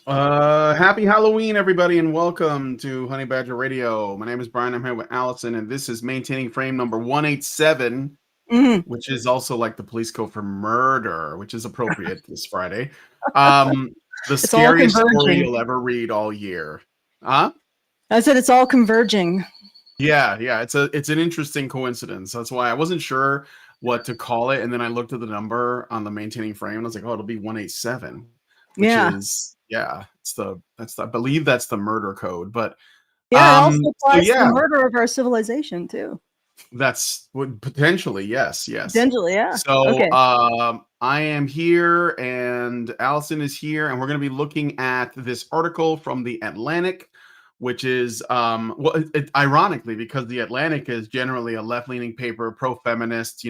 Happy Halloween, everybody, and welcome to Honey Badger Radio. My name is Brian. I'm here with Allison, and this is maintaining frame number 187, Mhm. which is also like the police code for murder, which is appropriate this Friday. The It's all scariest story converging. you'll ever read all year. Huh? I said it's all converging. Yeah. It's an interesting coincidence. That's why I wasn't sure what to call it, and then I looked at the number on the maintaining frame, and I was like, oh, it'll be 187, which Yeah. is I believe that's the murder code. But Yeah, it also so applies to the yeah, murder of our civilization too. that's would potentially, yes. Potentially, yeah. So Okay. I am here and Allison is here, and we're going to be looking at this article from the Atlantic, which is ironically, because the Atlantic is generally a left-leaning paper, pro-feminist,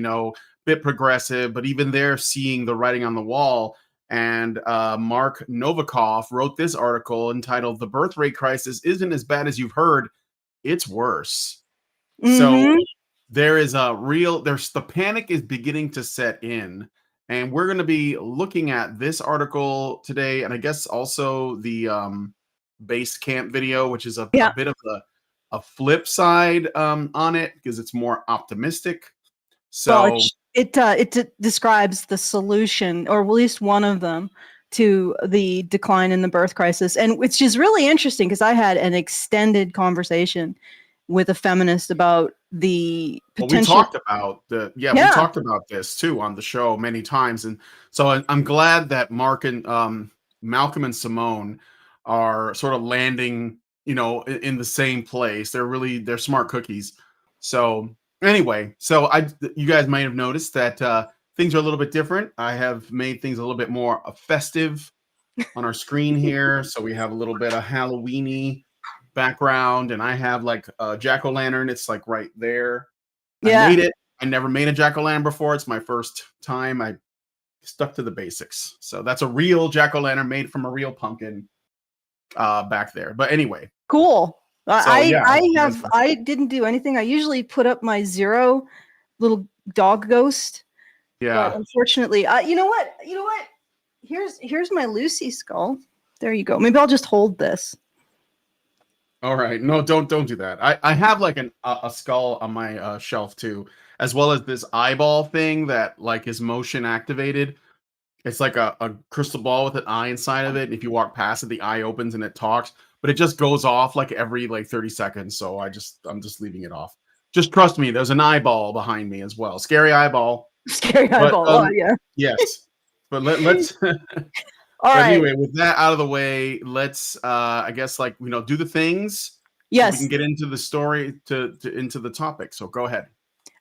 bit progressive, but even they're seeing the writing on the wall. And Mark Novikov wrote this article entitled "The Birth Rate Crisis Isn't as Bad as You've Heard, It's Worse." So Mm-hmm. there's the panic is beginning to set in, and we're going to be looking at this article today, and I guess also the base camp video, which is a Yeah. bit of a flip side on it because it's more optimistic. Well, So it describes the solution, or at least one of them, to the decline in the birth crisis, and which is really interesting because I had an extended conversation with a feminist about the we potential. talked about we Yeah. talked about this too on the show many times, and so I'm glad that Mark and Malcolm and Simone are sort of landing, in the same place. They're smart cookies. So anyway, you guys might have noticed that things are a little bit different. I have made things a little bit more festive on our screen here, so we have a little bit of Halloweeny background, and I have like a jack-o'-lantern. It's like right there. I Yeah. made it. I never made a jack-o'-lantern before. It's my first time. I stuck to the basics. So that's a real jack-o'-lantern made from a real pumpkin back there. But anyway. Cool. So yeah. I didn't do anything. I usually put up my Zero little dog ghost. Yeah. But unfortunately, you know what? Here's my Lucy skull. There you go. Maybe I'll just hold this. All right. No, don't do that. I have like a skull on my shelf too, as well as this eyeball thing that like is motion activated. It's like a crystal ball with an eye inside of it. And if you walk past it, the eye opens and it talks, but it just goes off like every 30 seconds. So I'm just leaving it off. Just trust me, there's an eyeball behind me as well. Scary eyeball. Scary But eyeball. Yeah. yes. But let's All but right. anyway, with that out of the way, let's I guess do the things so we Yes. can get into the story to into the topic. So go ahead.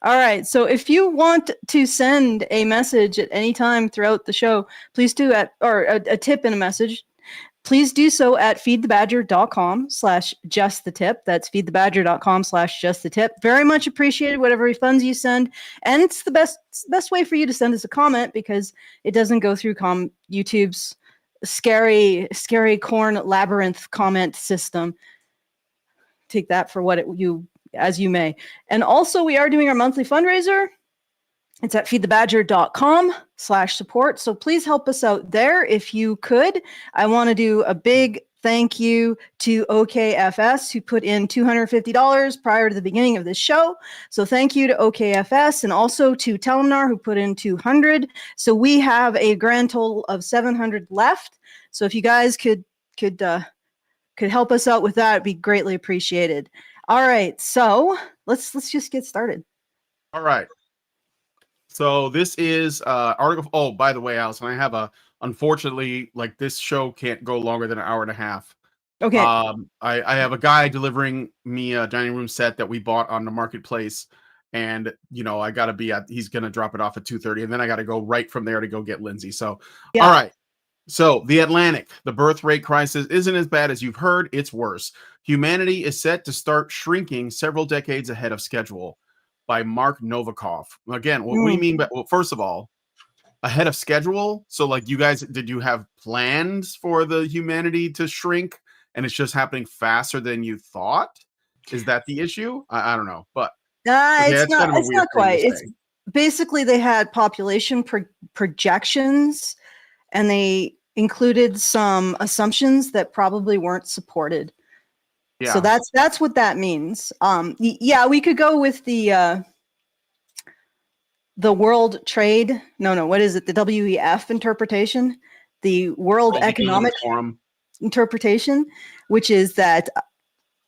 All right. So if you want to send a message at any time throughout the show, please do or a tip in a message. Please do so at feedthebadger.com/justthetip. That's feedthebadger.com/justthetip. Very much appreciated whatever funds you send. And it's the best way for you to send us a comment because it doesn't go through YouTube's scary corn labyrinth comment system. Take that for what as you may. And also we are doing our monthly fundraiser. It's at feedthebadger.com/support. So please help us out there if you could. I want to do a big thank you to OKFS who put in $250 prior to the beginning of this show. So thank you to OKFS and also to Telemnar who put in $200. So we have a grand total of $700 left. So if you guys could help us out with that, it'd be greatly appreciated. All right, so let's just get started. All right. So this is article. Oh, by the way, Allison, I have unfortunately, like this show can't go longer than an hour and a half. Okay. I have a guy delivering me a dining room set that we bought on the marketplace, and I gotta he's gonna drop it off at 2:30, and then I gotta go right from there to go get Lindsay. So yeah. All right. So the Atlantic, the birth rate crisis isn't as bad as you've heard, it's worse. Humanity is set to start shrinking several decades ahead of schedule. By Mark Novikov. Again, what do you mean by, well, first of all, ahead of schedule? So like did you have plans for the humanity to shrink and it's just happening faster than you thought? Is that the issue? I don't know, but it's not quite. It's basically they had population projections and they included some assumptions that probably weren't supported. So Yeah. that's what that means. Yeah, we could go with the World Trade. No, what is it? The WEF interpretation, the World World Economic Economic Forum. interpretation, which is that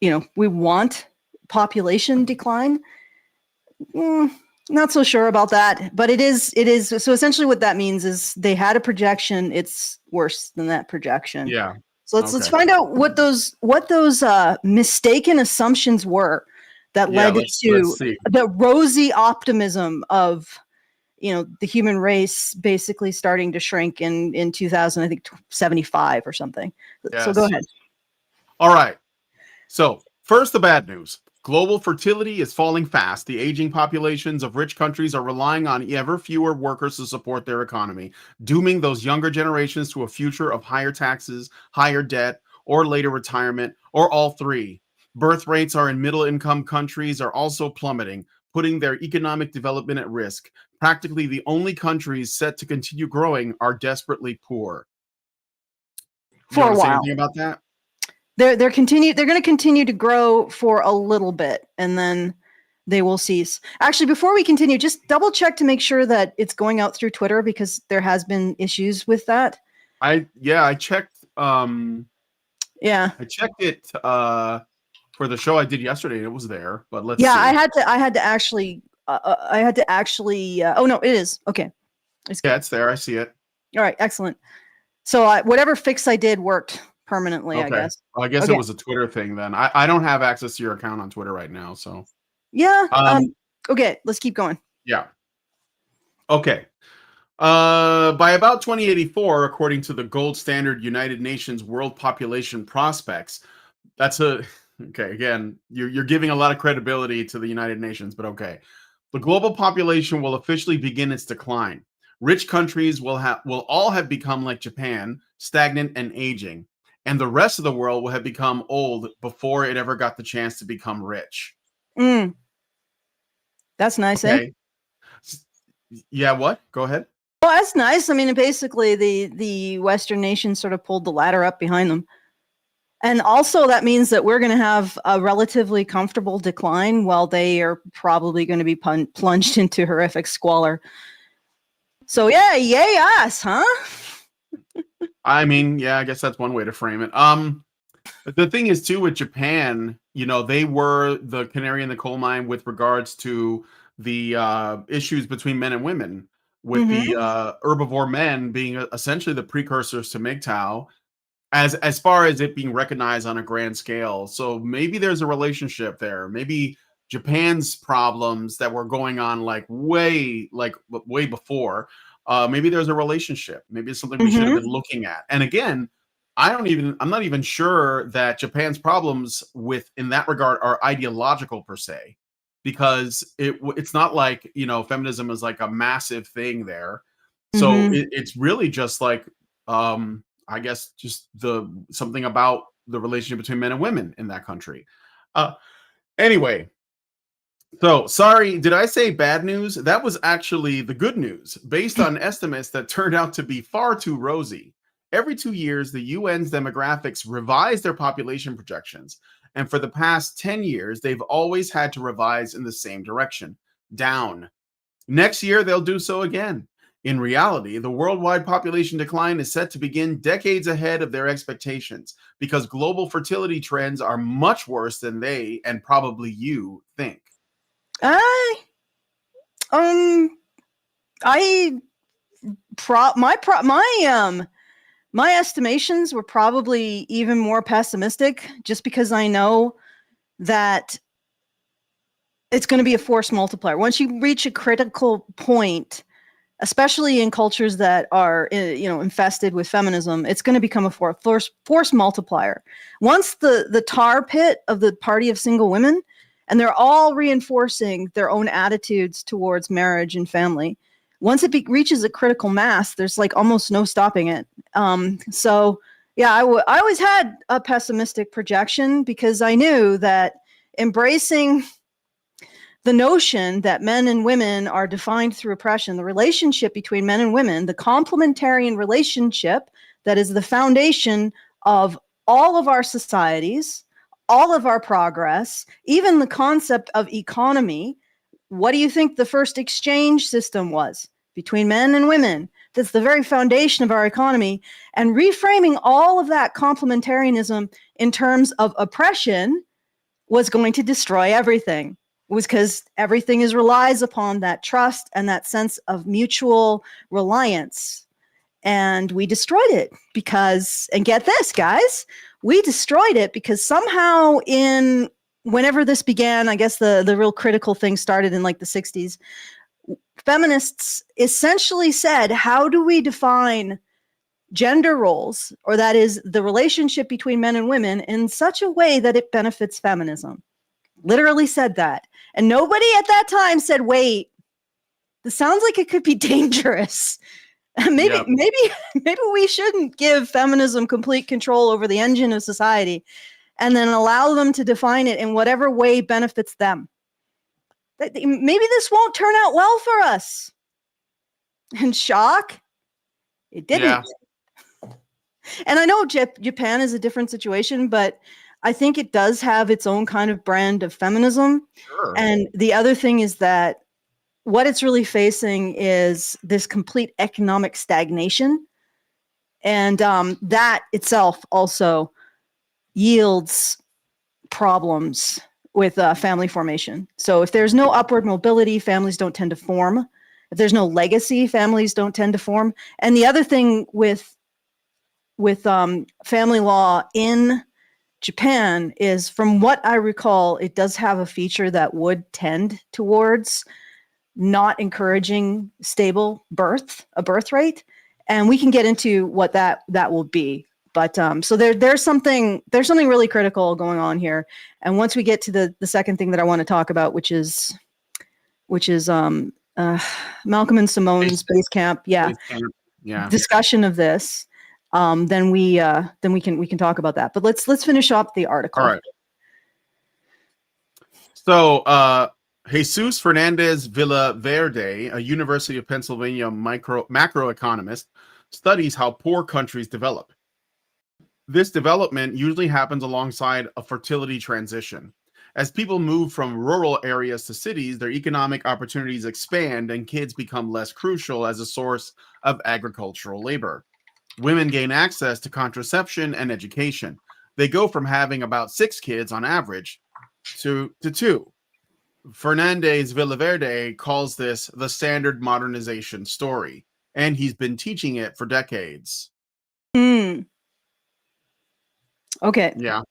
we want population decline. Not so sure about that, but it is. So essentially, what that means is they had a projection. It's worse than that projection. Yeah. So let's Okay. find out what those mistaken assumptions were that Yeah, led let's to see. the rosy optimism of the human race basically starting to shrink in 2000, I think 75 or something. So go Yes. ahead. All right. So, first, the bad news. Global fertility is falling fast. The aging populations of rich countries are relying on ever fewer workers to support their economy, dooming those younger generations to a future of higher taxes, higher debt, or later retirement, or all three. Birth rates are in middle income countries are also plummeting, putting their economic development at risk. Practically the only countries set to continue growing are desperately poor. You For want a to say while. anything about that? They're going to continue to grow for a little bit, and then they will cease. Actually, before we continue, just double check to make sure that it's going out through Twitter, because there has been issues with that. I checked Yeah. I checked it for the show I did yesterday and it was there, but let's Yeah, see. I had to actually oh no, it is. Okay. It's Yeah, good. it's there. I see it. All right, excellent. So whatever fix I did worked permanently, I Okay. guess. Well, I guess it Okay. was a Twitter thing then. I don't have access to your account on Twitter right now, so Yeah. um Okay, let's keep going. yeah. Okay. By about 2084, according to the gold standard United Nations World Population Prospects, that's a okay, again, you're giving a lot of credibility to the United Nations, but okay. The global population will officially begin its decline. Rich countries will all have become like Japan, stagnant and aging, and the rest of the world will have become old before it ever got the chance to become rich. Mm, that's nice, eh? Okay. Yeah, what? Go ahead. Well, that's nice. I mean, basically, the Western nations sort of pulled the ladder up behind them. And also, that means that we're going to have a relatively comfortable decline while they are probably going to be plunged into horrific squalor. So, yeah, yay us, huh? I mean, yeah, I guess that's one way to frame it. The thing is too with Japan, they were the canary in the coal mine with regards to the issues between men and women, with the Mm-hmm. herbivore men being essentially the precursors to MGTOW, as far as it being recognized on a grand scale. So maybe there's a relationship there. Maybe Japan's problems that were going on way before. Maybe there's a relationship. Maybe it's something we should have Mm-hmm. been looking at. And again, I'm not even sure that Japan's problems with in that regard are ideological per se, because it's not like feminism is like a massive thing there. So Mm-hmm. it's really just like I guess just the something about the relationship between men and women in that country. Uh, anyway, so sorry, did I say bad news? That was actually the good news, based on estimates that turned out to be far too rosy. Every 2 years, the UN's demographics revise their population projections, and for the past 10 years, they've always had to revise in the same direction, down. Next year, they'll do so again. In reality, the worldwide population decline is set to begin decades ahead of their expectations, because global fertility trends are much worse than they and probably you think. I um I my estimations were probably even more pessimistic, just because I know that it's going to be a force multiplier. Once you reach a critical point, especially in cultures that are infested with feminism, it's going to become a force multiplier. Once the tar pit of the party of single women, and they're all reinforcing their own attitudes towards marriage and family, once it reaches a critical mass, there's like almost no stopping it. So yeah, I always had a pessimistic projection, because I knew that embracing the notion that men and women are defined through oppression, the relationship between men and women, the complementarian relationship that is the foundation of all of our societies, all of our progress, even the concept of economy. What do you think the first exchange system was? Between men and women. That's the very foundation of our economy. And reframing all of that complementarianism in terms of oppression was going to destroy everything. It was because everything relies upon that trust and that sense of mutual reliance. And we destroyed it because, and get this, guys, we destroyed it because somehow whenever this began, I guess the real critical thing started in like the 60s, feminists essentially said, how do we define gender roles, or that is the relationship between men and women, in such a way that it benefits feminism? Literally said that. And nobody at that time said, wait, this sounds like it could be dangerous. Maybe Yep. maybe we shouldn't give feminism complete control over the engine of society and then allow them to define it in whatever way benefits them. Maybe this won't turn out well for us. And shock, it didn't. Yeah. And I know Japan is a different situation, but I think it does have its own kind of brand of feminism. Sure. And the other thing is that what it's really facing is this complete economic stagnation. And that itself also yields problems with family formation. So if there's no upward mobility, families don't tend to form. If there's no legacy, families don't tend to form. And the other thing with family law in Japan is, from what I recall, it does have a feature that would tend towards not encouraging stable a birth rate. And we can get into what that will be. But so there's something really critical going on here. And once we get to the second thing that I want to talk about, which is Malcolm and Simone's base camp, discussion of this, then we can talk about that. But let's finish up the article. All right. So Jesus Fernandez Villaverde, a University of Pennsylvania macroeconomist, studies how poor countries develop. This development usually happens alongside a fertility transition. As people move from rural areas to cities, their economic opportunities expand and kids become less crucial as a source of agricultural labor. Women gain access to contraception and education. They go from having about 6 kids on average to 2. Fernandez Villaverde calls this the standard modernization story, and he's been teaching it for decades. Okay. Yeah.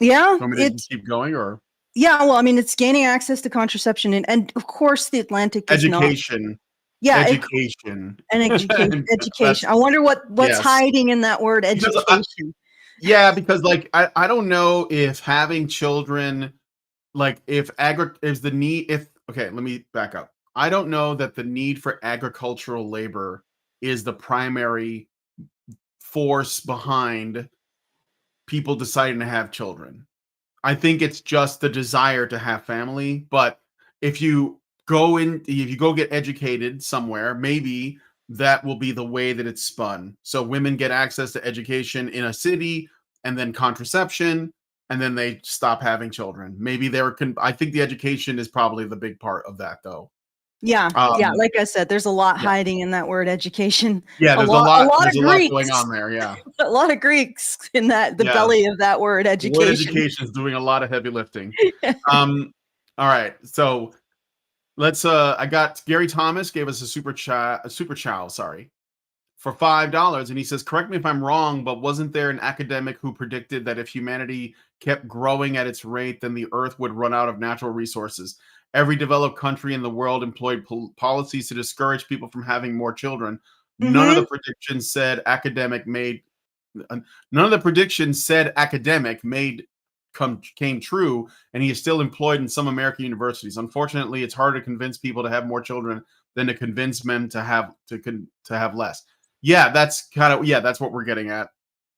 Yeah. Want me to keep going, or? Yeah. Well, I mean, it's gaining access to contraception, and of course, the Atlantic is education. Education. Education. I wonder what's hiding in that word, education. Because like I don't know if having children, like let me back up. I don't know that the need for agricultural labor is the primary force behind people deciding to have children. I think it's just the desire to have family. But if you go get educated somewhere, maybe that will be the way that it's spun. So women get access to education in a city, and then contraception, and then they stop having children. Maybe I think the education is probably the big part of that, though. Yeah. Like I said, there's a lot hiding in that word education. Yeah, there's a lot Greeks, going on there. Yeah, a lot of Greeks in the belly of that word education. The word education is doing a lot of heavy lifting. All right, so let's. I got Gary Thomas gave us a super chow, for $5, and he says, correct me if I'm wrong, but wasn't there an academic who predicted that if humanity kept growing at its rate, then the Earth would run out of natural resources? Every developed country in the world employed policies to discourage people from having more children. Mm-hmm. None of the predictions said academic came true, and he is still employed in some American universities. Unfortunately, it's harder to convince people to have more children than to convince men to have less. Yeah, that's what we're getting at.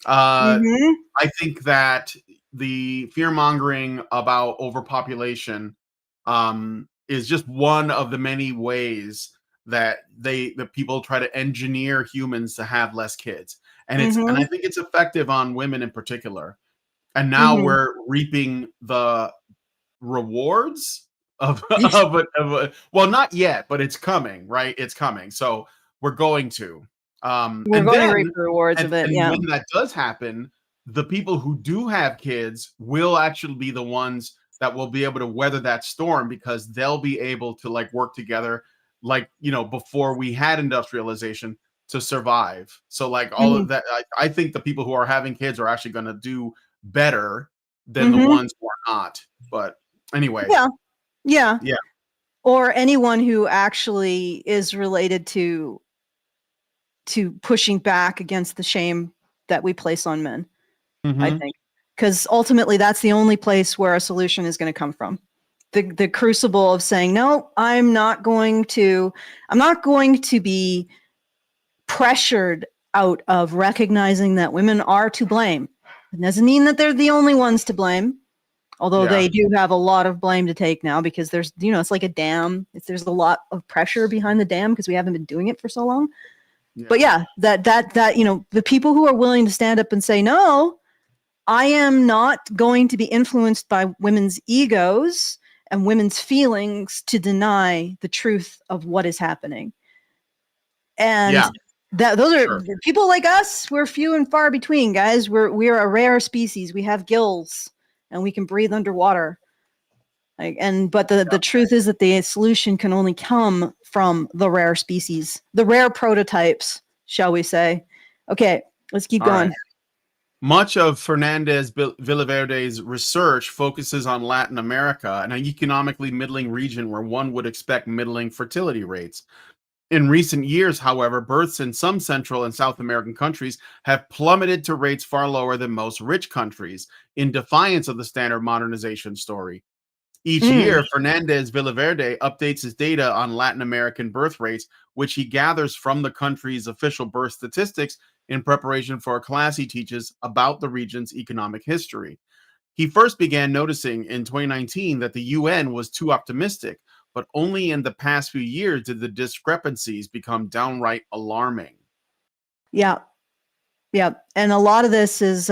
I think that the fear-mongering about overpopulation is just one of the many ways that the people try to engineer humans to have less kids, and I Mhm. think it's effective on women in particular. And now Mhm. we're reaping the rewards of well, not yet, but it's coming, right? It's coming. So we're going to. We're And going to then reap the rewards of it. and Yeah. when that does happen, the people who do have kids will actually be the ones that will be able to weather that storm, because they'll be able to like work together, like, before we had industrialization, to survive. So like all Mhm. of that, I think the people who are having kids are actually going to do better than the Mhm. ones who are not. But anyway, Yeah. Yeah. yeah. Or anyone who actually is related to pushing back against the shame that we place on men, I Mhm. think. Because ultimately that's the only place where a solution is going to come from. The crucible of saying, no, I'm not going to be pressured out of recognizing that women are to blame. It doesn't mean that they're the only ones to blame, although Yeah. they do have a lot of blame to take now, because there's, it's like a dam. There's a lot of pressure behind the dam because we haven't been doing it for so long. But Yeah. yeah, that the people who are willing to stand up and say, no, I am not going to be influenced by women's egos and women's feelings to deny the truth of what is happening. And Yeah. that those are Sure. people like us. We're few and far between, guys. We're a rare species. We have gills and we can breathe underwater. But the Yeah. truth is that the solution can only come from the rare species, the rare prototypes, shall we say. Okay, let's keep All right. going. Much of Fernandez Villaverde's research focuses on Latin America, an economically middling region where one would expect middling fertility rates. In recent years, however, births in some Central and South American countries have plummeted to rates far lower than most rich countries, in defiance of the standard modernization story. Each Mm, year, Fernandez Villaverde updates his data on Latin American birth rates, which he gathers from the country's official birth statistics in preparation for a class he teaches about the region's economic history. He first began noticing in 2019 that the UN was too optimistic, but only in the past few years did the discrepancies become downright alarming. yeah, yeah. And a lot of this is,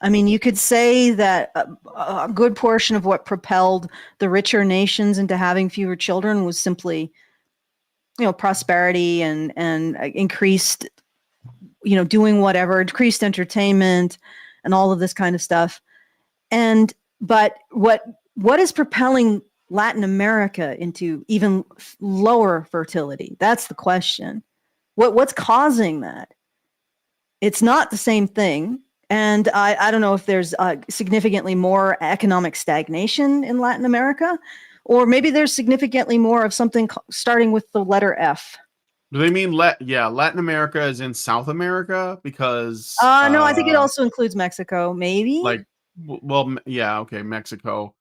I mean, you could say that a good portion of what propelled the richer nations into having fewer children was simply, prosperity and increased, doing whatever, increased entertainment, and all of this kind of stuff. And but what is propelling Latin America into even lower fertility? That's the question. What's causing that? It's not the same thing. And I don't know if there's significantly more economic stagnation in Latin America, or maybe there's significantly more of something starting with the letter F. Do they mean Latin America is in South America? Because No, I think it also includes Mexico, maybe. like yeah, okay, Mexico.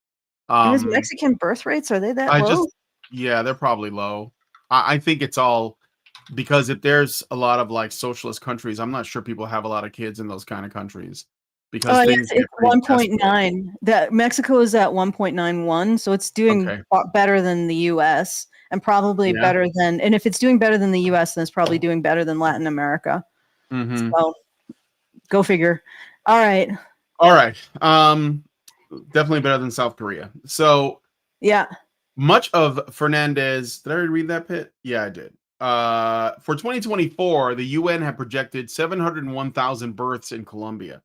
And is Um Mexican birth rates, are they that I low? just Yeah, they're probably low. I think it's all because if there's a lot of like socialist countries, I'm not sure people have a lot of kids in those kind of countries because Yes, things get it's pretty desperate. 1.9. That Mexico is at 1.91, so it's doing Okay. better than the US, and probably Yeah. better than, and if it's doing better than the US, then it's probably doing better than Latin America. Mhm. So go figure. All right. All right. Definitely better than South Korea. So Yeah. much of Fernandez, did I already read that pit? Yeah, I did. For 2024, the UN had projected 701,000 births in Colombia.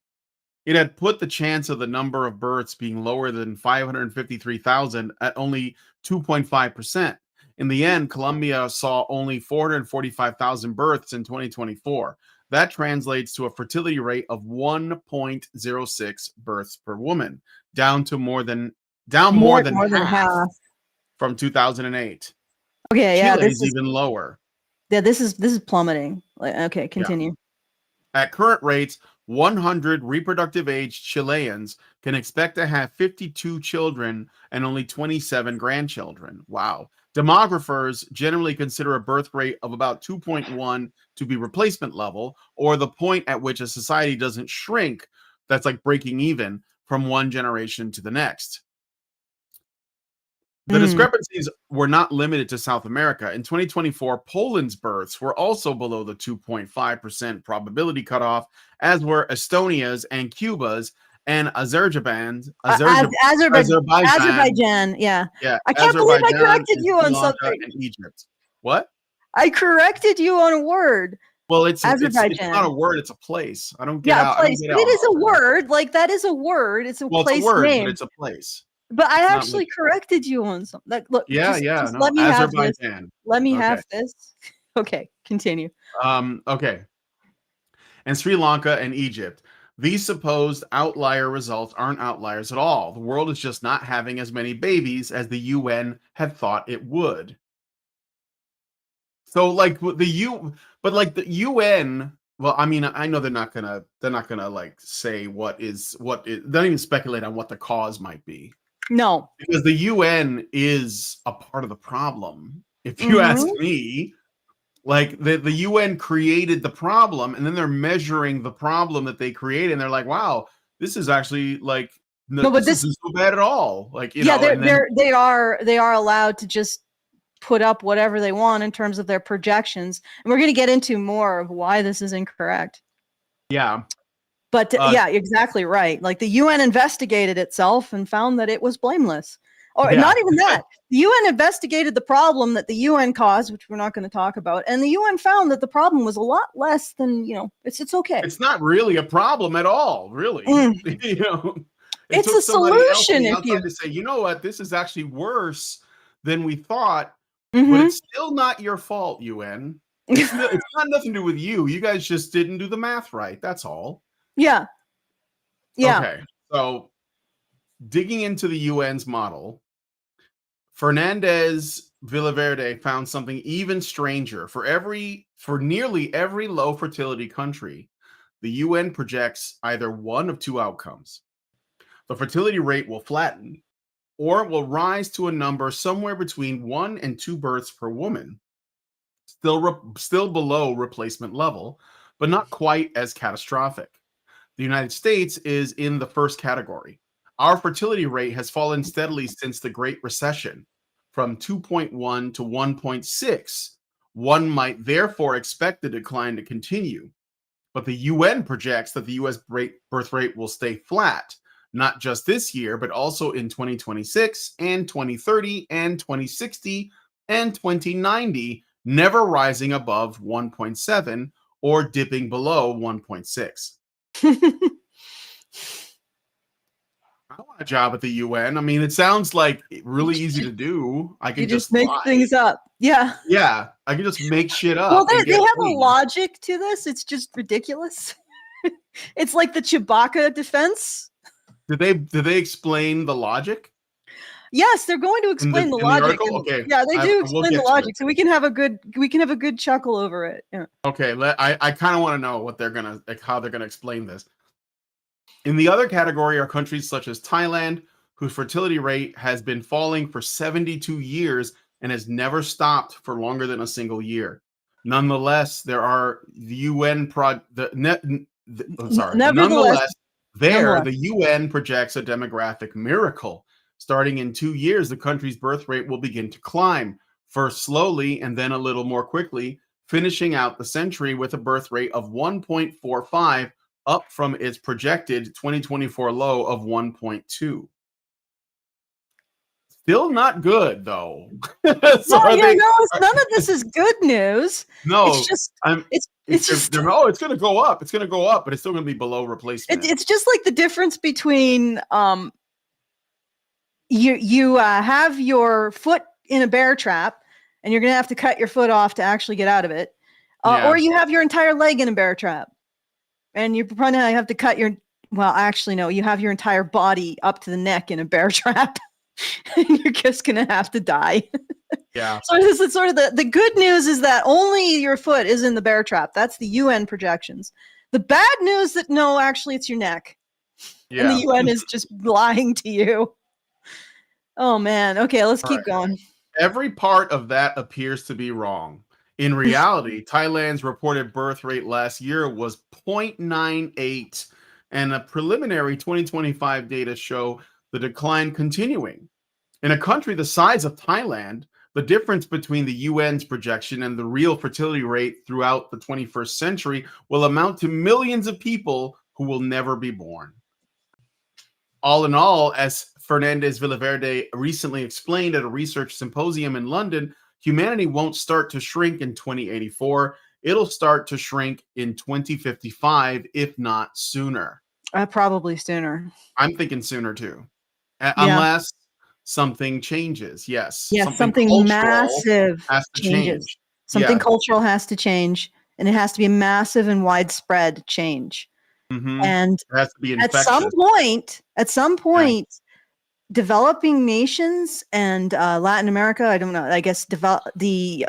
It had put the chance of the number of births being lower than 553,000 at only 2.5%. In the end, Colombia saw only 445,000 births in 2024. That translates to a fertility rate of 1.06 births per woman, down to more than More than half half. from 2008. Okay, yeah, Chile this is is even lower. yeah, this is plummeting. Like, okay, Yeah. continue. At current rates, 100 reproductive age Chileans can expect to have 52 children and only 27 grandchildren. Wow. Demographers generally consider a birth rate of about 2.1 to be replacement level, or the point at which a society doesn't shrink, that's like breaking even from one generation to the next. The discrepancies were not limited to South America. In 2024, Poland's births were also below the 2.5% probability cutoff, as were Estonia's and Cuba's and Azerbaijan, Azerbaijan. Yeah. yeah, I can't believe I Azerbaijan corrected and you Sri on Lanka something. and Egypt. What? I corrected you on a word. Well, it's not Azerbaijan. a word, it's a place. I don't get Yeah, a out. I don't place. get But it out is a on that. word. Like that is a word. It's a Well, it's a place word, but name. it's a place. But I It's not like actually corrected you on something. Like, look, yeah, just yeah, just no, let me have this. Azerbaijan. Let me Okay. have this. Okay, continue. Okay. And Sri Lanka and Egypt. These supposed outlier results aren't outliers at all. The world is just not having as many babies as the UN had thought it would. So like but like the UN, well, I mean, I know they're not gonna like say they don't even speculate on what the cause might be. No. Because the UN is a part of the problem. If you ask Mm-hmm. me, like the UN created the problem, and then they're measuring the problem that they created, and they're like, "Wow, this is actually like No, but this this, isn't so bad at all." Like yeah, and then they are allowed to just put up whatever they want in terms of their projections, and we're going to get into more of why this is incorrect. yeah, But yeah, exactly right. Like the UN investigated itself and found that it was blameless. Or yeah, not even that. The UN investigated the problem that the UN caused, which we're not going to talk about, and the UN found that the problem was a lot less than, it's okay. it's not really a problem at all, really. Mm. you know, it It's took a somebody else on solution the if outside you. to say, "You know what? This is actually worse than we thought." But Mm-hmm. it's still not your fault, UN. It's not nothing to do with you. You guys just didn't do the math right. That's all. Yeah. Yeah. Okay. So digging into the UN's model, Fernandez Villaverde found something even stranger. For nearly every low fertility country, the UN projects either one of two outcomes. The fertility rate will flatten, or it will rise to a number somewhere between 1 and 2 births per woman, still below replacement level, but not quite as catastrophic. The United States is in the first category. Our fertility rate has fallen steadily since the Great Recession, from 2.1 to 1.6. One might therefore expect the decline to continue. But the UN projects that the US birth rate will stay flat, not just this year, but also in 2026 and 2030 and 2060 and 2090, never rising above 1.7 or dipping below 1.6. I want a job at the UN. I mean, it sounds like really easy to do. I You can just just make lie. things up. Yeah. Yeah, I can just make shit Well, up and they get have a paid. logic to this. It's just ridiculous. It's like the Chewbacca defense. Did they explain the logic Yes, they're going to explain the in the logic, article? and Okay, yeah, they do we'll explain the get to it. logic, so we can have a good chuckle over it. Yeah. Okay, I kind of want to know what they're gonna how they're gonna explain this. In the other category are countries such as Thailand, whose fertility rate has been falling for 72 years and has never stopped for longer than a single year. Nonetheless, there are the UN pro the, ne, the I'm sorry. Nevertheless, The UN projects a demographic miracle. Starting in 2 years, the country's birth rate will begin to climb, first slowly and then a little more quickly, finishing out the century with a birth rate of 1.45, up from its projected 2024 low of 1.2. Still not good though. So no, are yeah, they? no, none of this is good news. It's No, just, I'm. it's just, Oh, it's going to go up. It's going to go up, but it's still going to be below replacement. it's just like the difference between you have your foot in a bear trap, and you're gonna have to cut your foot off to actually get out of it, or Yeah, you have your entire leg in a bear trap, and you're probably gonna have to cut your. Well, actually, no, you have your entire body up to the neck in a bear trap. And you're just gonna have to die. yeah, So this is sort of the good news is that only your foot is in the bear trap. That's the UN projections. The bad news that no, actually, it's your neck, and the yeah. UN is just lying to you. Oh man. Okay, let's All keep right. going. Every part of that appears to be wrong. In reality, Thailand's reported birth rate last year was 0.98, and a preliminary 2025 data show the decline continuing. In a country the size of Thailand, the difference between the UN's projection and the real fertility rate throughout the 21st century will amount to millions of people who will never be born. All in all, as Fernandez Villaverde recently explained at a research symposium in London, humanity won't start to shrink in 2084. It'll start to shrink in 2055, if not sooner. Probably sooner. I'm thinking sooner too. Yeah. Unless something changes. Yes. Yeah, Something something cultural massive has to changes. change. Something Yeah. cultural has to change, and it has to be a massive and widespread change. And It has to be at some infectious. point, Yeah. developing nations and Latin America, I don't know, I guess the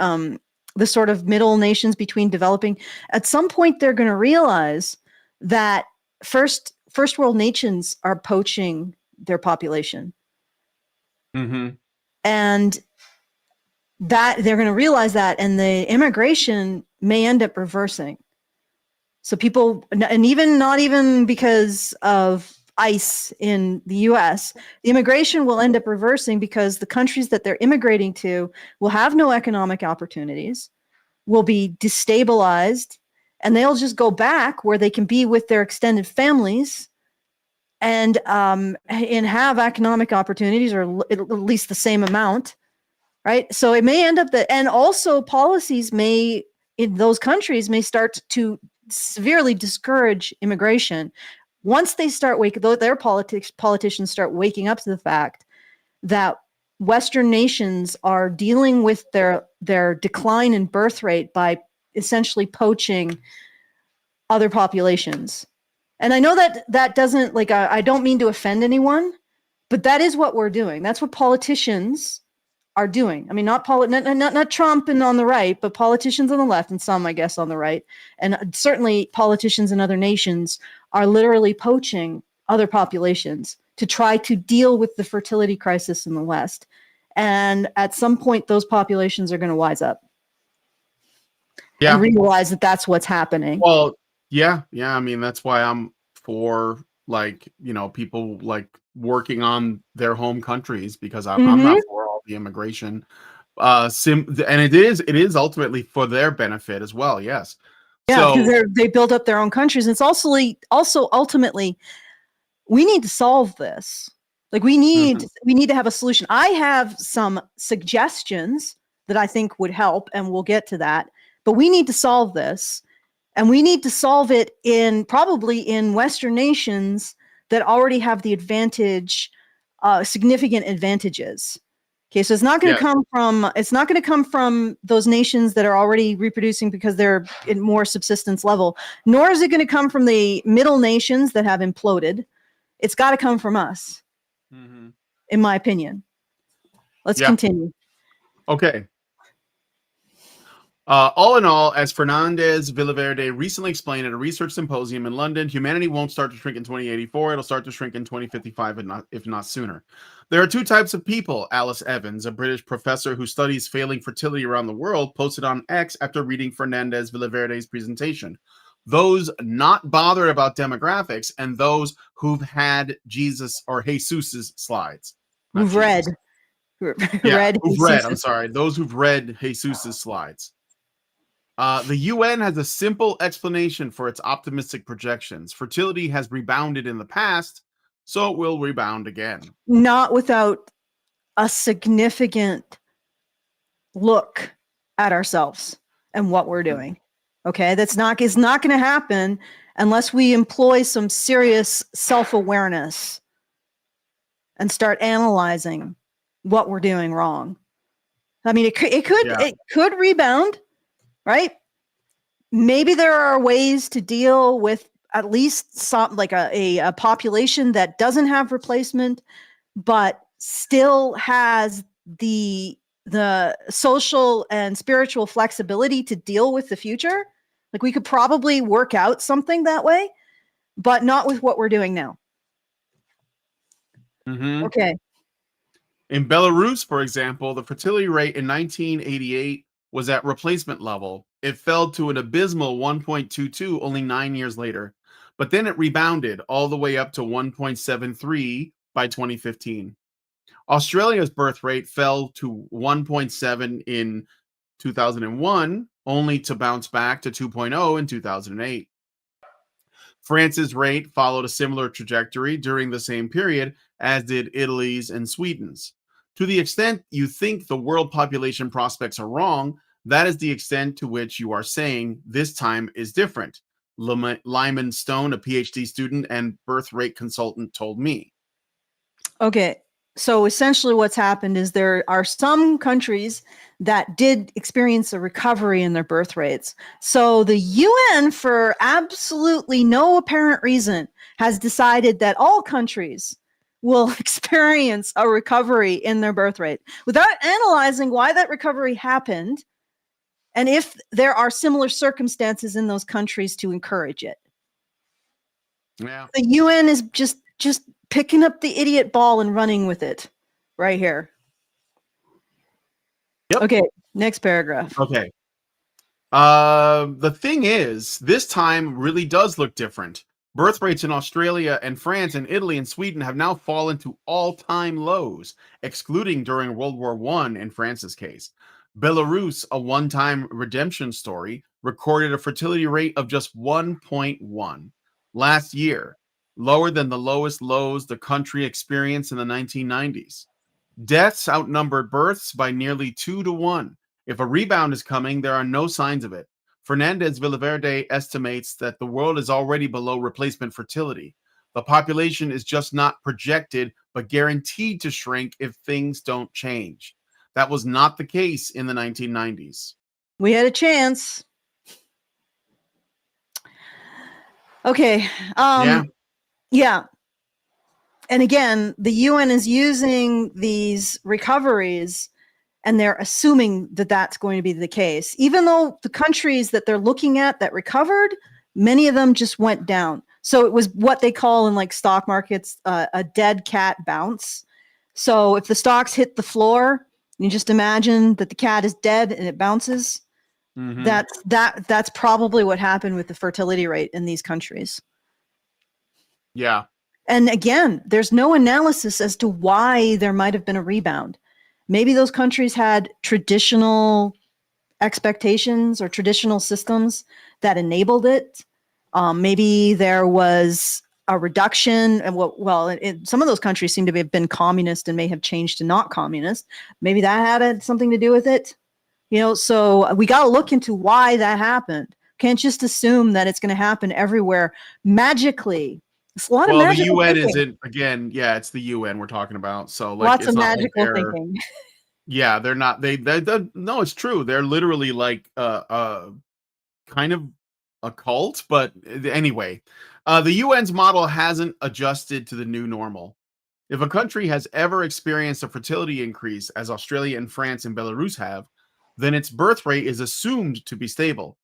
sort of middle nations between developing, at some point they're going to realize that first world nations are poaching their population. And that they're going to realize that, and the immigration may end up reversing. So people, and even not even because of ICE in the US, the immigration will end up reversing because the countries that they're immigrating to will have no economic opportunities, will be destabilized, and they'll just go back where they can be with their extended families and have economic opportunities, or at least the same amount. Right. So it may end up that, and also policies in those countries may start to severely discourage immigration once they start their politicians start waking up to the fact that Western nations are dealing with their decline in birth rate by essentially poaching other populations. And I know that doesn't, like, I don't mean to offend anyone, but that is what we're doing. That's what politicians are doing. I mean, not Trump and on the right, but politicians on the left, and some, I guess, on the right, and certainly politicians in other nations are literally poaching other populations to try to deal with the fertility crisis in the West. And at some point, those populations are going to wise up and Yeah. realize that that's what's happening. Well, yeah. I mean, that's why I'm for, like, people like working on their home countries, because I'm not for all the immigration. And it is ultimately for their benefit as well. Yes. Yeah, because So they build up their own countries. And it's also ultimately, we need to solve this. Like, we need to have a solution. I have some suggestions that I think would help, and we'll get to that. But we need to solve this, and we need to solve it probably in Western nations that already have the advantage, significant advantages. Okay, so it's not going to come from those nations that are already reproducing because they're in more subsistence level, nor is it going to come from the middle nations that have imploded. It's got to come from us, in my opinion. Let's continue. Okay. All in all, as Fernandez Villaverde recently explained at a research symposium in London, humanity won't start to shrink in 2084. It'll start to shrink in 2055, if not sooner. There are two types of people, Alice Evans, a British professor who studies failing fertility around the world, posted on X after reading Fernandez Villaverde's presentation. Those not bothered about demographics, and those who've had Jesus or Jesus's slides. Who've read. I'm sorry. Those who've read Jesus's slides. The UN has a simple explanation for its optimistic projections. Fertility has rebounded in the past, so it will rebound again. Not without a significant look at ourselves and what we're doing. Okay, is not going to happen unless we employ some serious self-awareness and start analyzing what we're doing wrong. I mean, it could rebound, right? Maybe there are ways to deal with at least some, like a population that doesn't have replacement, but still has the social and spiritual flexibility to deal with the future. Like, we could probably work out something that way, but not with what we're doing now. Okay. In Belarus, for example, the fertility rate in 1988 was at replacement level. It fell to an abysmal 1.22 only 9 years later, but then it rebounded all the way up to 1.73 by 2015. Australia's birth rate fell to 1.7 in 2001, only to bounce back to 2.0 in 2008. France's rate followed a similar trajectory during the same period, as did Italy's and Sweden's. To the extent you think the world population prospects are wrong, that is the extent to which you are saying this time is different. Lyman Stone, a PhD student and birth rate consultant, told me. Okay. So essentially what's happened is there are some countries that did experience a recovery in their birth rates. So the UN, for absolutely no apparent reason, has decided that all countries will experience a recovery in their birth rate without analyzing why that recovery happened and if there are similar circumstances in those countries to encourage it. Yeah. The UN is just picking up the idiot ball and running with it right here. Yep. Okay, next paragraph. Okay. The thing is, this time really does look different. Birth rates in Australia and France and Italy and Sweden have now fallen to all-time lows, excluding during World War I in France's case. Belarus, a one-time redemption story, recorded a fertility rate of just 1.1 last year, lower than the lowest lows the country experienced in the 1990s. Deaths outnumbered births by nearly 2 to 1. If a rebound is coming, there are no signs of it. Fernandez Villaverde estimates that the world is already below replacement fertility. The population is just not projected, but guaranteed to shrink if things don't change. That was not the case in the 1990s. We had a chance. Okay. Yeah. And again, the UN is using these recoveries and they're assuming that that's going to be the case. Even though the countries that they're looking at that recovered, many of them just went down. So it was what they call in like stock markets a dead cat bounce. So if the stocks hit the floor, you just imagine that the cat is dead and it bounces. Mm-hmm. That's probably what happened with the fertility rate in these countries. Yeah. And again, there's no analysis as to why there might have been a rebound. Maybe those countries had traditional expectations or traditional systems that enabled it. Maybe there was a reduction. Some of those countries seem to have been communist and may have changed to not communist. Maybe that had something to do with it. So we got to look into why that happened. Can't just assume that it's going to happen everywhere magically. It's a lot of magical the UN thinking. isn't, again, yeah, it's the UN we're talking about. So like, Lots it's of not like magical thinking. yeah, they're not, they no, it's true. They're literally like, kind of a cult, but anyway, the UN's model hasn't adjusted to the new normal. If a country has ever experienced a fertility increase, as Australia and France and Belarus have, then its birth rate is assumed to be stable.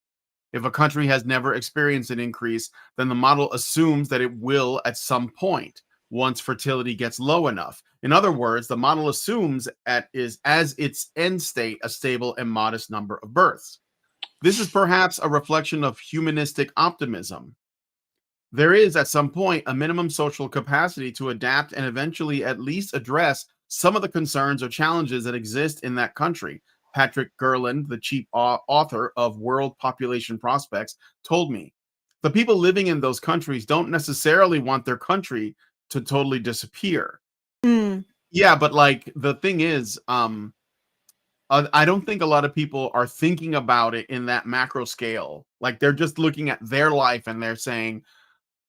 If a country has never experienced an increase, then the model assumes that it will at some point once fertility gets low enough. In other words, the model assumes as its end state a stable and modest number of births. This is perhaps a reflection of humanistic optimism. There is, at some point, a minimum social capacity to adapt and eventually at least address some of the concerns or challenges that exist in that country. Patrick Gerland, the chief author of World Population Prospects, told me. The people living in those countries don't necessarily want their country to totally disappear. Mm. Yeah, but like the thing is, I don't think a lot of people are thinking about it in that macro scale. Like they're just looking at their life and they're saying,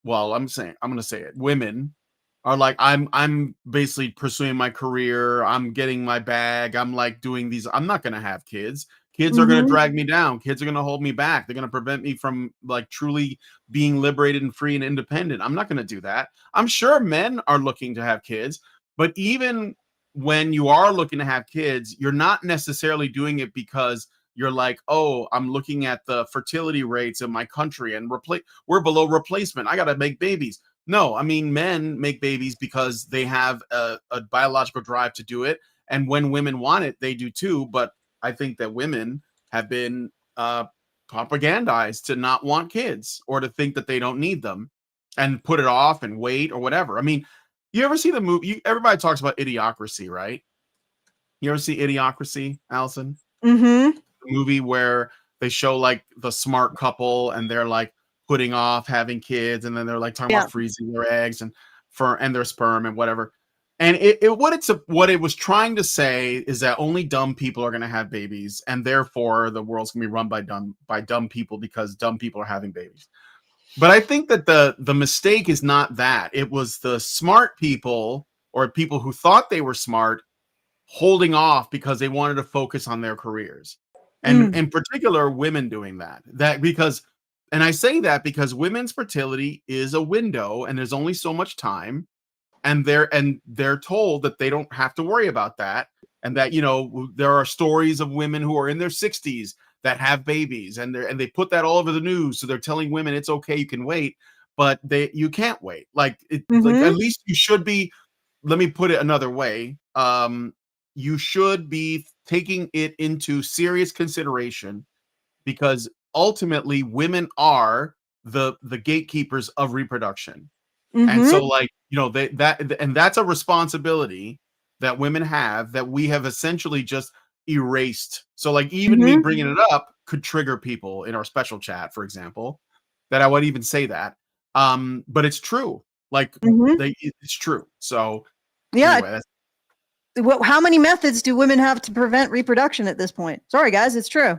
well, I'm going to say it. Women are like, I'm basically pursuing my career. I'm getting my bag. I'm like doing these. I'm not going to have kids. Kids are going to drag me down. Kids are going to hold me back. They're going to prevent me from like truly being liberated and free and independent. I'm not going to do that. I'm sure men are looking to have kids, but even when you are looking to have kids, you're not necessarily doing it because you're like, oh, I'm looking at the fertility rates in my country and we're below replacement. I got to make babies. No, I mean, men make babies because they have a biological drive to do it. And when women want it, they do too. But I think that women have been propagandized to not want kids or to think that they don't need them and put it off and wait or whatever. I mean, You ever see the movie? Everybody talks about Idiocracy, right? You ever see Idiocracy, Allison? Mm-hmm. The movie where they show like the smart couple and they're like putting off having kids, and then they're like talking Yeah. about freezing their eggs and their sperm and whatever. And what it was trying to say is that only dumb people are going to have babies, and therefore the world's going to be run by dumb people because dumb people are having babies. But I think that the mistake is not that. It was the smart people, or people who thought they were smart, holding off because they wanted to focus on their careers. And in particular, women doing that. And I say that because women's fertility is a window and there's only so much time, and they're told that they don't have to worry about that, and that, there are stories of women who are in their 60s that have babies, and they put that all over the news, so they're telling women it's okay, you can wait, but you can't wait. Like Mm-hmm. at least you should be. Let me put it another way. You should be taking it into serious consideration, because ultimately women are the gatekeepers of reproduction. And Mm-hmm. so, like, that's a responsibility that women have, that we have essentially just erased. So, like, even me Mm-hmm. bringing it up could trigger people in our special chat, for example, that I would even say that. But it's true. Like, Mm-hmm. it's true. So Yeah. anyway, that's How many methods do women have to prevent reproduction at this point? Sorry, guys, it's true.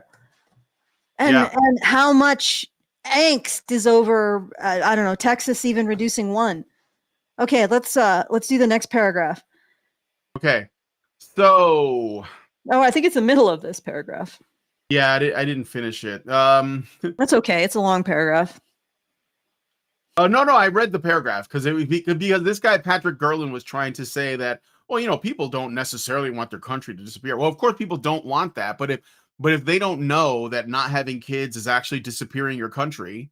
And yeah. and how much angst is over? I don't know. Texas even reducing one. Okay, let's do the next paragraph. Okay. So Oh, I think it's the middle of this paragraph. yeah, I didn't finish it. That's okay. It's a long paragraph. Oh, no, I read the paragraph because this guy Patrick Gerlin was trying to say that, well, people don't necessarily want their country to disappear. Well, of course people don't want that, but if they don't know that not having kids is actually disappearing your country,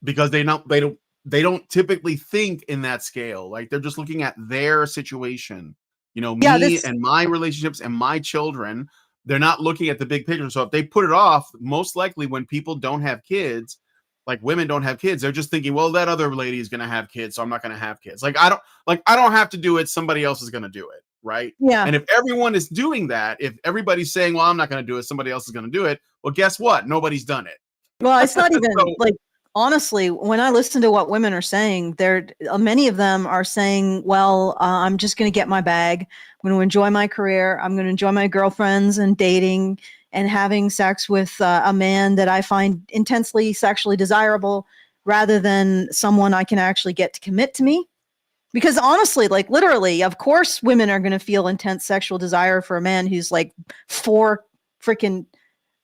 because they don't typically think in that scale. Like, they're just looking at their situation. Yeah, Me this and my relationships and my children. They're not looking at the big picture. So if they put it off, most likely when people don't have kids, like women don't have kids, they're just thinking, well, that other lady is going to have kids, so I'm not going to have kids. I don't have to do it. Somebody else is going to do it, right? yeah. And if everyone is doing that, if everybody's saying, well, I'm not going to do it, somebody else is going to do it, well, guess what? Nobody's done it. Well, it's not even So like, honestly, when I listen to what women are saying, many of them are saying, "Well, I'm just going to get my bag. I'm going to enjoy my career. I'm going to enjoy my girlfriends and dating and having sex with a man that I find intensely sexually desirable, rather than someone I can actually get to commit to me." Because honestly, like literally, of course, women are going to feel intense sexual desire for a man who's like 4 freaking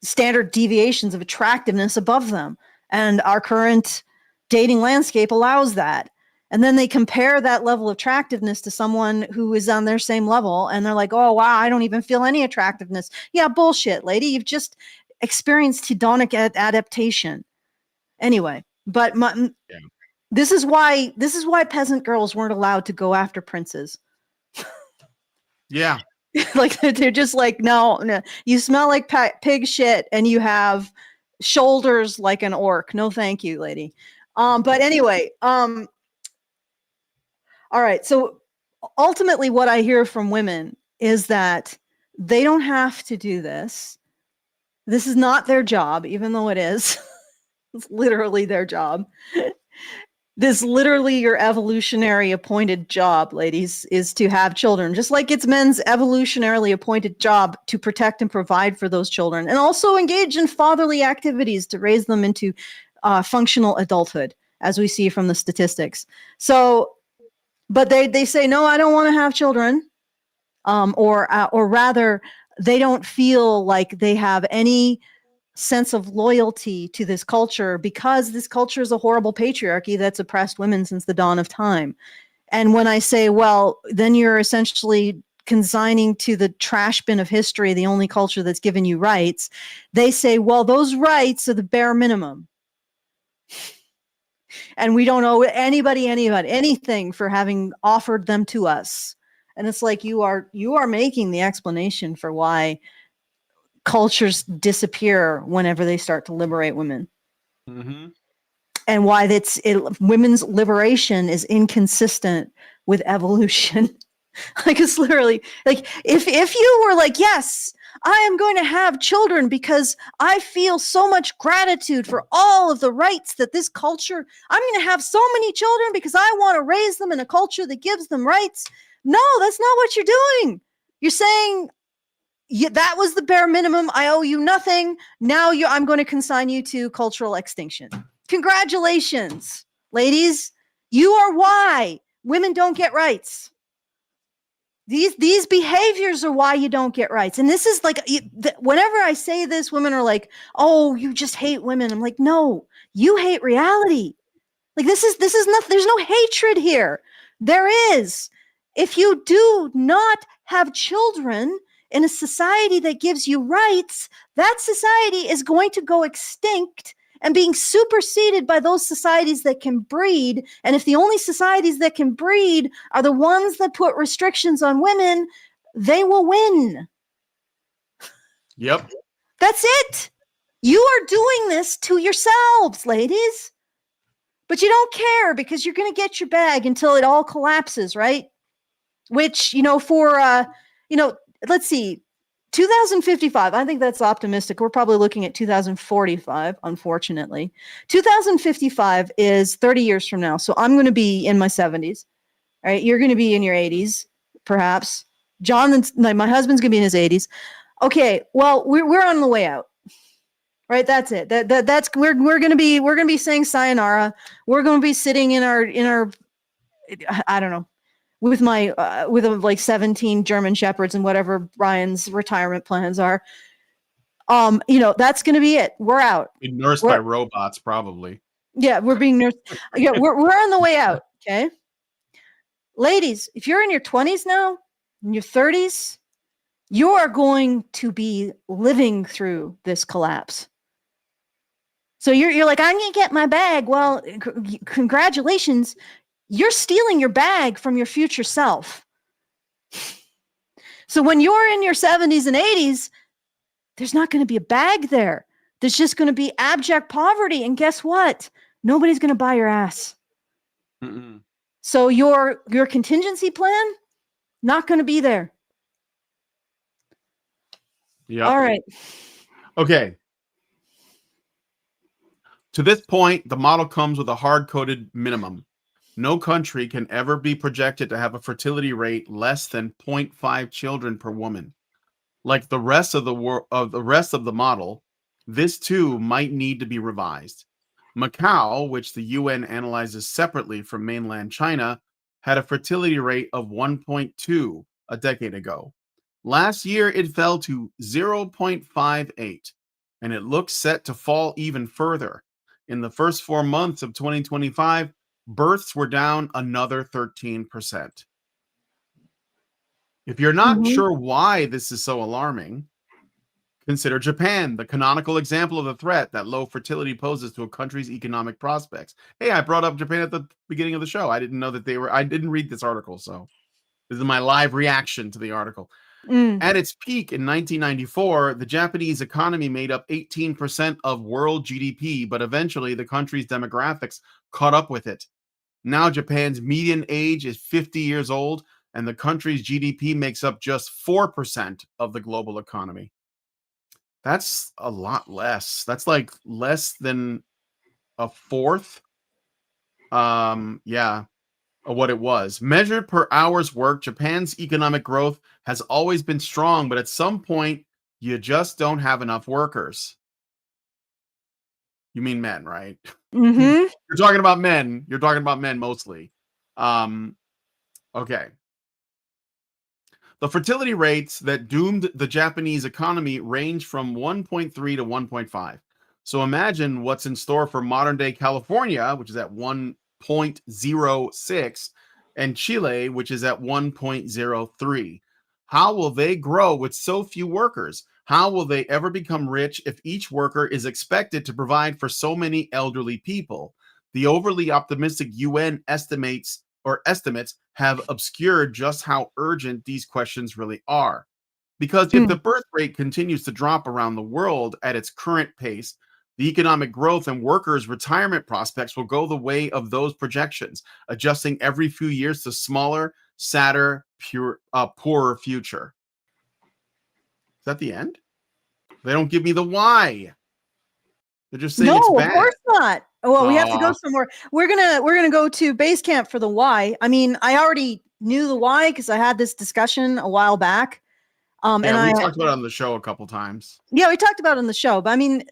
standard deviations of attractiveness above them. And our current dating landscape allows that. And then they compare that level of attractiveness to someone who is on their same level. And they're like, oh, wow, I don't even feel any attractiveness. Yeah, bullshit, lady. You've just experienced hedonic adaptation. Anyway, but yeah. this is why peasant girls weren't allowed to go after princes. Yeah. Like they're just like, no, you smell like pig shit and you have shoulders like an orc. No, thank you, lady. But anyway, all right. So ultimately, what I hear from women is that they don't have to do this. This is not their job, even though it is. It's literally their job. This literally your evolutionary appointed job, ladies, is to have children, just like it's men's evolutionarily appointed job to protect and provide for those children, and also engage in fatherly activities to raise them into functional adulthood, as we see from the statistics. So, but they say, no, I don't want to have children, or rather, they don't feel like they have any sense of loyalty to this culture, because this culture is a horrible patriarchy that's oppressed women since the dawn of time. And when I say, well, then you're essentially consigning to the trash bin of history the only culture that's given you rights, they say, well, those rights are the bare minimum. And we don't owe anybody anything for having offered them to us. And it's like you are making the explanation for why cultures disappear whenever they start to liberate women. Mm-hmm. And why women's liberation is inconsistent with evolution. Like, it's literally like, if you were like, yes, I am going to have children because I feel so much gratitude for all of the rights that this culture, I'm going to have so many children because I want to raise them in a culture that gives them rights. No, that's not what you're doing. You're saying, yeah, that was the bare minimum. I owe you nothing. Now I'm going to consign you to cultural extinction. Congratulations, ladies. You are why women don't get rights. These behaviors are why you don't get rights. And this is like, whenever I say this, women are like, oh, you just hate women. I'm like, no, you hate reality. Like, this is not, there's no hatred here. There is. If you do not have children in a society that gives you rights, that society is going to go extinct and being superseded by those societies that can breed. And if the only societies that can breed are the ones that put restrictions on women, they will win. Yep. That's it. You are doing this to yourselves, ladies. But you don't care because you're going to get your bag until it all collapses, right? Which, let's see, 2055, I think that's optimistic. We're probably looking at 2045, unfortunately. 2055 is 30 years from now. So I'm going to be in my 70s, right? You're going to be in your 80s, perhaps. My husband's going to be in his 80s. Okay, well, we're on the way out. Right, that's it. That's we're gonna be saying sayonara. We're gonna be sitting in our I don't know, with my with like 17 German shepherds and whatever Ryan's retirement plans are. That's gonna be it. We're out. Being nursed by robots, probably. Yeah, we're being nursed. Yeah, we're on the way out. Okay, ladies, if you're in your 20s now, in your 30s, you are going to be living through this collapse. So you're like, I'm going to get my bag. Well, congratulations. You're stealing your bag from your future self. So when you're in your 70s and 80s, there's not going to be a bag there. There's just going to be abject poverty. And guess what? Nobody's going to buy your ass. Mm-mm. So your contingency plan, not going to be there. Yeah. All right. Okay. To this point, the model comes with a hard-coded minimum. No country can ever be projected to have a fertility rate less than 0.5 children per woman. Like the rest of the model, this too might need to be revised. Macau, which the UN analyzes separately from mainland China, had a fertility rate of 1.2 a decade ago. Last year, it fell to 0.58, and it looks set to fall even further. In the first 4 months of 2025, births were down another 13%. If you're not sure why this is so alarming, consider Japan, the canonical example of the threat that low fertility poses to a country's economic prospects. Hey, I brought up Japan at the beginning of the show. I didn't know that I didn't read this article, so this is my live reaction to the article. At its peak in 1994, the Japanese economy made up 18% of world GDP, but eventually the country's demographics caught up with it. Now Japan's median age is 50 years old, and the country's GDP makes up just 4% of the global economy. That's a lot less. That's like less than a fourth. Yeah, of what it was. Measured per hours worked, Japan's economic growth has always been strong, but at some point, you just don't have enough workers. You mean men, right? Mm-hmm. You're talking about men. You're talking about men mostly. Okay. The fertility rates that doomed the Japanese economy range from 1.3 to 1.5. So imagine what's in store for modern day California, which is at 1.06, and Chile, which is at 1.03. How will they grow with so few workers? How will they ever become rich if each worker is expected to provide for so many elderly people? The overly optimistic UN estimates have obscured just how urgent these questions really are. Because if the birth rate continues to drop around the world at its current pace, The economic growth and workers' retirement prospects will go the way of those projections, adjusting every few years to smaller, sadder, poorer future. Is that the end? They don't give me the why. They're just saying No, it's of bad. course not. Well, we have to go somewhere. We're gonna go to base camp for the why. I mean, I already knew the why because I had this discussion a while back. Yeah, we talked about it on the show a couple times. Yeah, we talked about it on the show, but I mean,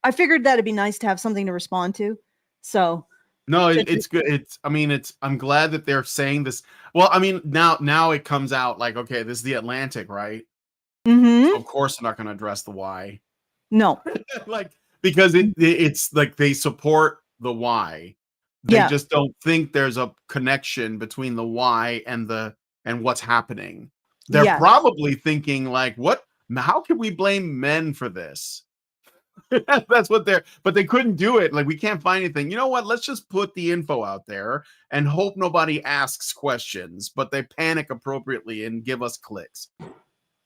I figured that it'd be nice to have something to respond to. So no, it's good. I'm glad that they're saying this. Well, I mean, now it comes out like, okay, this is the Atlantic, right? Mm-hmm. So of course they're not going to address the why. No. Like, because it's like they support the why. They just don't think there's a connection between the why and what's happening. They're probably thinking like, how can we blame men for this? That's what but they couldn't do it. Like, we can't find anything. You know what? Let's just put the info out there and hope nobody asks questions, but they panic appropriately and give us clicks.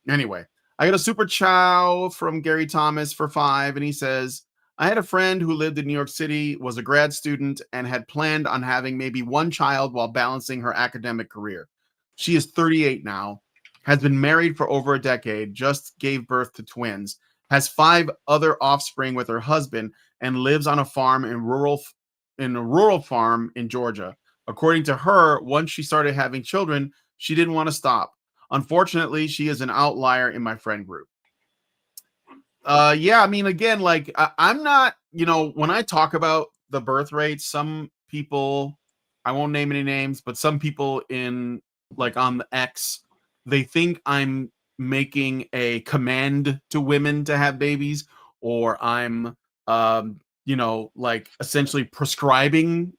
Anyway, I got a super chow from Gary Thomas for 5, and he says, I had a friend who lived in New York City, was a grad student, and had planned on having maybe one child while balancing her academic career. She is 38 now, has been married for over a decade, just gave birth to twins, has 5 other offspring with her husband, and lives on a farm in a rural farm in Georgia. According to her, once she started having children, she didn't want to stop. Unfortunately, she is an outlier in my friend group. Yeah, I mean, again, like I'm not, when I talk about the birth rate, some people, I won't name any names, but some people in like on the X, they think I'm making a command to women to have babies, or I'm, like essentially prescribing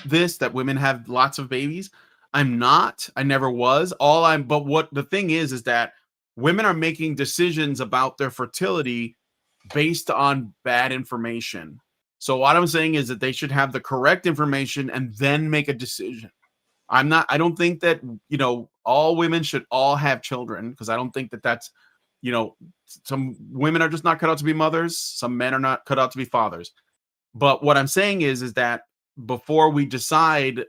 this, that women have lots of babies. I'm not. I never was. But what the thing is that women are making decisions about their fertility based on bad information. So what I'm saying is that they should have the correct information and then make a decision. I don't think that, all women should all have children, because I don't think that that's, some women are just not cut out to be mothers. Some men are not cut out to be fathers. But what I'm saying is that before we decide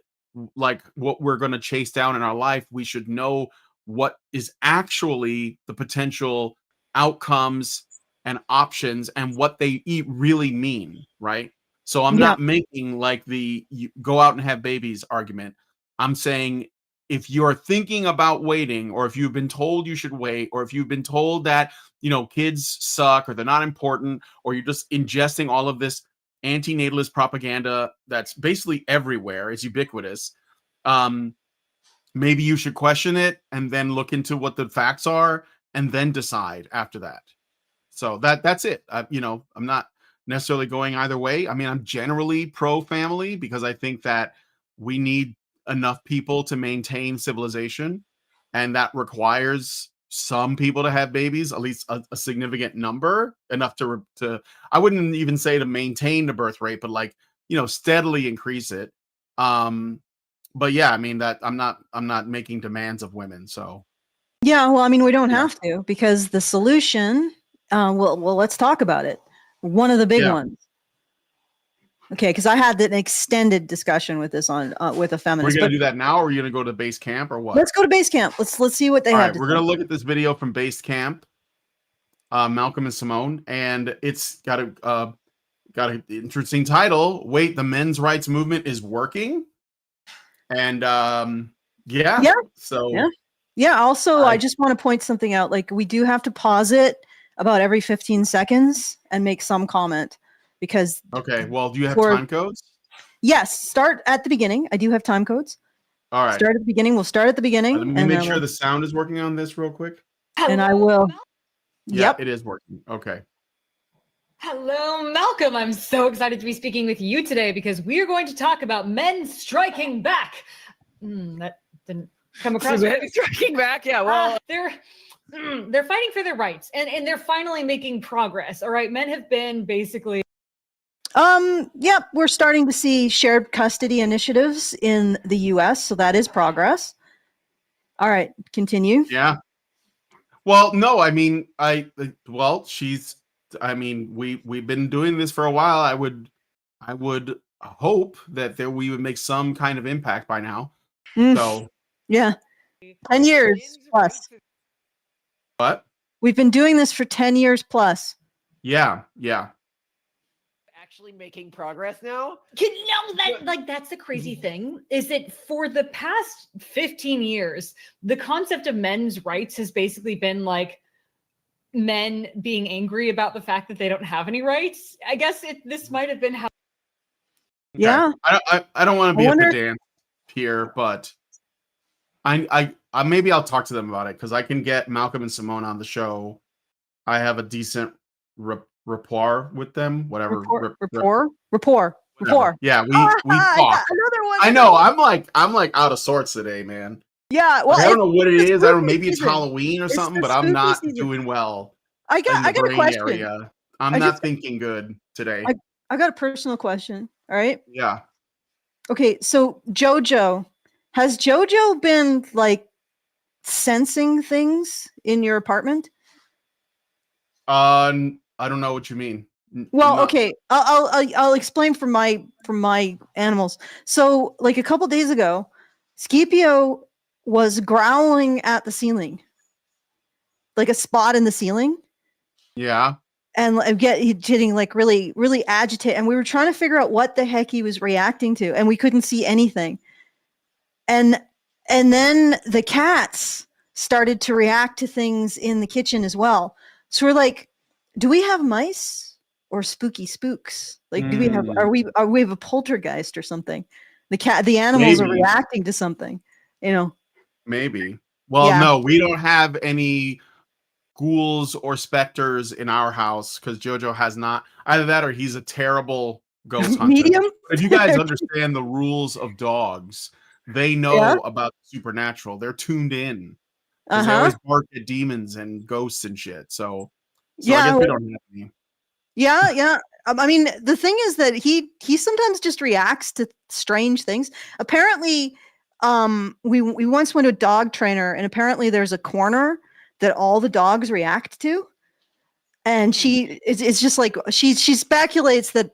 like what we're going to chase down in our life, we should know what is actually the potential outcomes and options and what they really mean, right? So I'm not making like the go out and have babies argument. I'm saying if you're thinking about waiting, or if you've been told you should wait, or if you've been told that, kids suck or they're not important, or you're just ingesting all of this antinatalist propaganda that's basically everywhere, it's ubiquitous. Maybe you should question it and then look into what the facts are and then decide after that. So that's it. I'm not necessarily going either way. I mean, I'm generally pro family because I think that we need enough people to maintain civilization, and that requires some people to have babies, at least a significant number, enough to I wouldn't even say to maintain the birth rate, but like, steadily increase it. But yeah, I mean, that I'm not making demands of women. So yeah, well, I mean, we don't have to, because the solution, well, let's talk about it. One of the big ones. Okay, because I had an extended discussion with this on with a feminist. We're gonna do that now, or are you gonna go to base camp, or what? Let's go to base camp. Let's see what they have. We're gonna look at this video from base camp, Malcolm and Simone, and it's got an interesting title. Wait, the men's rights movement is working, and Also, I just want to point something out. Like, we do have to pause it about every 15 seconds and make some comment. Because well, do you have time codes? Yes, start at the beginning. I do have time codes. All right. Start at the beginning. We'll start at the beginning. Let me make sure the sound is working on this real quick. And I will. Yeah, it is working. Okay. Hello, Malcolm. I'm so excited to be speaking with you today because we are going to talk about men striking back. That didn't come across. Striking back, yeah. Well, they're fighting for their rights, and they're finally making progress. All right, men have been basically. Yep, we're starting to see shared custody initiatives in the US, so that is progress. All right, continue. Yeah. Well, no, I mean, she's I mean, we've been doing this for a while. I would hope that we would make some kind of impact by now. Mm, So, yeah, 10 years Men's plus. rights is but We've been doing this for 10 years plus. yeah. actually making progress now. That's the crazy thing, is that for the past 15 years, the concept of men's rights has basically been like men being angry about the fact that they don't have any rights. I guess this might have been how. Okay. Yeah. I don't want to be a wonder- pedant here, but I maybe I'll talk to them about it because I can get Malcolm and Simone on the show. I have a decent rapport with them. Whatever. Rapport. Yeah, we I talk. got another one. I know. I'm like out of sorts today, man. Yeah, well, Like, I don't know what it is. I don't. spooky Maybe it's season. Halloween or It's something, the but I'm spooky not season. doing well I in got the a brain question. area. I'm I not just- thinking good today. I got a personal question. All right. Yeah. Okay, so Jojo, has Jojo been like sensing things in your apartment? I don't know what you mean. Well, No. okay, I'll explain from my animals. So, like a couple days ago, Scipio was growling at the ceiling, like a spot in the ceiling, Yeah. and he's getting like really, really agitated. And we were trying to figure out what the heck he was reacting to, and we couldn't see anything. And then the cats started to react to things in the kitchen as well. So we're like, do we have mice or spooky spooks? Like, do we have are we have a poltergeist or something? The animals are Maybe. reacting to something, you know. Maybe. Well, Yeah. no, we don't have any ghouls or specters in our house because Jojo has not. Either that or he's a terrible ghost hunter. Medium? But if you guys understand the rules of dogs, they know Yeah. about the supernatural. They're tuned in because they always bark at demons and ghosts and shit. So I Yeah, guess we don't have any. yeah. I mean, the thing is that he sometimes just reacts to strange things. Apparently, we once went to a dog trainer, and apparently there's a corner that all the dogs react to, and it's just like she speculates that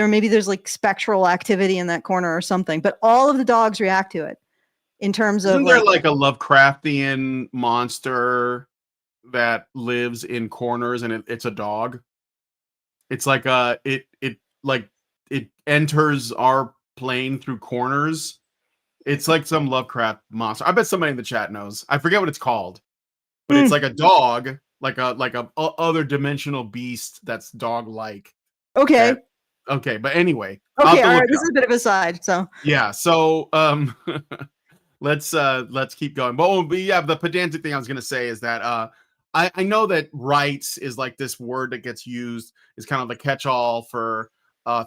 maybe there's like spectral activity in that corner or something, but all of the dogs react to it in terms of Isn't there like a Lovecraftian monster that lives in corners and it's a dog? It's like it enters our plane through corners. It's like some Lovecraft monster. I bet somebody in the chat knows. I forget what it's called, but it's like a dog, like a other dimensional beast that's dog-like. okay. Okay, but anyway. Okay, all right. This is a bit of a side. So yeah, so let's keep going. But yeah, the pedantic thing I was gonna say is that I know that rights is like this word that gets used is kind of the catch-all for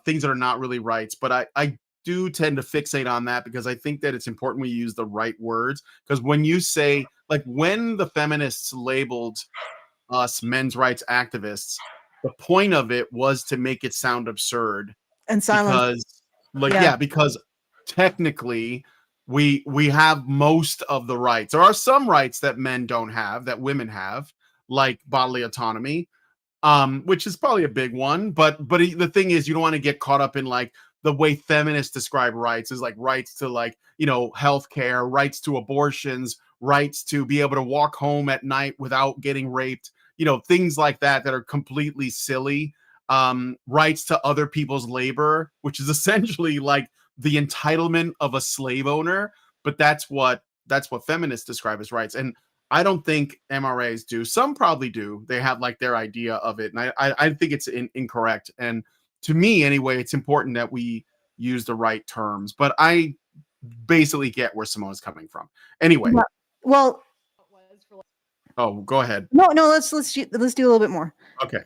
things that are not really rights, but I do tend to fixate on that because I think that it's important we use the right words. Because when you say, like, when the feminists labeled us men's rights activists, the point of it was to make it sound absurd and silence. because because technically we have most of the rights. There are some rights that men don't have that women have, like bodily autonomy, which is probably a big one. But the thing is, you don't want to get caught up in like the way feminists describe rights is like rights to, like, you know, healthcare, rights to abortions, rights to be able to walk home at night without getting raped, you know, things like that are completely silly. Rights to other people's labor, which is essentially like the entitlement of a slave owner, but that's what feminists describe as rights. And I don't think MRAs do. Some probably do. They have like their idea of it, and I think it's incorrect. And to me, anyway, it's important that we use the right terms. But I basically get where Simone's coming from. Anyway. Yeah. Well, oh, go ahead. No. Let's do a little bit more. Okay.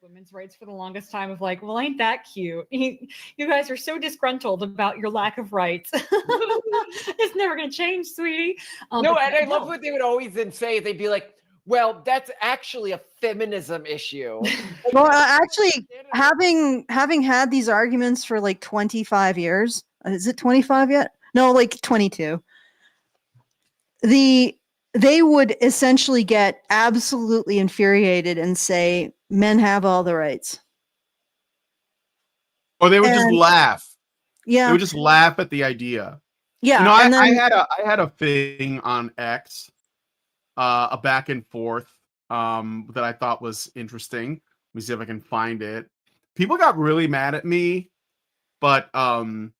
Women's rights for the longest time of like, well, ain't that cute? You guys are so disgruntled about your lack of rights. It's never going to change, sweetie. No, and I love what they would always then say. They'd be like, well, that's actually a feminism issue. Well, actually, having had these arguments for like 25 years, is it 25 yet? No, like 22. They would essentially get absolutely infuriated and say Men have all the rights. Or they would just And- laugh. They Yeah. would just laugh at the idea. Yeah. You know, and I then, had a thing on X, a back and forth, that I thought was interesting. Let me see if I can find it. People got really mad at me, but there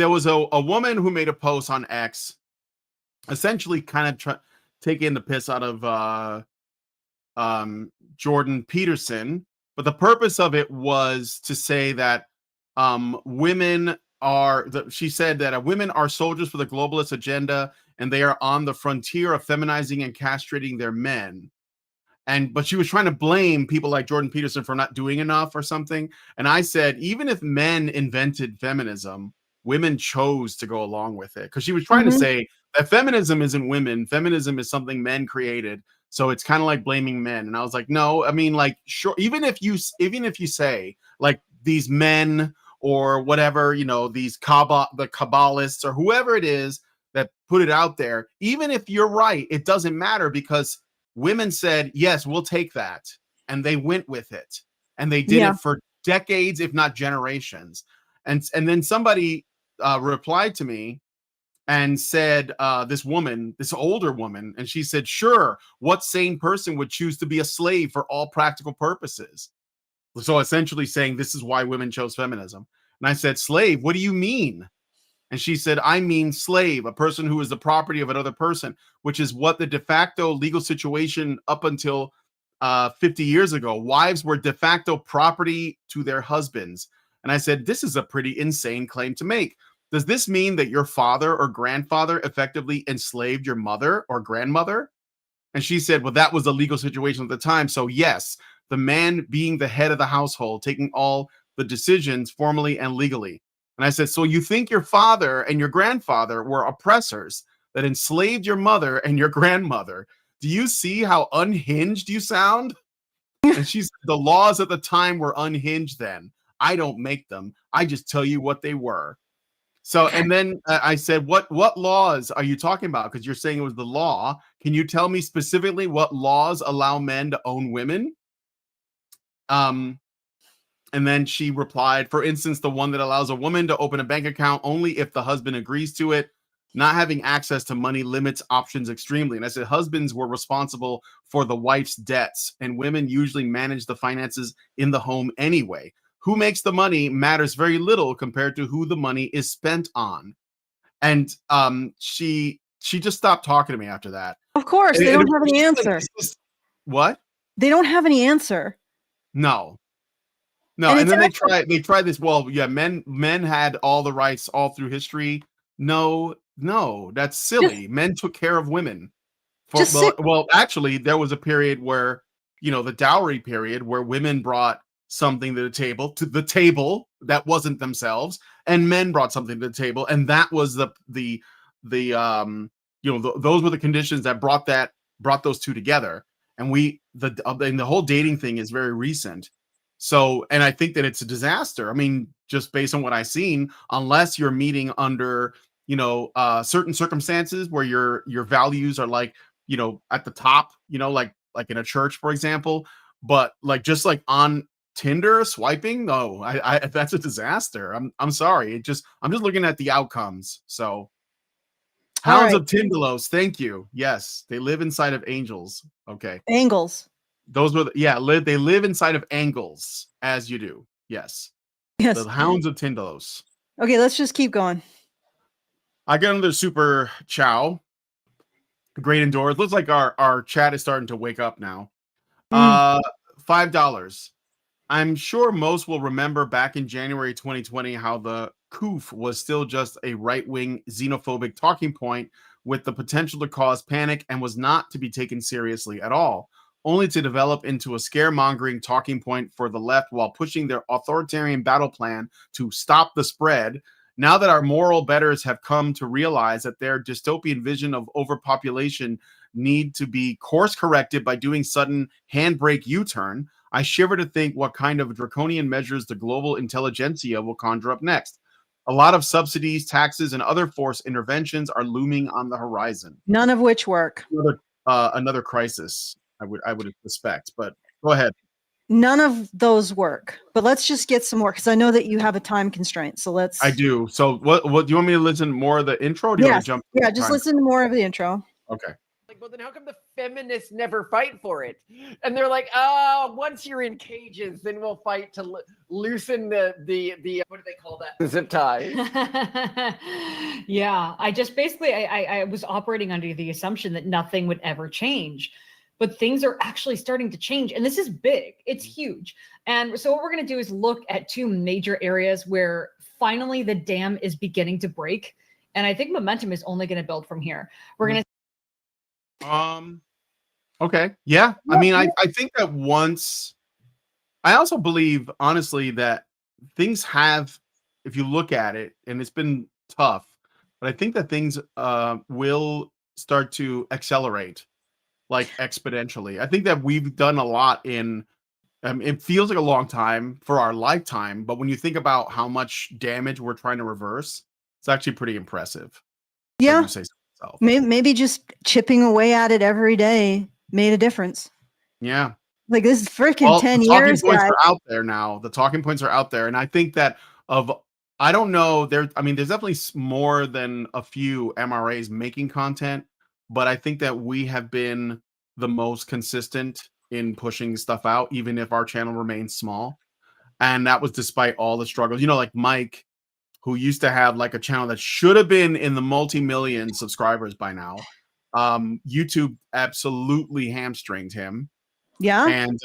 was a woman who made a post on X, essentially kind of taking the piss out of Jordan Peterson, but the purpose of it was to say that women she said that women are soldiers for the globalist agenda and they are on the frontier of feminizing and castrating their men. But she was trying to blame people like Jordan Peterson for not doing enough or something. And I said, even if men invented feminism, women chose to go along with it, because she was trying to say that feminism isn't women. Feminism is something men created. So it's kind of like blaming men. And I was like, no, I mean, like, sure, even if you say like these men or whatever, you know, the Kabbalists or whoever it is that put it out there, even if you're right, it doesn't matter, because women said, yes, we'll take that. And they went with it. And they did Yeah. it for decades, if not generations. And then somebody replied to me and said, this older woman, and she said, sure, what sane person would choose to be a slave for all practical purposes? So essentially saying this is why women chose feminism. And I said, slave, what do you mean? And she said, I mean slave, a person who is the property of another person, which is what the de facto legal situation up until 50 years ago. Wives were de facto property to their husbands. And I said, this is a pretty insane claim to make. Does this mean that your father or grandfather effectively enslaved your mother or grandmother? And she said, well, that was a legal situation at the time. So yes, the man being the head of the household, taking all the decisions formally and legally. And I said, so you think your father and your grandfather were oppressors that enslaved your mother and your grandmother? Do you see how unhinged you sound? And she said, the laws at the time were unhinged then. I don't make them. I just tell you what they were. So, and then I said, what laws are you talking about? Because you're saying it was the law. Can you tell me specifically what laws allow men to own women? And then she replied, for instance, the one that allows a woman to open a bank account only if the husband agrees to it. Not having access to money limits options extremely. And I said, husbands were responsible for the wife's debts, and women usually manage the finances in the home anyway. Who makes the money matters very little compared to who the money is spent on. And she just stopped talking to me after that. Of course, And they it don't was have any just like, answer. what? They don't have any answer. No. And And then it's they tried this. Well, yeah, men had all the rights all through history. No, that's silly. Men took care of women. Just sick. Well, actually, there was a period where, you know, the dowry period, where women brought something to the table that wasn't themselves, and men brought something to the table, and that was the those were the conditions that brought those two together. And the whole dating thing is very recent. So, and I think that it's a disaster. I mean, just based on what I've seen, unless you're meeting under, certain circumstances where your values are like, at the top, like in a church, for example. But like just like on Tinder swiping, no, I that's a disaster. I'm sorry. I'm just looking at the outcomes. So Hounds right. of Tindalos, thank you. Yes, they live inside of angels. Okay. Angles. Those were they live inside of angles, as you do. Yes. Yes. The Hounds of Tindalos. Okay, let's just keep going. I got another super chow. Great indoors. Looks like our chat is starting to wake up now. $5. I'm sure most will remember back in January 2020 how the COOF was still just a right-wing xenophobic talking point with the potential to cause panic and was not to be taken seriously at all, only to develop into a scaremongering talking point for the left while pushing their authoritarian battle plan to stop the spread. Now that our moral betters have come to realize that their dystopian vision of overpopulation need to be course corrected by doing sudden handbrake U-turn, I shiver to think what kind of draconian measures the global intelligentsia will conjure up next. A lot of subsidies, taxes, and other forced interventions are looming on the horizon. None of which work. Another crisis, I would suspect. But Go ahead. None of those work, but let's just get some more because I know that you have a time constraint. So let's. I do. So what do you want me to listen more of the intro? Or do you want Yes. to jump? Yeah, just time? listen to more of the intro. Okay. Like, well, then how come the feminists never fight for it? And they're like, once you're in cages, then we'll fight to loosen the what do they call that? The zip ties. Yeah, I just basically I was operating under the assumption that nothing would ever change. But things are actually starting to change. And this is big. It's huge. And so what we're going to do is look at two major areas where finally the dam is beginning to break. And I think momentum is only going to build from here. We're going to Okay. Yeah. I mean, I think that once I also believe honestly that things have, if you look at it, and it's been tough, but I think that things will start to accelerate like exponentially. I think that we've done a lot in it feels like a long time for our lifetime, but when you think about how much damage we're trying to reverse, it's actually pretty impressive. Yeah. You say so yourself. Maybe just chipping away at it every day made a difference. Yeah. Like this is freaking 10 the talking years, points guys. are out there now. The talking points are out there, and I think that I don't know. I mean, there's definitely more than a few MRAs making content, but I think that we have been the most consistent in pushing stuff out, even if our channel remains small. And that was despite all the struggles. You know, like Mike, who used to have like a channel that should have been in the multi-million subscribers by now. YouTube absolutely hamstringed him. Yeah. And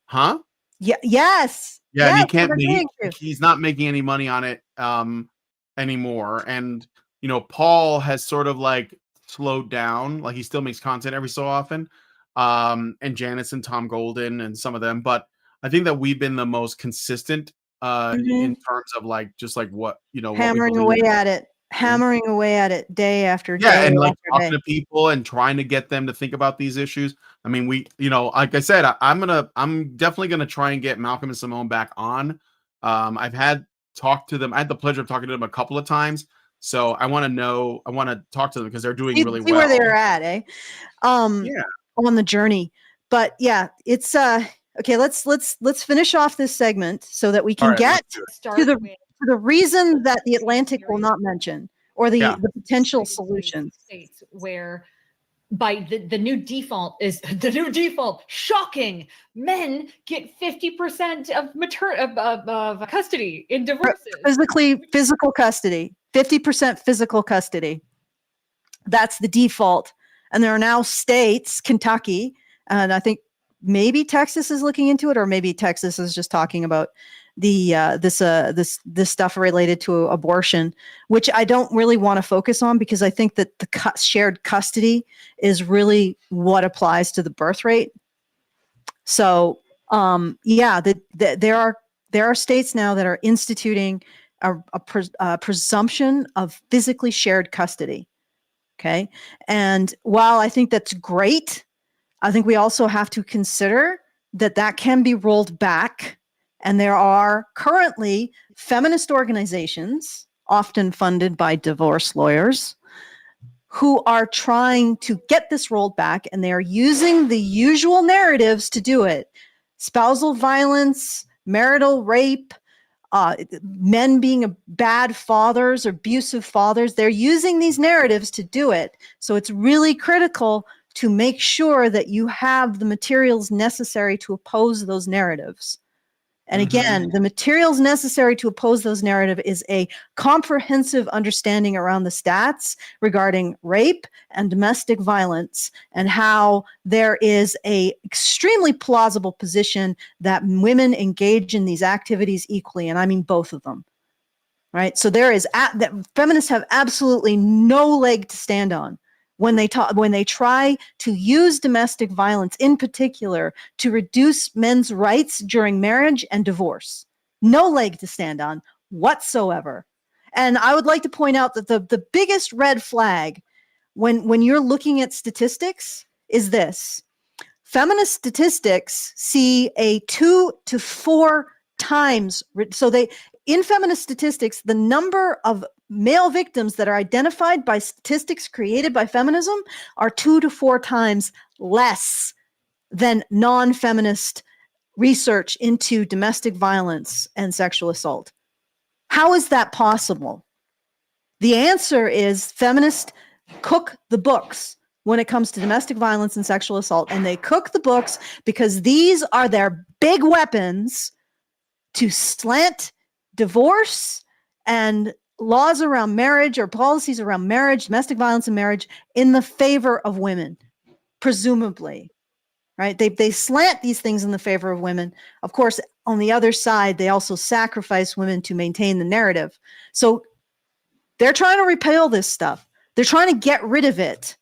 huh? Yeah. Yes. Yeah, and he Yes, can't we're make doing he's not making any money on it anymore. And you know, Paul has sort of like slowed down. Like he still makes content every so often. And Janice and Tom Golden and some of them, but I think that we've been the most consistent in terms of like just like what what we hammering believe away in. at it, hammering away at it day after Yeah, day and like after talking day. to people and trying to get them to think about these issues. I mean, we, like I said, I'm definitely gonna try and get Malcolm and Simone back on. I've had talked to them. I had the pleasure of talking to them a couple of times. So I want to talk to them because they're doing really See well. where they're at, eh? Yeah. On the journey. But yeah, it's okay. Let's finish off this segment so that we can All right, get let's do it. start to the with to the reason that the Atlantic will not mention or the Yeah. potential United solutions. States where by the new default is the new default. Shocking. Men get 50% of custody in divorces. Physical custody, 50% physical custody. That's the default. And there are now states, Kentucky, and I think maybe Texas is looking into it, or maybe Texas is just talking about the this stuff related to abortion, which I don't really want to focus on because I think that the shared custody is really what applies to the birth rate. So there are states now that are instituting a presumption of physically shared custody. Okay. And while I think that's great, I think we also have to consider that that can be rolled back. And there are currently feminist organizations, often funded by divorce lawyers, who are trying to get this rolled back. And they are using the usual narratives to do it: spousal violence, marital rape, men being bad fathers, abusive fathers. They're using these narratives to do it. So it's really critical to make sure that you have the materials necessary to oppose those narratives. And again, the materials necessary to oppose those narratives is a comprehensive understanding around the stats regarding rape and domestic violence, and how there is a extremely plausible position that women engage in these activities equally. And I mean both of them, right? So there is that feminists have absolutely no leg to stand on when they try to use domestic violence in particular to reduce men's rights during marriage and divorce. No leg to stand on whatsoever. And I would like to point out that the biggest red flag when you're looking at statistics is this: feminist statistics see a 2 to 4 times. So in feminist statistics, the number of male victims that are identified by statistics created by feminism are 2 to 4 times less than non-feminist research into domestic violence and sexual assault. How is that possible? The answer is feminists cook the books when it comes to domestic violence and sexual assault, and they cook the books because these are their big weapons to slant divorce and laws around marriage or policies around marriage, domestic violence and marriage in the favor of women, presumably, right? They slant these things in the favor of women. Of course, on the other side, they also sacrifice women to maintain the narrative. So they're trying to repel this stuff. They're trying to get rid of it.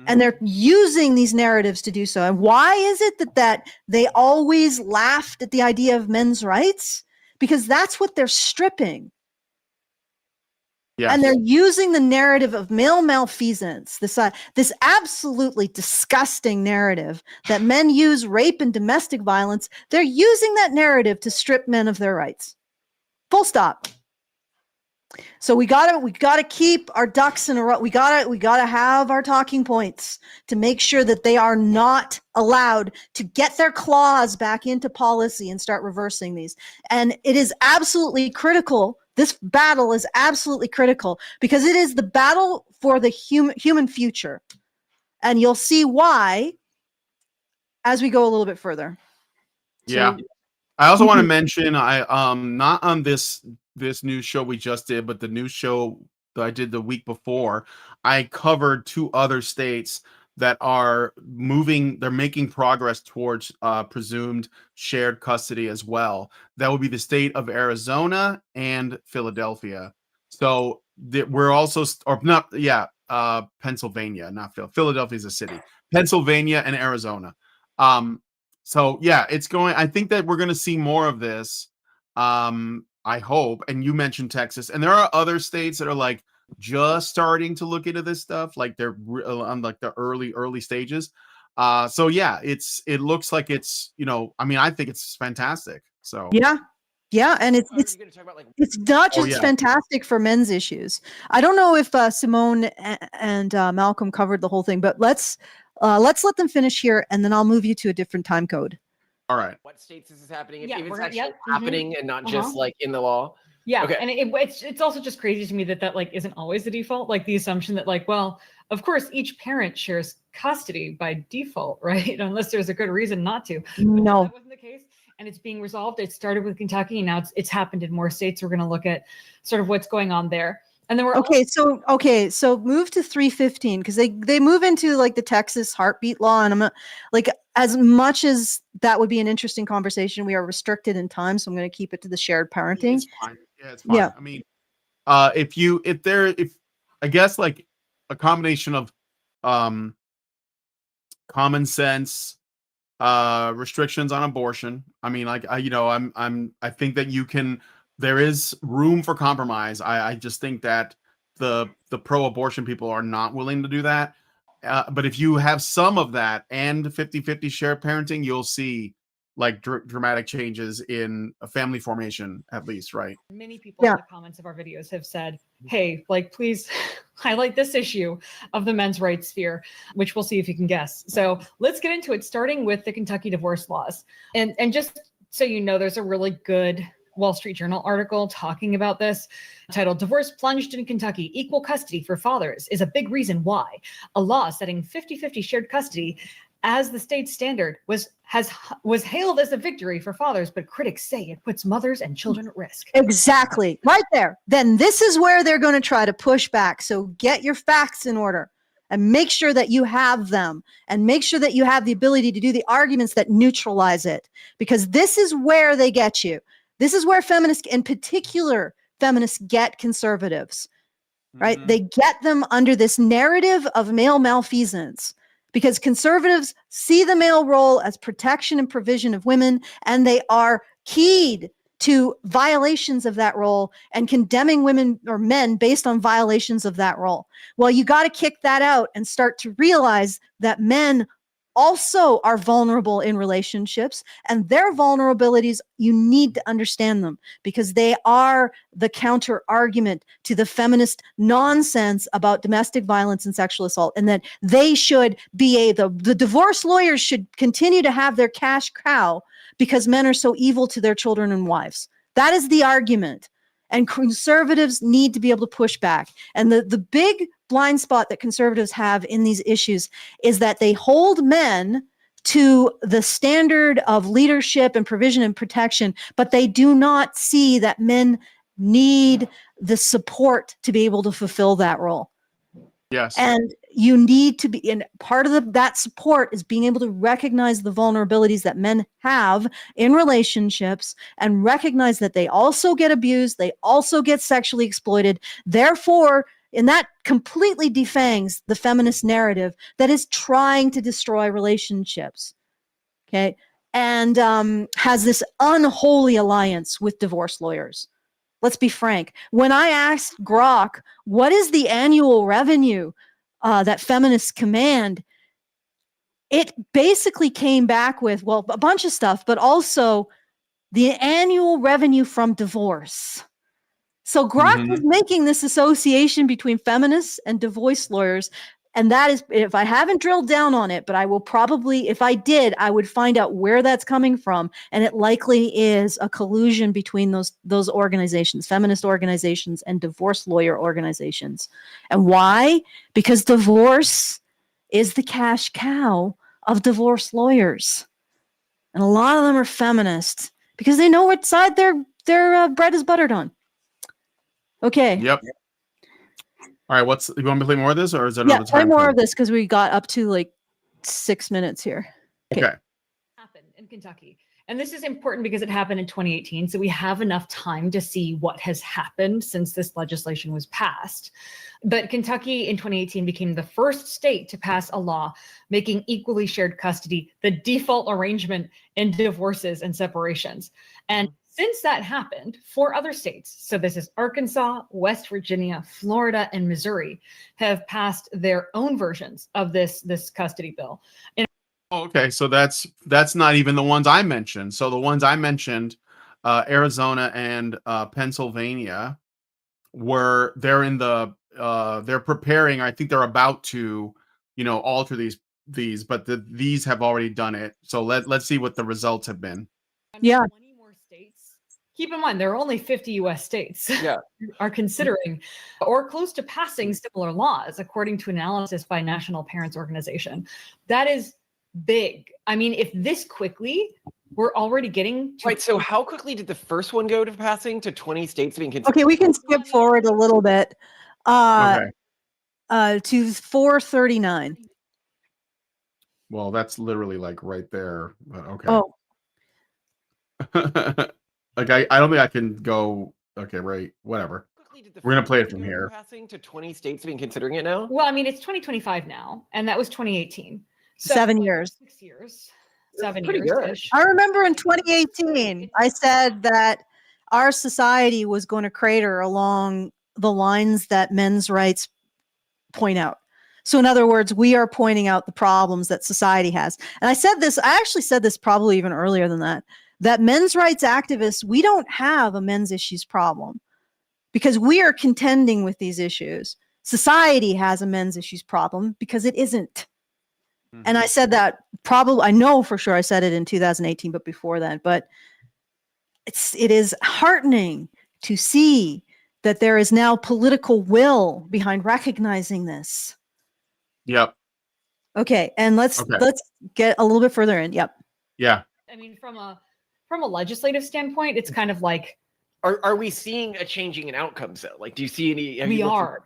And they're using these narratives to do so. And why is it that they always laughed at the idea of men's rights? Because that's what they're stripping. Yes. And they're using the narrative of male malfeasance, this absolutely disgusting narrative that men use rape and domestic violence. They're using that narrative to strip men of their rights. Full stop. So we gotta keep our ducks in a row. We gotta have our talking points to make sure that they are not allowed to get their claws back into policy and start reversing these. And it is absolutely critical. This battle is absolutely critical because it is the battle for the human future. And you'll see why as we go a little bit further. Yeah. I also want to mention, not on this news show we just did, but the news show that I did the week before, I covered 2 other states that are they're making progress towards presumed shared custody as well. That would be the state of Arizona and Philadelphia. So we're also, or not, Pennsylvania, not Philadelphia is a city. Pennsylvania and Arizona. So yeah, I think that we're going to see more of this. I hope. And you mentioned Texas, and there are other states that are like just starting to look into this stuff. Like they're on like the early stages. So yeah, it looks like it's, I think it's fantastic. So yeah. And it's not just fantastic for men's issues. I don't know if Simone and Malcolm covered the whole thing, but let's let them finish here, and then I'll move you to a different time code. All right. What states is this happening? Yeah, if it's actually happening and not just like in the law. Yeah. Okay. And it's also just crazy to me that like isn't always the default. Like the assumption that like, well, of course, each parent shares custody by default, right? Unless there's a good reason not to. No, that wasn't the case. And it's being resolved. It started with Kentucky, and now it's happened in more states. We're going to look at sort of what's going on there. And then we're so move to 315 because they move into like the Texas heartbeat law, and I'm like, as much as that would be an interesting conversation, we are restricted in time, so I'm going to keep it to the shared parenting. It's fine. Yeah, it's fine. Yeah. I mean, if I guess like a combination of common sense, restrictions on abortion. I mean, like I think that there is room for compromise. I just think that the pro-abortion people are not willing to do that. But if you have some of that and 50-50 shared parenting, you'll see like dramatic changes in a family formation, at least, right? Many people in the comments of our videos have said, hey, like, please highlight this issue of the men's rights sphere, which we'll see if you can guess. So let's get into it, starting with the Kentucky divorce laws. And just so you know, there's a really good Wall Street Journal article talking about this, titled "Divorce Plunged in Kentucky, Equal Custody for Fathers is a Big Reason Why. A law setting 50-50 shared custody as the state standard was hailed as a victory for fathers, but critics say it puts mothers and children at risk." Exactly. Right there. Then this is where they're going to try to push back. So get your facts in order and make sure that you have them, and make sure that you have the ability to do the arguments that neutralize it, because this is where they get you. This is where feminists, in particular, feminists get conservatives, right? Mm-hmm. They get them under this narrative of male malfeasance, because conservatives see the male role as protection and provision of women, and they are keyed to violations of that role and condemning women or men based on violations of that role. Well, you got to kick that out and start to realize that men also are vulnerable in relationships, and their vulnerabilities, you need to understand them because they are the counter argument to the feminist nonsense about domestic violence and sexual assault, and that they should be the divorce lawyers should continue to have their cash cow because men are so evil to their children and wives. That is the argument. And conservatives need to be able to push back. And the big blind spot that conservatives have in these issues is that they hold men to the standard of leadership and provision and protection, but they do not see that men need the support to be able to fulfill that role. Yes. And you need to be, and part of that support is being able to recognize the vulnerabilities that men have in relationships and recognize that they also get abused, they also get sexually exploited. Therefore, and that completely defangs the feminist narrative that is trying to destroy relationships. Okay. And has this unholy alliance with divorce lawyers. Let's be frank. When I asked Grok, what is the annual revenue that feminists command? It basically came back with, well, a bunch of stuff, but also the annual revenue from divorce. So Grok was making this association between feminists and divorce lawyers. And that is, if I haven't drilled down on it, but I will probably, if I did, I would find out where that's coming from. And it likely is a collusion between those organizations, feminist organizations and divorce lawyer organizations. And why? Because divorce is the cash cow of divorce lawyers. And a lot of them are feminists because they know what side their bread is buttered on. Okay. Yep. All right. You want me to play more of this, or is there Yeah, another time? play more of this because we got up to like 6 minutes here. Okay. Happened in Kentucky. And this is important because it happened in 2018. So we have enough time to see what has happened since this legislation was passed. But Kentucky in 2018 became the first state to pass a law making equally shared custody the default arrangement in divorces and separations. And since that happened, 4 other states, so this is Arkansas, West Virginia, Florida, and Missouri, have passed their own versions of this custody bill. Okay, so that's not even the ones I mentioned. So the ones I mentioned, Arizona and Pennsylvania, they're in the they're preparing. I think they're about to, alter these, but these have already done it. So let's see what the results have been. Yeah. 20 more states. Keep in mind, there are only 50 US states Yeah. are considering or close to passing similar laws, according to analysis by National Parents Organization. That is big. I mean, if this quickly, we're already getting to... Right. So how quickly did the first one go to passing to 20 states being considered? Okay, we can skip forward a little bit Okay. to 439. Well, that's literally like right there. But okay. Oh, Like I don't think I can go. Okay, right. Whatever. We're gonna play it from here. Passing to 20 states being considering it now. Well, I mean, it's 2025 now, and that was 2018. So 7 years. 6 years. 7 pretty years. I remember in 2018, I said that our society was going to crater along the lines that men's rights point out. So in other words, we are pointing out the problems that society has. And I actually said this probably even earlier than that men's rights activists, we don't have a men's issues problem because we are contending with these issues. Society has a men's issues problem because it isn't. And I said that I know for sure I said it in 2018, but before then, but it is heartening to see that there is now political will behind recognizing this. Yep. Okay. And let's get a little bit further in. Yep. Yeah. I mean, from a legislative standpoint, it's kind of like, Are we seeing a changing in outcomes though? Like, do you see any? We are.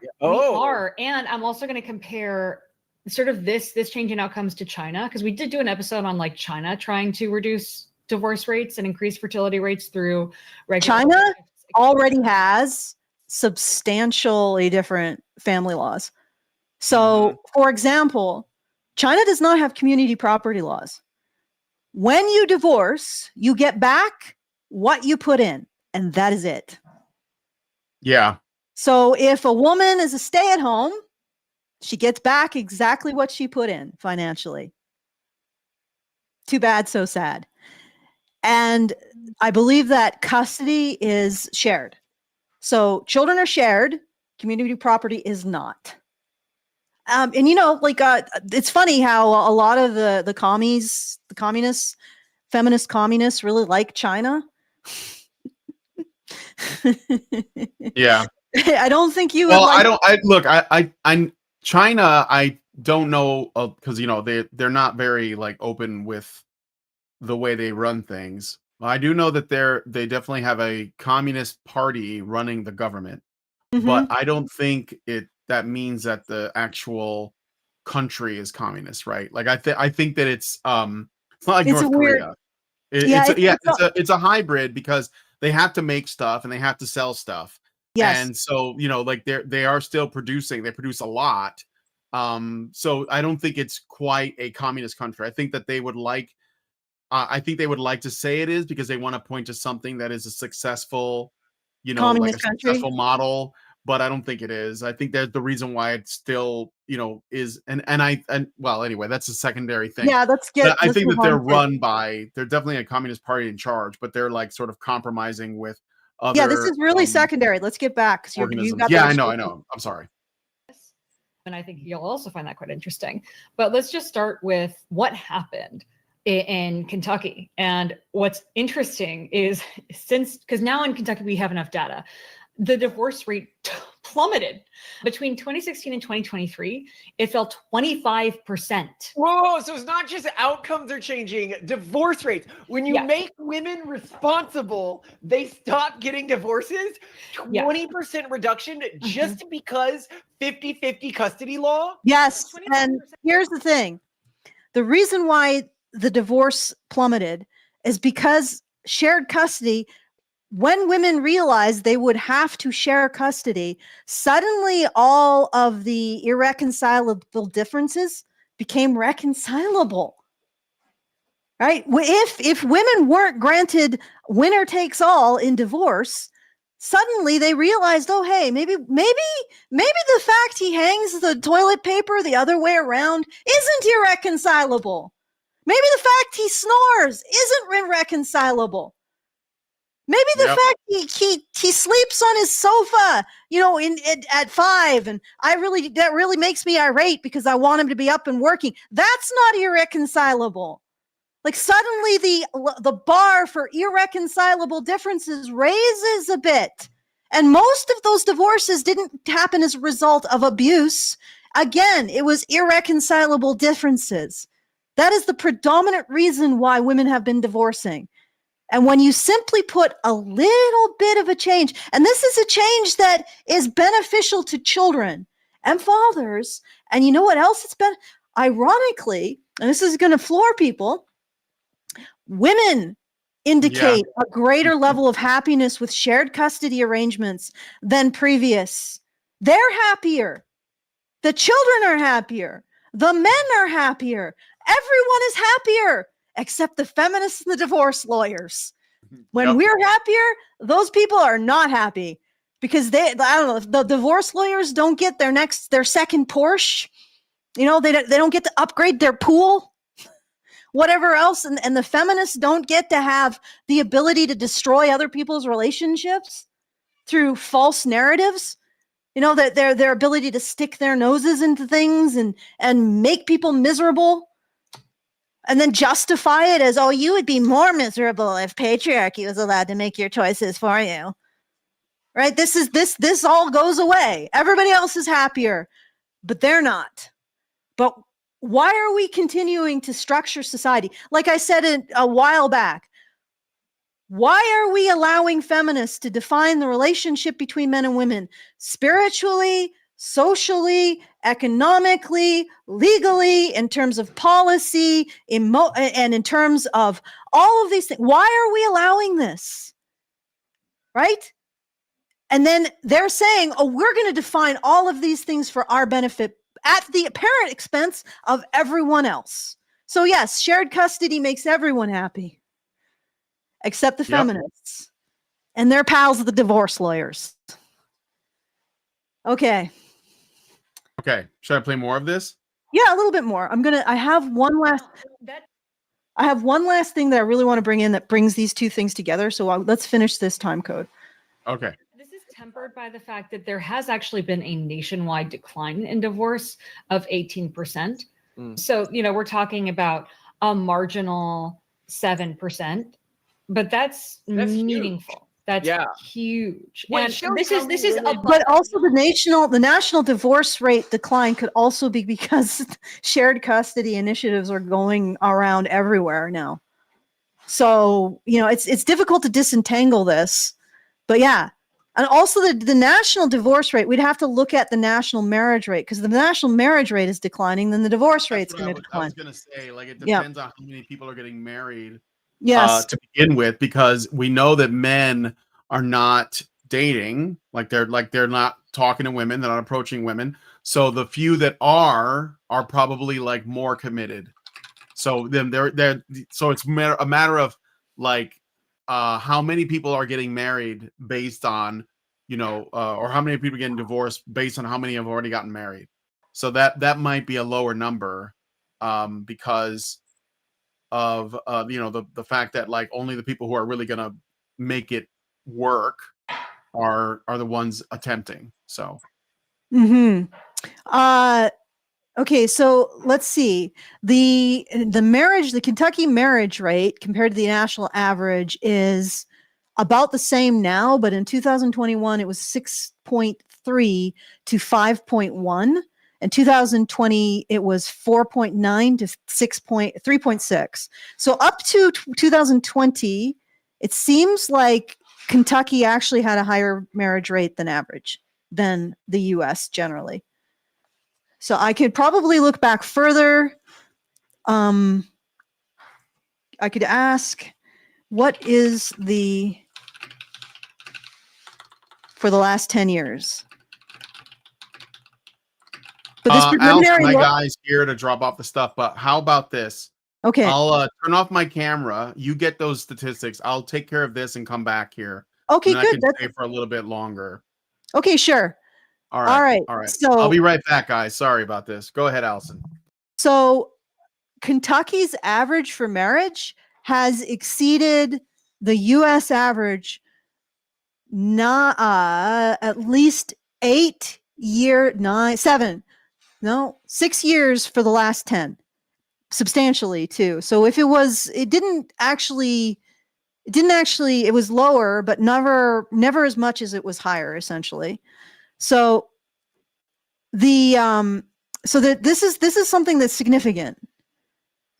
And I'm also going to compare sort of this change in outcomes to China, because we did do an episode on like China trying to reduce divorce rates and increase fertility rates through regular. China already has substantially different family laws. So, for example, China does not have community property laws. When you divorce, you get back what you put in, and that is it. Yeah. So if a woman is a stay-at-home, she gets back exactly what she put in financially. Too bad, so sad. And I believe that custody is shared. So children are shared, community property is not. And you know, like it's funny how a lot of the communists, feminist communists really like China. Yeah. I don't think you would Well, like. I'm China. I don't know because you know they're not very like open with the way they run things. I do know that they definitely have a communist party running the government, but Mhm. I don't think that means that the actual country is communist, right? Like I think that it's not like It's a North weird. Korea. Yeah, It's a hybrid because they have to make stuff and they have to sell stuff. yes, And so, you know, like they are still producing, they produce a lot. So I don't think it's quite a communist country. I think they would like to say it is because they want to point to something that is a successful, you know, like a communist country. successful model, but I don't think it is. I think that's the reason why it still, you know, is and well, anyway, that's a secondary thing. Yeah, But I let's think move that on to. they're definitely a communist party in charge, but they're like sort of compromising with Yeah, this other is really secondary. Let's get back because you organisms. got Yeah, the I know. I'm sorry. And I think you'll also find that quite interesting. But let's just start with what happened in Kentucky. And what's interesting is because now in Kentucky we have enough data, the divorce rate plummeted between 2016 and 2023. It fell 25%. Whoa, so it's not just outcomes are changing, divorce rates. When you make women responsible, they stop getting divorces. 20% reduction just because 50-50 custody law? Yes, and here's the thing. The reason why the divorce plummeted is because shared custody, when women realized they would have to share custody, suddenly all of the irreconcilable differences became reconcilable. Right? If women weren't granted winner takes all in divorce, suddenly they realized, oh hey, maybe the fact he hangs the toilet paper the other way around isn't irreconcilable. Maybe the fact he snores isn't irreconcilable. Maybe the fact he sleeps on his sofa, you know, at 5, and that really makes me irate because I want him to be up and working. That's not irreconcilable. Like suddenly the bar for irreconcilable differences raises a bit. And most of those divorces didn't happen as a result of abuse. Again, it was irreconcilable differences. That is the predominant reason why women have been divorcing. And when you simply put a little bit of a change, and this is a change that is beneficial to children and fathers, and you know what else it's been? Ironically, and this is going to floor people, women indicate a greater level of happiness with shared custody arrangements than previous. They're happier. The children are happier. The men are happier. Everyone is happier except the feminists and the divorce lawyers. When we're happier, those people are not happy because I don't know, the divorce lawyers don't get their second Porsche. You know, they don't get to upgrade their pool, whatever else. And the feminists don't get to have the ability to destroy other people's relationships through false narratives. You know, that their ability to stick their noses into things and make people miserable. And then justify it as, oh, you would be more miserable if patriarchy was allowed to make your choices for you. Right? This all goes away. Everybody else is happier, but they're not. But why are we continuing to structure society? Like I said a while back, why are we allowing feminists to define the relationship between men and women spiritually, socially, economically, legally, in terms of policy, and in terms of all of these things? Why are we allowing this? Right? And then they're saying, oh, we're going to define all of these things for our benefit at the apparent expense of everyone else. So yes, shared custody makes everyone happy, except the feminists. And they're pals of the divorce lawyers. Okay. Okay. Should I play more of this? Yeah, a little bit more. I have one last. I have one last thing that I really want to bring in that brings these two things together. So let's finish this time code. Okay. This is tempered by the fact that there has actually been a nationwide decline in divorce of 18%. So, we're talking about a marginal 7%, but that's meaningful. Huge. That's huge. Well, And this is above. But also the national divorce rate decline could also be because shared custody initiatives are going around everywhere now. So, it's difficult to disentangle this, but yeah. And also the national divorce rate, we'd have to look at the national marriage rate, because the national marriage rate is declining, then the divorce rate is going to decline. I was going to say, like, it depends on how many people are getting married to begin with, because we know that men are not dating, they're not talking to women, they're not approaching women. So the few that are probably like more committed. So then so it's a matter of like how many people are getting married based on, or how many people are getting divorced based on how many have already gotten married. So that might be a lower number because of the fact that like only the people who are really gonna make it work are the ones attempting. So okay, so let's see. The Kentucky marriage rate compared to the national average is about the same now, but in 2021 it was 6.3 to 5.1. In 2020 it was 4.9 to 3.6. So up to 2020, it seems like Kentucky actually had a higher marriage rate than average than the US generally. So I could probably look back further. I could ask, what is for the last 10 years? But this preliminary my guy's here to drop off the stuff, but how about this? Okay. I'll turn off my camera. You get those statistics. I'll take care of this and come back here. Okay, good. I can stay for a little bit longer. Okay, sure. All right. So I'll be right back, guys. Sorry about this. Go ahead, Allison. So Kentucky's average for marriage has exceeded the US average at least 6 years for the last 10, substantially too. So if it was lower, but never as much as it was higher, essentially. So this is something that's significant.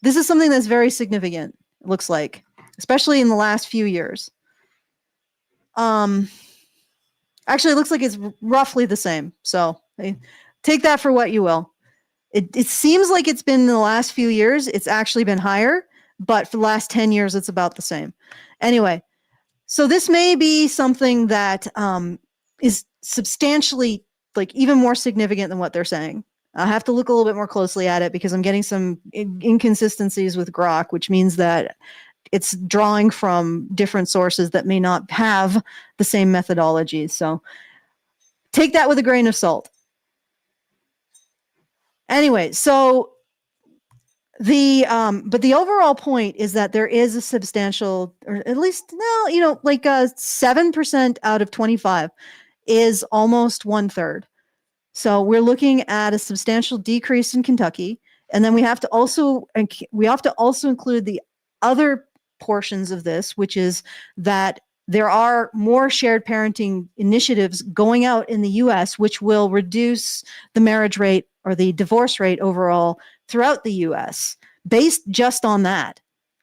This is something that's very significant, it looks like, especially in the last few years. Actually, it looks like it's roughly the same. So take that for what you will. It seems like it's been in the last few years, it's actually been higher, but for the last 10 years, it's about the same. Anyway, so this may be something that is substantially, like, even more significant than what they're saying. I have to look a little bit more closely at it because I'm getting some inconsistencies with Grok, which means that it's drawing from different sources that may not have the same methodologies. So take that with a grain of salt. Anyway, so but the overall point is that there is a substantial, or at least, 7% out of 25 is almost 1/3. So we're looking at a substantial decrease in Kentucky. And then we have to also include the other portions of this, which is that there are more shared parenting initiatives going out in the US, which will reduce the marriage rate or the divorce rate overall throughout the US based just on that.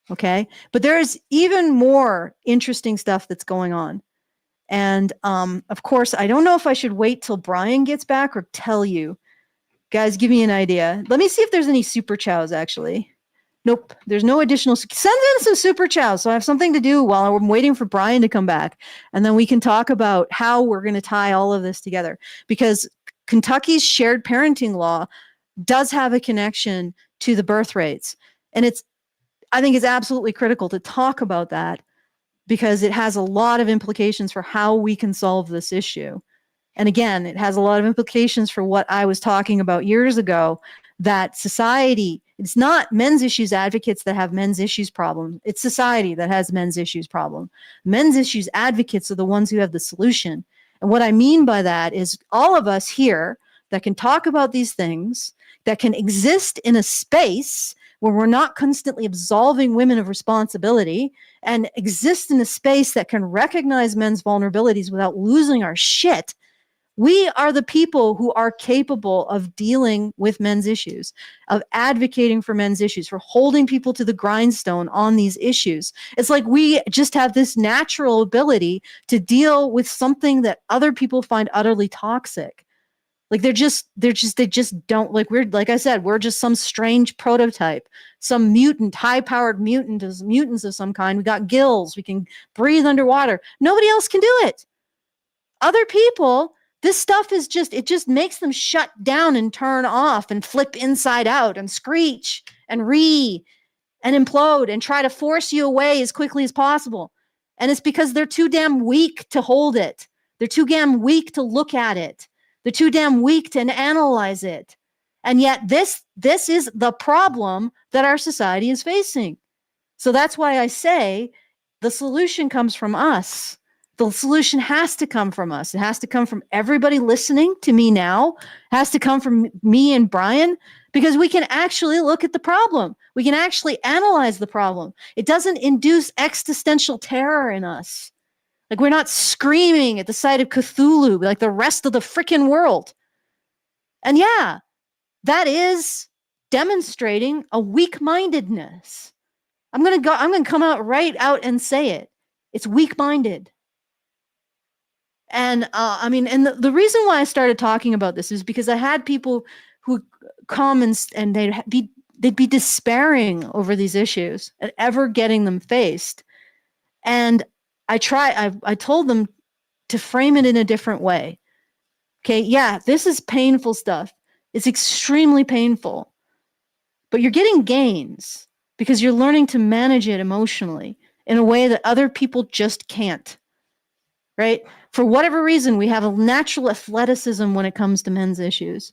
Okay. But there's even more interesting stuff that's going on. And of course, I don't know if I should wait till Brian gets back or tell you. Guys, give me an idea. Let me see if there's any super chows, actually. Nope, there's no additional. Send in some super chows so I have something to do while I'm waiting for Brian to come back. And then we can talk about how we're going to tie all of this together. Because Kentucky's shared parenting law does have a connection to the birth rates. And I think it's absolutely critical to talk about that, because it has a lot of implications for how we can solve this issue. And again, it has a lot of implications for what I was talking about years ago, that society It's not men's issues advocates that have men's issues problem. It's society that has men's issues problem. Men's issues advocates are the ones who have the solution. And what I mean by that is all of us here that can talk about these things, that can exist in a space where we're not constantly absolving women of responsibility, and exist in a space that can recognize men's vulnerabilities without losing our shit. We are the people who are capable of dealing with men's issues, of advocating for men's issues, for holding people to the grindstone on these issues. It's like we just have this natural ability to deal with something that other people find utterly toxic. Like they just don't, like, we're, like I said, we're just some strange prototype, some mutant, high-powered mutants of some kind. We got gills, we can breathe underwater. Nobody else can do it. Other people, this stuff is just, it just makes them shut down and turn off and flip inside out and screech and and implode and try to force you away as quickly as possible. And it's because they're too damn weak to hold it. They're too damn weak to look at it. They're too damn weak to analyze it. And yet this is the problem that our society is facing. So that's why I say the solution comes from us. The solution has to come from us. It has to come from everybody listening to me now. It has to come from me and Brian, because we can actually look at the problem. We can actually analyze the problem. It doesn't induce existential terror in us. Like, we're not screaming at the sight of Cthulhu like the rest of the freaking world. And yeah, that is demonstrating a weak-mindedness. I'm going to come out right out and say it. It's weak-minded. And I mean, and the reason why I started talking about this is because I had people who come and they'd be despairing over these issues and ever getting them faced. And I told them to frame it in a different way. Okay, yeah, this is painful stuff. It's extremely painful. But you're getting gains because you're learning to manage it emotionally in a way that other people just can't. Right? For whatever reason, we have a natural athleticism when it comes to men's issues.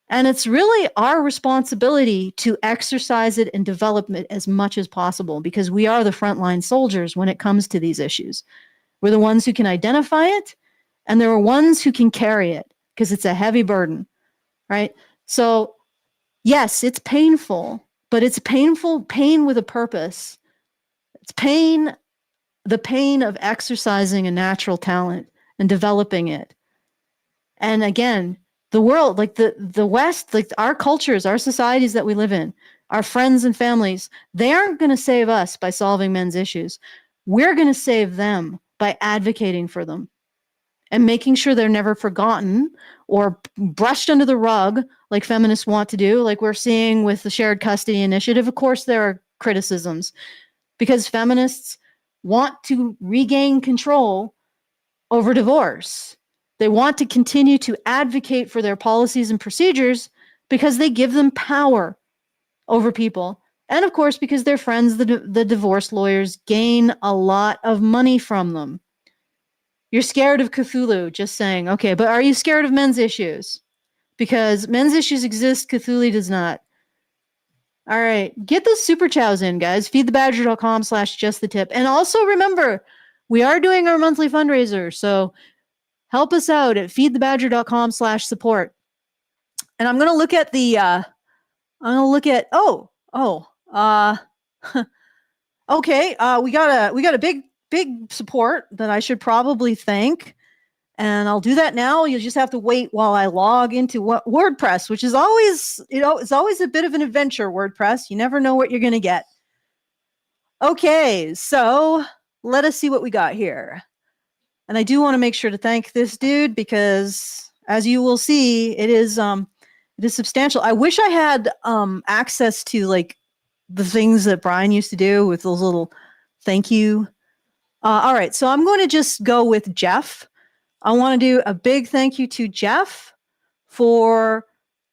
And it's really our responsibility to exercise it and develop it as much as possible, because we are the frontline soldiers when it comes to these issues. We're the ones who can identify it, and there are ones who can carry it, because it's a heavy burden, right? So yes, it's painful, but it's pain with a purpose. It's the pain of exercising a natural talent and developing it. And again, the world, like the West, like our cultures, our societies that we live in, our friends and families, they aren't going to save us by solving men's issues. We're going to save them by advocating for them and making sure they're never forgotten or brushed under the rug like feminists want to do, like we're seeing with the shared custody initiative. Of course, there are criticisms because feminists want to regain control over divorce. They want to continue to advocate for their policies and procedures because they give them power over people. And of course, because their friends, the divorce lawyers, gain a lot of money from them. You're scared of Cthulhu, just saying, okay, but are you scared of men's issues? Because men's issues exist, Cthulhu does not. All right, get those super chows in, guys. feedthebadger.com/justthetip. And also remember, we are doing our monthly fundraiser, so help us out at feedthebadger.com/support. And I'm going to look at okay, we got a big support that I should probably thank. And I'll do that now. You'll just have to wait while I log into WordPress, which is always, it's always a bit of an adventure, WordPress. You never know what you're going to get. Okay, so let us see what we got here. And I do want to make sure to thank this dude because, as you will see, it is substantial. I wish I had access to like the things that Brian used to do with those little thank you. All right, so I'm going to just go with Jeff. I want to do a big thank you to Jeff for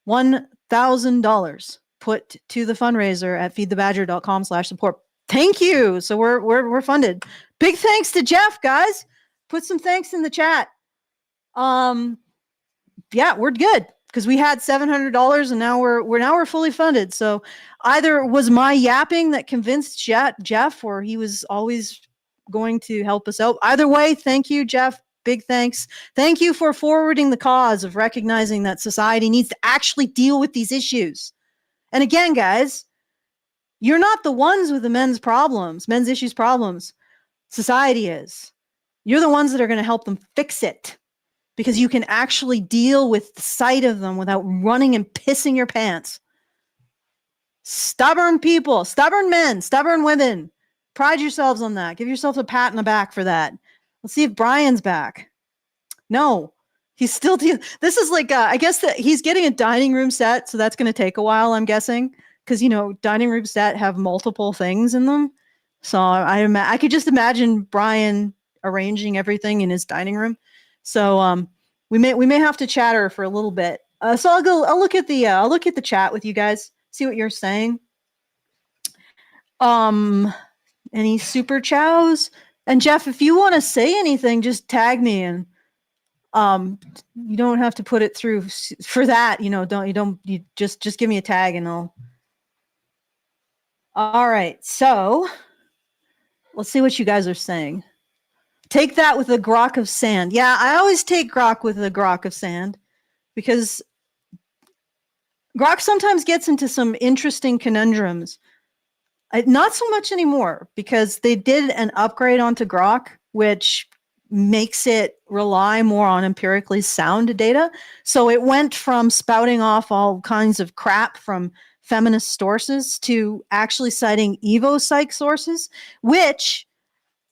$1,000 put to the fundraiser at feedthebadger.com/support. Thank you. So we're funded. Big thanks to Jeff, guys. Put some thanks in the chat. Yeah, we're good. because we had $700 and now we're fully funded. So either it was my yapping that convinced Jeff, or he was always going to help us out. Either way, thank you, Jeff. Big thanks. Thank you for forwarding the cause of recognizing that society needs to actually deal with these issues. And again, guys, you're not the ones with the men's issues problems. Society is. You're the ones that are going to help them fix it, because you can actually deal with the sight of them without running and pissing your pants. Stubborn people, stubborn men, stubborn women. Pride yourselves on that. Give yourself a pat on the back for that. Let's see if Brian's back. No, he's still. This is like, I guess that he's getting a dining room set, so that's going to take a while, I'm guessing, because dining room set have multiple things in them. So I could just imagine Brian arranging everything in his dining room. So we may have to chatter for a little bit. So I'll look at the chat with you guys, see what you're saying. Any super chows? And Jeff, if you want to say anything, just tag me, and you don't have to put it through for that. You just give me a tag and I'll. All right, so let's see what you guys are saying. Take that with a grok of sand. Yeah, I always take grok with a grok of sand, because grok sometimes gets into some interesting conundrums. Not so much anymore, because they did an upgrade onto grok, which makes it rely more on empirically sound data. So it went from spouting off all kinds of crap from feminist sources to actually citing EvoPsych sources, which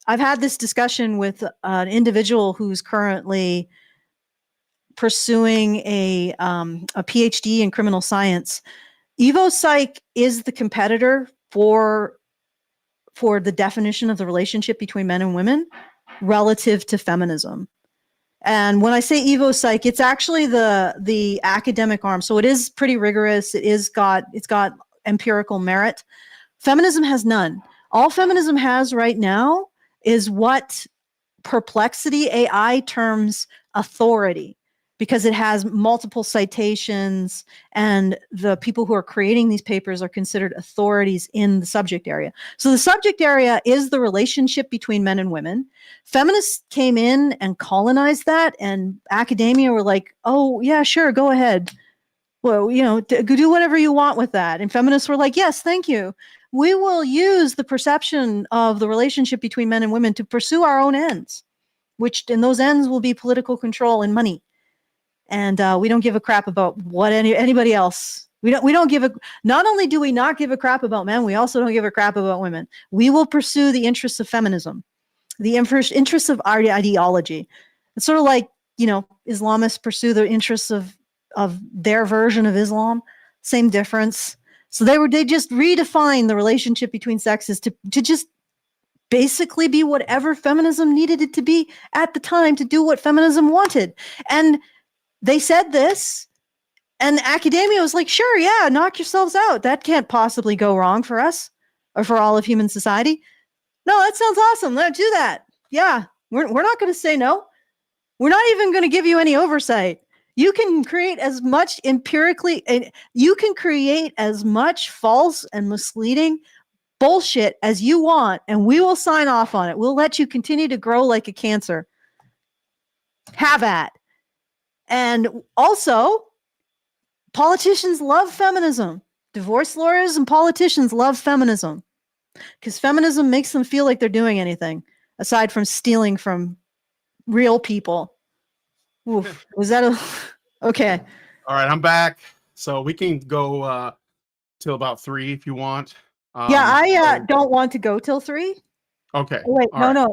I've had this discussion with an individual who's currently pursuing a PhD in criminal science. EvoPsych is the competitor for the definition of the relationship between men and women relative to feminism. And when I say EvoPsych, it's actually the academic arm. So it is pretty rigorous. It's got empirical merit. Feminism has none. All feminism has right now is what Perplexity AI terms authority, because it has multiple citations, and the people who are creating these papers are considered authorities in the subject area. So the subject area is the relationship between men and women. Feminists came in and colonized that, and academia were like, oh, yeah, sure, go ahead. Well, do whatever you want with that. And feminists were like, yes, thank you. We will use the perception of the relationship between men and women to pursue our own ends, and those ends will be political control and money. And we don't give a crap about what anybody else. Not only do we not give a crap about men, we also don't give a crap about women. We will pursue the interests of feminism, the interests of our ideology. It's sort of like, Islamists pursue the interests of their version of Islam. Same difference. So they just redefined the relationship between sexes to just basically be whatever feminism needed it to be at the time to do what feminism wanted. And they said this, and academia was like, sure, yeah, knock yourselves out. That can't possibly go wrong for us or for all of human society. No, that sounds awesome. Let's do that. Yeah, we're not going to say no. We're not even going to give you any oversight. You can create as much empirically, and you can create as much false and misleading bullshit as you want, and we will sign off on it. We'll let you continue to grow like a cancer. Have at. And also, politicians love feminism. Divorce lawyers and politicians love feminism, because feminism makes them feel like they're doing anything aside from stealing from real people. Oof. Was that okay? All right, I'm back. So we can go till about 3 if you want. I don't want to go till 3. Okay. Oh, wait,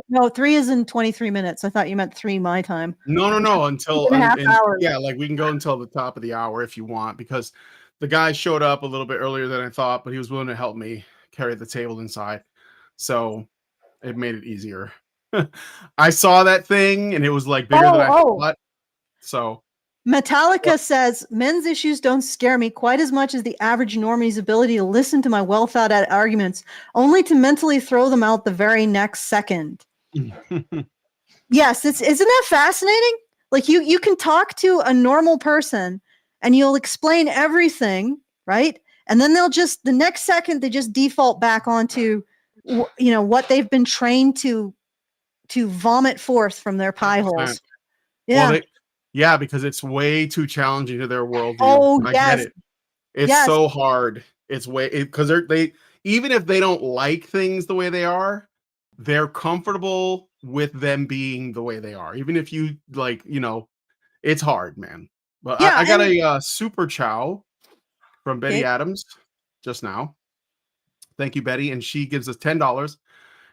no. 3 is in 23 minutes. I thought you meant 3 my time. No. Until hours. Yeah, like we can go until the top of the hour if you want, because the guy showed up a little bit earlier than I thought, but he was willing to help me carry the table inside, so it made it easier. I saw that thing and it was like bigger than I thought. So Metallica says, men's issues don't scare me quite as much as the average normie's ability to listen to my well thought out arguments, only to mentally throw them out the very next second. Yes, isn't that fascinating? Like you can talk to a normal person and you'll explain everything, right? And then they'll just, the next second, they just default back onto, what they've been trained to vomit forth from their pie 100%. holes. Well, Yeah. because it's way too challenging to their worldview. Oh, I get yes. it. It's Yes. so hard. It's because they even if they don't like things the way they are, they're comfortable with them being the way they are. Even if you like, it's hard, man. But Yeah. I got a super chow from Betty Okay. Adams just now. Thank you, Betty. And she gives us $10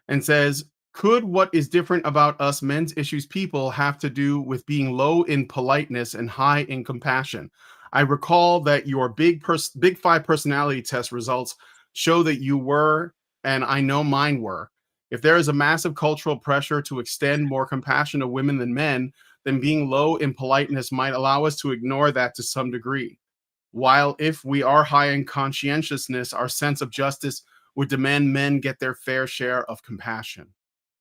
and says, could what is different about us men's issues people have to do with being low in politeness and high in compassion? I recall that your big five personality test results show that you were, and I know mine were. If there is a massive cultural pressure to extend more compassion to women than men, then being low in politeness might allow us to ignore that to some degree. While if we are high in conscientiousness, our sense of justice would demand men get their fair share of compassion.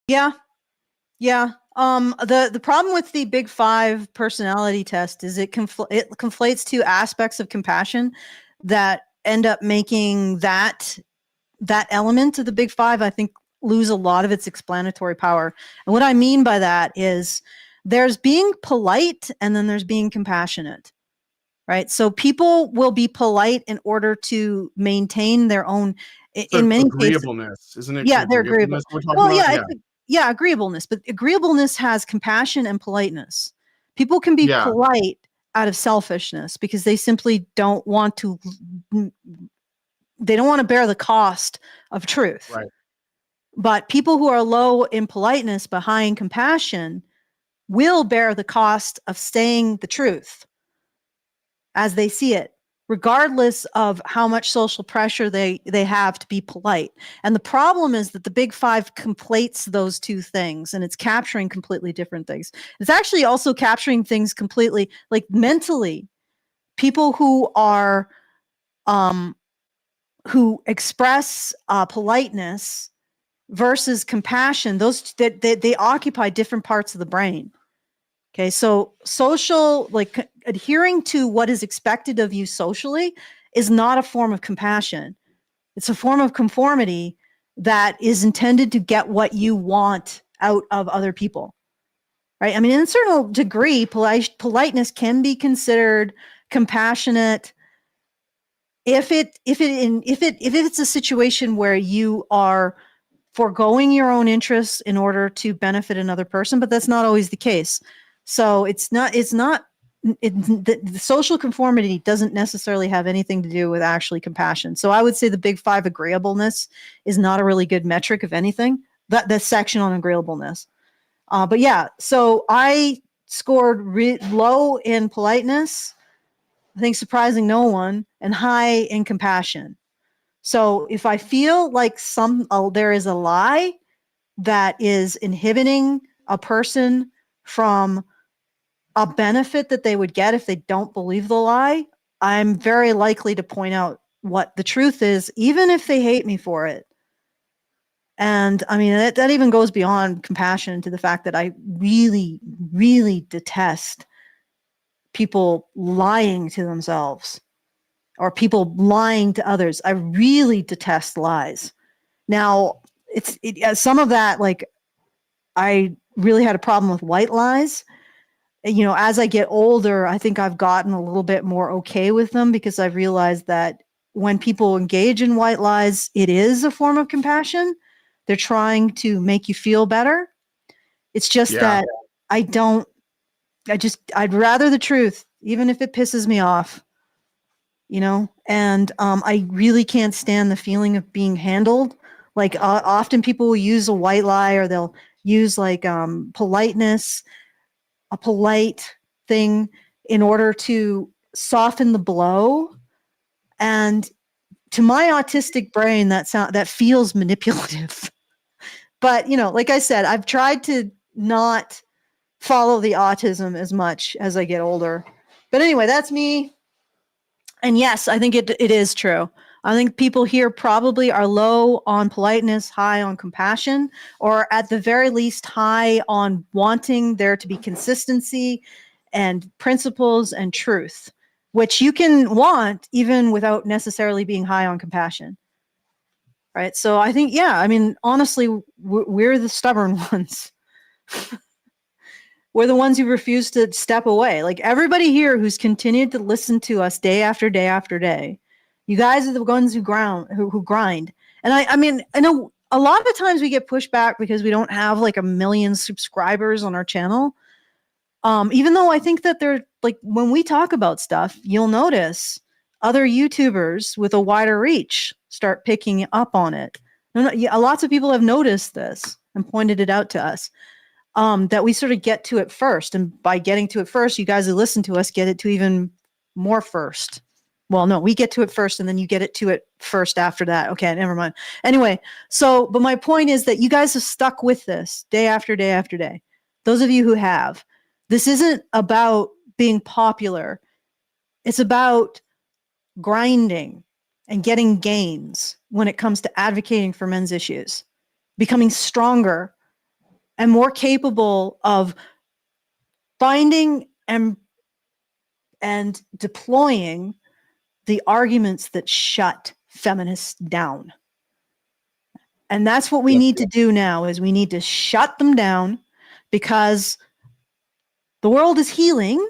Yeah. Yeah. The problem with the Big Five personality test is it conflates two aspects of compassion that end up making that element of the Big Five, I think, lose a lot of its explanatory power. And what I mean by that is there's being polite and then there's being compassionate, right? So people will be polite in order to maintain their own, in many cases. Agreeableness, isn't it? Yeah, they're agreeable. Agreeableness we're talking Well, about? yeah, yeah, agreeableness, but agreeableness has compassion and politeness. People can be Yeah. polite out of selfishness because they simply don't want to, they don't want to bear the cost of truth. Right. But people who are low in politeness but high in compassion will bear the cost of saying the truth as they see it, regardless of how much social pressure they have to be polite. And the problem is that the Big Five conflates those two things, and it's capturing completely different things. It's actually also capturing things completely, like mentally. People who are who express politeness versus compassion, those that they occupy different parts of the brain. Okay, so social, like adhering to what is expected of you socially, is not a form of compassion. It's a form of conformity that is intended to get what you want out of other people, right? I mean, in a certain degree, politeness can be considered compassionate if it's a situation where you are foregoing your own interests in order to benefit another person, but that's not always the case. So the social conformity doesn't necessarily have anything to do with actually compassion. So I would say the Big Five agreeableness is not a really good metric of anything. The section on agreeableness. But yeah, so I scored low in politeness, I think surprising no one, and high in compassion. So if I feel like there is a lie that is inhibiting a person from a benefit that they would get if they don't believe the lie, I'm very likely to point out what the truth is, even if they hate me for it. And I mean, that even goes beyond compassion to the fact that I really, really detest people lying to themselves or people lying to others. I really detest lies. Now, some of that, like, I really had a problem with white lies. You know, as I get older, I think I've gotten a little bit more okay with them because I've realized that when people engage in white lies, it is a form of compassion. They're trying to make you feel better. It's just that I'd rather the truth, even if it pisses me off, and I really can't stand the feeling of being handled. Like often people will use a white lie or they'll use like politeness, a polite thing in order to soften the blow. And to my autistic brain, that feels manipulative. But, like I said, I've tried to not follow the autism as much as I get older. But anyway, that's me. And yes, I think it is true. I think people here probably are low on politeness, high on compassion, or at the very least high on wanting there to be consistency and principles and truth. which you can want even without necessarily being high on compassion. Right. So I think, yeah, I mean, honestly, we're the stubborn ones. We're the ones who refuse to step away. Like everybody here who's continued to listen to us day after day after day, you guys are the ones who grind. And I mean, I know a lot of times we get pushed back because we don't have like 1 million subscribers on our channel. Even though I think that they're like, when we talk about stuff, you'll notice other YouTubers with a wider reach start picking up on it. Lots of people have noticed this and pointed it out to us, that we sort of get to it first. And by getting to it first, you guys who listen to us get it to even more first. Well, no, we get to it first and then you get it to it first after that. Okay, never mind. Anyway, but my point is that you guys have stuck with this day after day after day. Those of you who have. This isn't about being popular. It's about grinding and getting gains when it comes to advocating for men's issues, becoming stronger and more capable of finding and deploying the arguments that shut feminists down. And that's what we need to do now, is we need to shut them down, because the world is healing.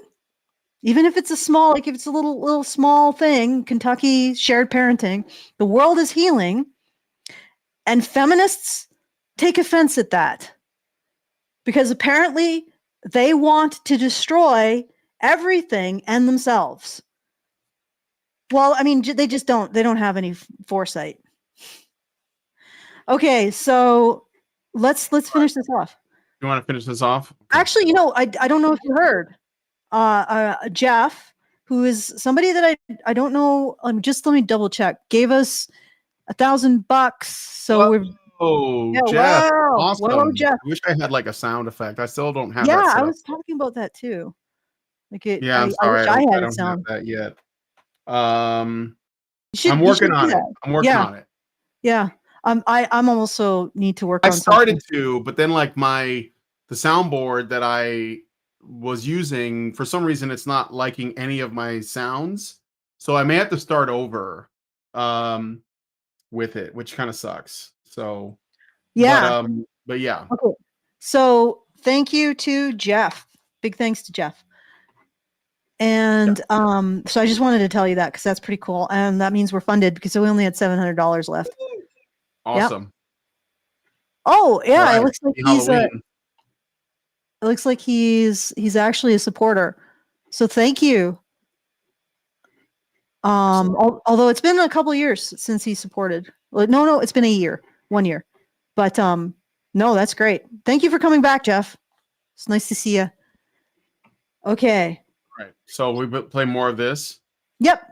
Even if it's a small, like if it's a little small thing, Kentucky shared parenting, the world is healing. And feminists take offense at that, because apparently they want to destroy everything and themselves. Well, I mean, they don't have any foresight. Okay, so let's finish this off. You want to finish this off? Actually, I don't know if you heard. Jeff, who is somebody that I don't know. Just let me double check. Gave us $1,000. So Jeff, wow. awesome. Whoa, Jeff. I wish I had like a sound effect. I still don't have that. Yeah, set I up. was talking about that too. Like it. Yeah, I'm I sorry. wish I had don't a sound. have that yet. I'm working on it. I'm working on it. Yeah. I'm also need to work on I started something. to, but then like the soundboard that I was using, for some reason it's not liking any of my sounds. So I may have to start over with it, which kind of sucks. So yeah. But yeah. Okay. So thank you to Jeff. Big thanks to Jeff. And so I just wanted to tell you that, because that's pretty cool. And that means we're funded, because we only had $700 left. Awesome. Yep. Oh yeah, right. It looks like he's actually a supporter. So thank you. Although it's been a couple of years since he supported. Well, no, it's been 1 year. But no, that's great. Thank you for coming back, Jeff. It's nice to see you. Okay. Right. So we play more of this. Yep.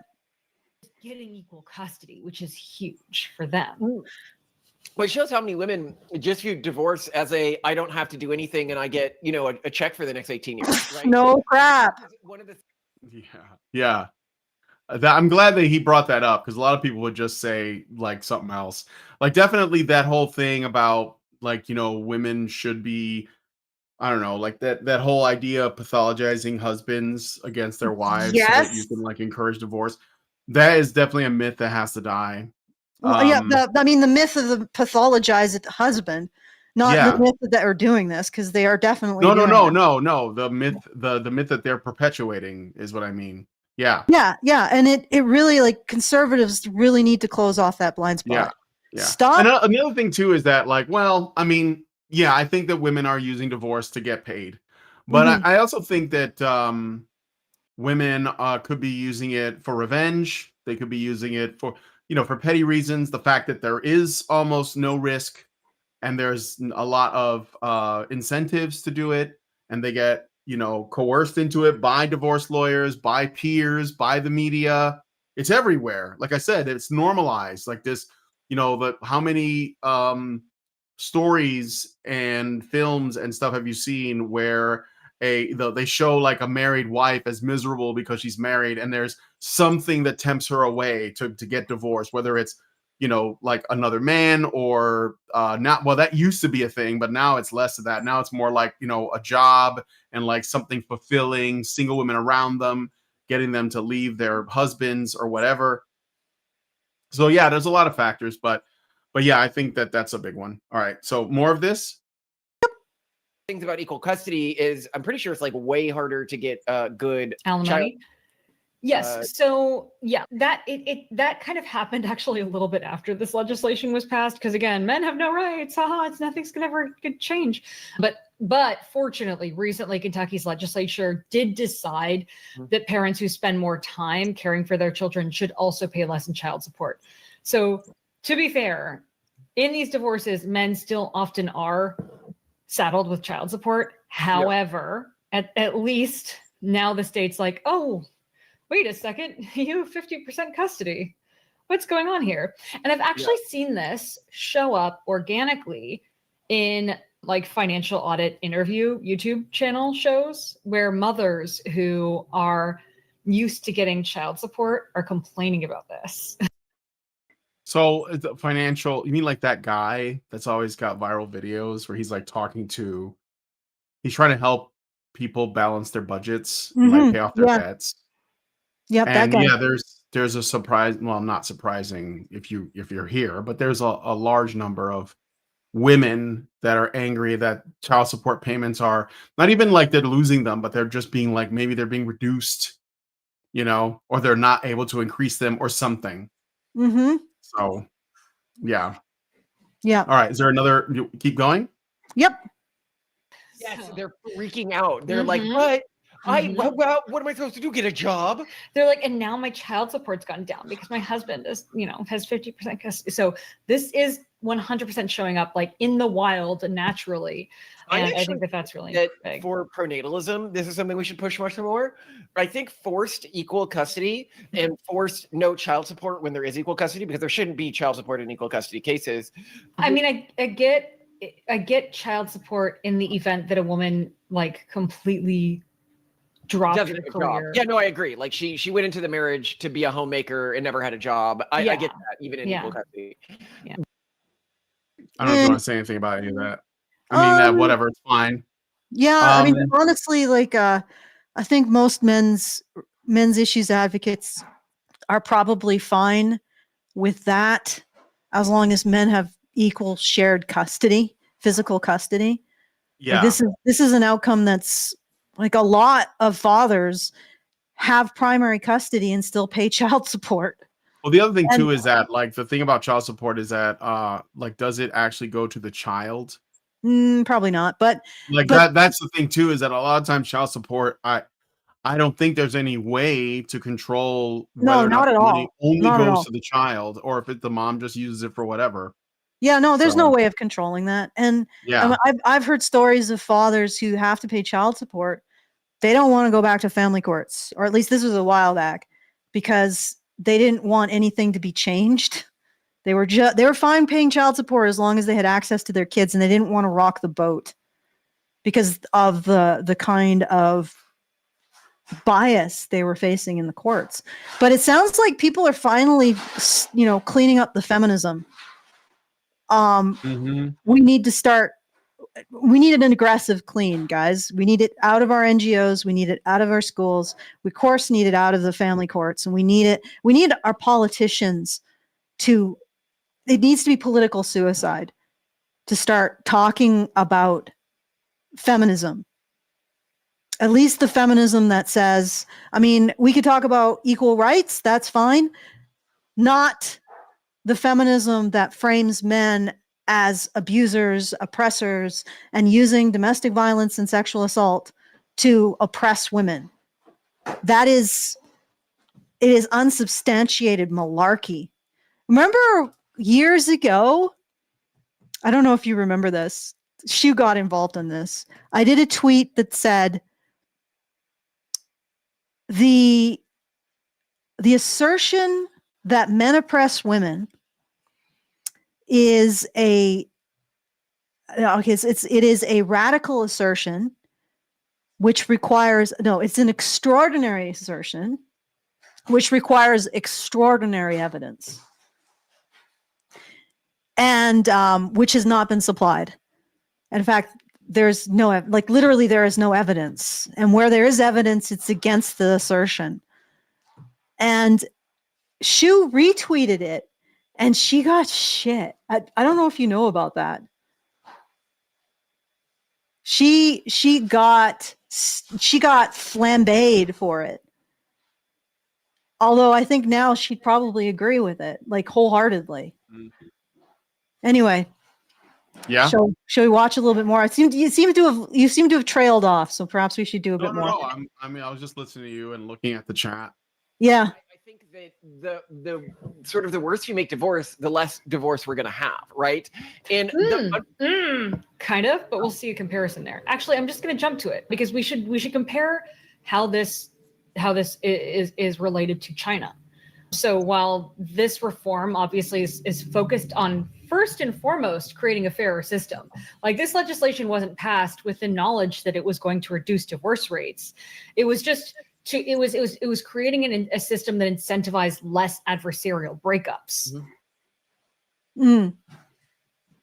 Getting equal custody, which is huge for them. Ooh. Well, it shows how many women just view divorce as I don't have to do anything and I get, a check for the next 18 years. Right? No crap. One of the Yeah. I'm glad that he brought that up, because a lot of people would just say like something else. Like definitely that whole thing about like, women should be, I don't know, like that whole idea of pathologizing husbands against their wives so that you can like encourage divorce. That is definitely a myth that has to die. Well, yeah, the myth of the pathologized husband, not the myth that are doing this, because they are definitely no. The myth that they're perpetuating is what I mean. Yeah. Yeah, and it really, like, conservatives really need to close off that blind spot. Yeah. Stop. And another thing too is that, like, well, I mean, yeah, I think that women are using divorce to get paid, but I also think that women could be using it for revenge. They could be using it for for petty reasons. The fact that there is almost no risk and there's a lot of incentives to do it, and they get coerced into it by divorce lawyers, by peers, by the media. It's everywhere. Like I said, it's normalized. Like this, how many stories and films and stuff have you seen where they show like a married wife as miserable because she's married, and there's something that tempts her away to get divorced, whether it's like another man or not. Well, that used to be a thing, but now it's less of that. Now it's more like a job and like something fulfilling, single women around them getting them to leave their husbands or whatever. So yeah, there's a lot of factors, but yeah, I think that that's a big one. All right, so more of this. Things about equal custody is I'm pretty sure it's like way harder to get good Alimony. Yes. So yeah, that that kind of happened actually a little bit after this legislation was passed, because again, men have no rights. Haha, it's nothing's gonna ever change. But fortunately, recently Kentucky's legislature did decide that parents who spend more time caring for their children should also pay less in child support. So to be fair, in these divorces, men still often are saddled with child support. However, at least now the state's like, oh, wait a second, you have 50% custody. What's going on here? And I've actually seen this show up organically in like financial audit interview YouTube channel shows where mothers who are used to getting child support are complaining about this. So the financial, you mean like that guy that's always got viral videos where he's like he's trying to help people balance their budgets, like pay off their debts. Yep, And that guy. yeah, there's a surprise. Well, not surprising if you're here, but there's a large number of women that are angry that child support payments are not even like they're losing them, but they're just being like, maybe they're being reduced, or they're not able to increase them or something. Mm-hmm. So yeah. Yeah. All right. Is there another? Keep going. Yep. Yes, they're freaking out. They're like, what? What am I supposed to do? Get a job? They're like, and now my child support's gone down because my husband is, has 50% custody. So this is 100% showing up like in the wild naturally. And I think that's really big. For pronatalism, this is something we should push much more. I think forced equal custody and forced no child support when there is equal custody, because there shouldn't be child support in equal custody cases. I mean, I get child support in the event that a woman like completely dropped her career. Yeah, no, I agree. Like she went into the marriage to be a homemaker and never had a job. I get that, even in equal custody. Yeah. I don't know if you want to say anything about any of that. I mean, whatever, it's fine. Yeah, I mean, honestly, like I think most men's issues advocates are probably fine with that, as long as men have equal shared custody, physical custody. Yeah, like this is an outcome that's like a lot of fathers have primary custody and still pay child support. Well, the other thing too is that like the thing about child support is that like does it actually go to the child? Probably not, but that's the thing too, is that a lot of times child support, I don't think there's any way to control whether or not the money only goes to the child, or if the mom just uses it for whatever. Yeah, no, there's no way of controlling that. And I've heard stories of fathers who have to pay child support. They don't want to go back to family courts, or at least this was a while back, because they didn't want anything to be changed. They were fine paying child support as long as they had access to their kids, and they didn't want to rock the boat because of the kind of bias they were facing in the courts. But it sounds like people are finally, cleaning up the feminism. We need an aggressive clean, guys. We need it out of our NGOs. We need it out of our schools. We of course need it out of the family courts, and we need our politicians it needs to be political suicide to start talking about feminism. At least the feminism that says, I mean, we could talk about equal rights. That's fine. Not the feminism that frames men as abusers, oppressors, and using domestic violence and sexual assault to oppress women. It is unsubstantiated malarkey. Remember years ago, I don't know if you remember this, Shu got involved in this. I did a tweet that said, the assertion that men oppress women is it is a radical assertion, which requires, it's an extraordinary assertion, which requires extraordinary evidence, and which has not been supplied. In fact, there's literally there is no evidence, and where there is evidence, it's against the assertion. And Shu retweeted it, and she got shit. I don't know if you know about that. She got flambéed for it. Although I think now she'd probably agree with it, like wholeheartedly. Anyway, Yeah. shall we watch a little bit more? You seem to have trailed off, so perhaps we should do a bit more. No. I was just listening to you and looking at the chat. Yeah. I think that the sort of the worse you make divorce, the less divorce we're gonna have, right? And kind of, but we'll see a comparison there. Actually, I'm just gonna jump to it because we should compare how this is related to China. So while this reform obviously is focused on first and foremost creating a fairer system, like this legislation wasn't passed with the knowledge that it was going to reduce divorce rates. It was just it was creating a system that incentivized less adversarial breakups. Mm.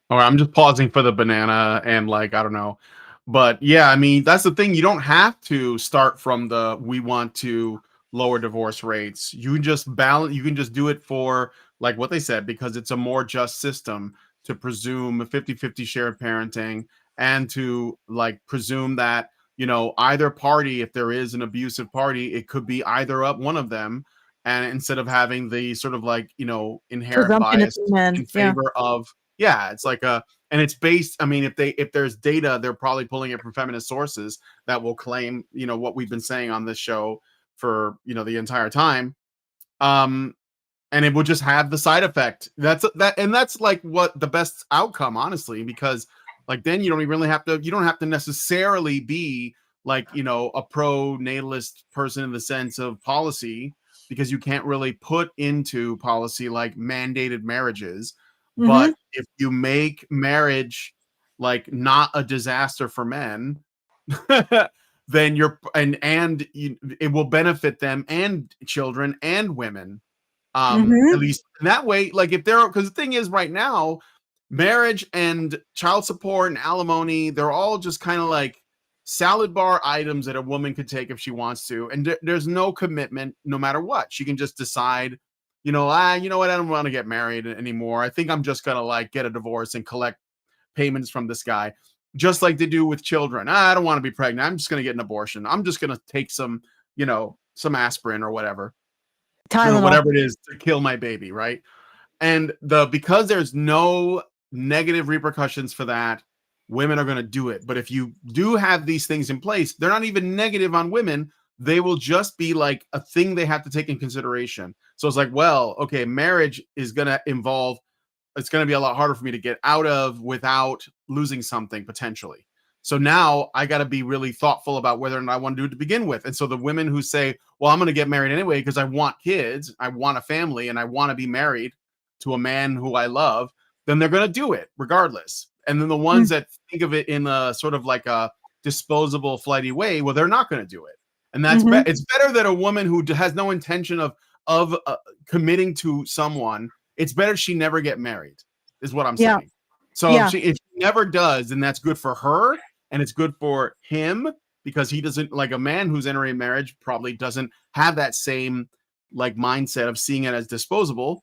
All right, I'm just pausing for the banana and I don't know. But yeah, I mean, that's the thing. You don't have to start from we want to lower divorce rates. You can just balance, you can just do it for like what they said, because it's a more just system to presume 50-50 shared parenting and to presume that, either party, if there is an abusive party, it could be either one of them. And instead of having the sort of inherent bias in favor of, it's and it's based, I mean, if there's data, they're probably pulling it from feminist sources that will claim, what we've been saying on this show for, the entire time. And it will just have the side effect. That's what the best outcome, honestly, because then you don't even really you don't have to necessarily be a pro-natalist person in the sense of policy, because you can't really put into policy mandated marriages. Mm-hmm. But if you make marriage not a disaster for men, then it will benefit them and children and women. At least in that way, if because the thing is right now, marriage and child support and alimony, they're all just kind of salad bar items that a woman could take if she wants to. And there's no commitment no matter what. She can just decide, you know what, I don't want to get married anymore. I think I'm just going to get a divorce and collect payments from this guy, just like they do with children. I don't want to be pregnant. I'm just going to get an abortion. I'm just going to take some aspirin or whatever. Whatever it is to kill my baby, right? And because there's no negative repercussions for that, women are going to do it. But if you do have these things in place, they're not even negative on women. They will just be a thing they have to take in consideration. So it's well, okay, marriage is going to involve, it's going to be a lot harder for me to get out of without losing something potentially. So now I got to be really thoughtful about whether or not I want to do it to begin with. And so the women who say, well, I'm going to get married anyway because I want kids, I want a family, and I want to be married to a man who I love, then they're going to do it regardless. And then the ones that think of it in a sort of a disposable, flighty way, well, they're not going to do it. And that's it's better that a woman who has no intention of committing to someone, it's better she never get married, is what I'm saying. So if she never does, then that's good for her. And it's good for him, because he doesn't, a man who's entering marriage probably doesn't have that same mindset of seeing it as disposable.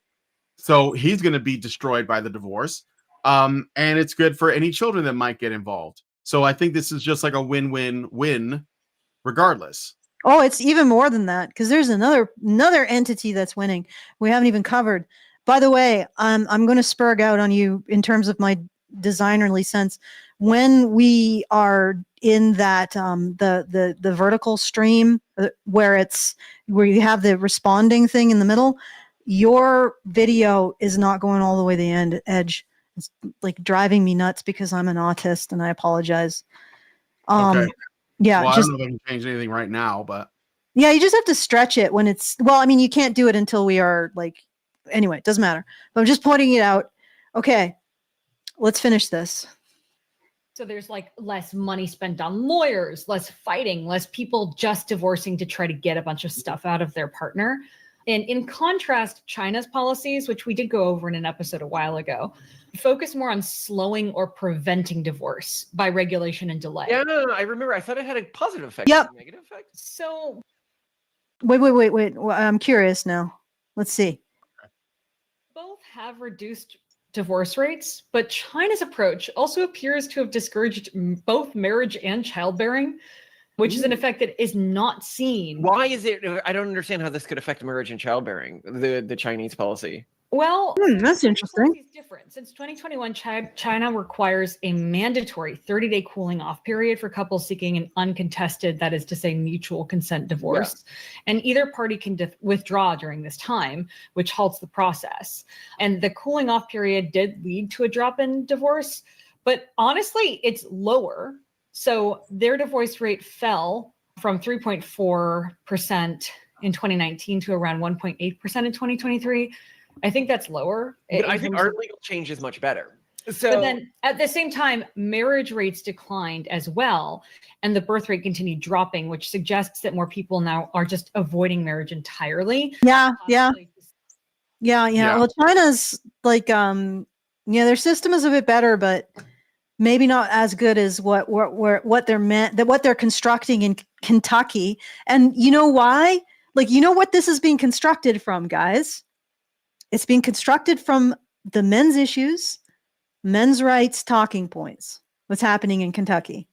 So he's going to be destroyed by the divorce. And it's good for any children that might get involved. So I think this is just a win-win-win regardless. Oh, it's even more than that, because there's another entity that's winning we haven't even covered. By the way, I'm going to spurg out on you in terms of my designerly sense. When we are in that the vertical stream where you have the responding thing in the middle, your video is not going all the way to the edge. It's driving me nuts because I'm an autist, and I apologize. Okay. Yeah. Well, I don't know if I can change anything right now, but yeah, you just have to stretch it when it's, well, I mean, you can't do it until we are anyway, it doesn't matter. But I'm just pointing it out. Okay, let's finish this. So there's less money spent on lawyers, less fighting, less people just divorcing to try to get a bunch of stuff out of their partner. And in contrast, China's policies, which we did go over in an episode a while ago, focus more on slowing or preventing divorce by regulation and delay. Yeah, I remember. I thought it had a positive effect. Yep. Negative effect. So Wait. Well, I'm curious now. Let's see. Both have reduced divorce rates, but China's approach also appears to have discouraged both marriage and childbearing, which is an effect that is not seen. Why is it? I don't understand how this could affect marriage and childbearing, the Chinese policy. Well, that's interesting. It's different. Since 2021, China requires a mandatory 30-day cooling off period for couples seeking an uncontested, that is to say, mutual consent divorce. Yeah. And either party can withdraw during this time, which halts the process. And the cooling off period did lead to a drop in divorce, but honestly, it's lower. So their divorce rate fell from 3.4% in 2019 to around 1.8% in 2023. I think that's lower. But I think our legal change is much better. So, but then at the same time, marriage rates declined as well, and the birth rate continued dropping, which suggests that more people now are just avoiding marriage entirely. Yeah. Well, China's like, their system is a bit better, but maybe not as good as what they're constructing in Kentucky. And you know why? Like, you know what this is being constructed from, guys? It's being constructed from the men's issues, men's rights talking points. What's happening in Kentucky?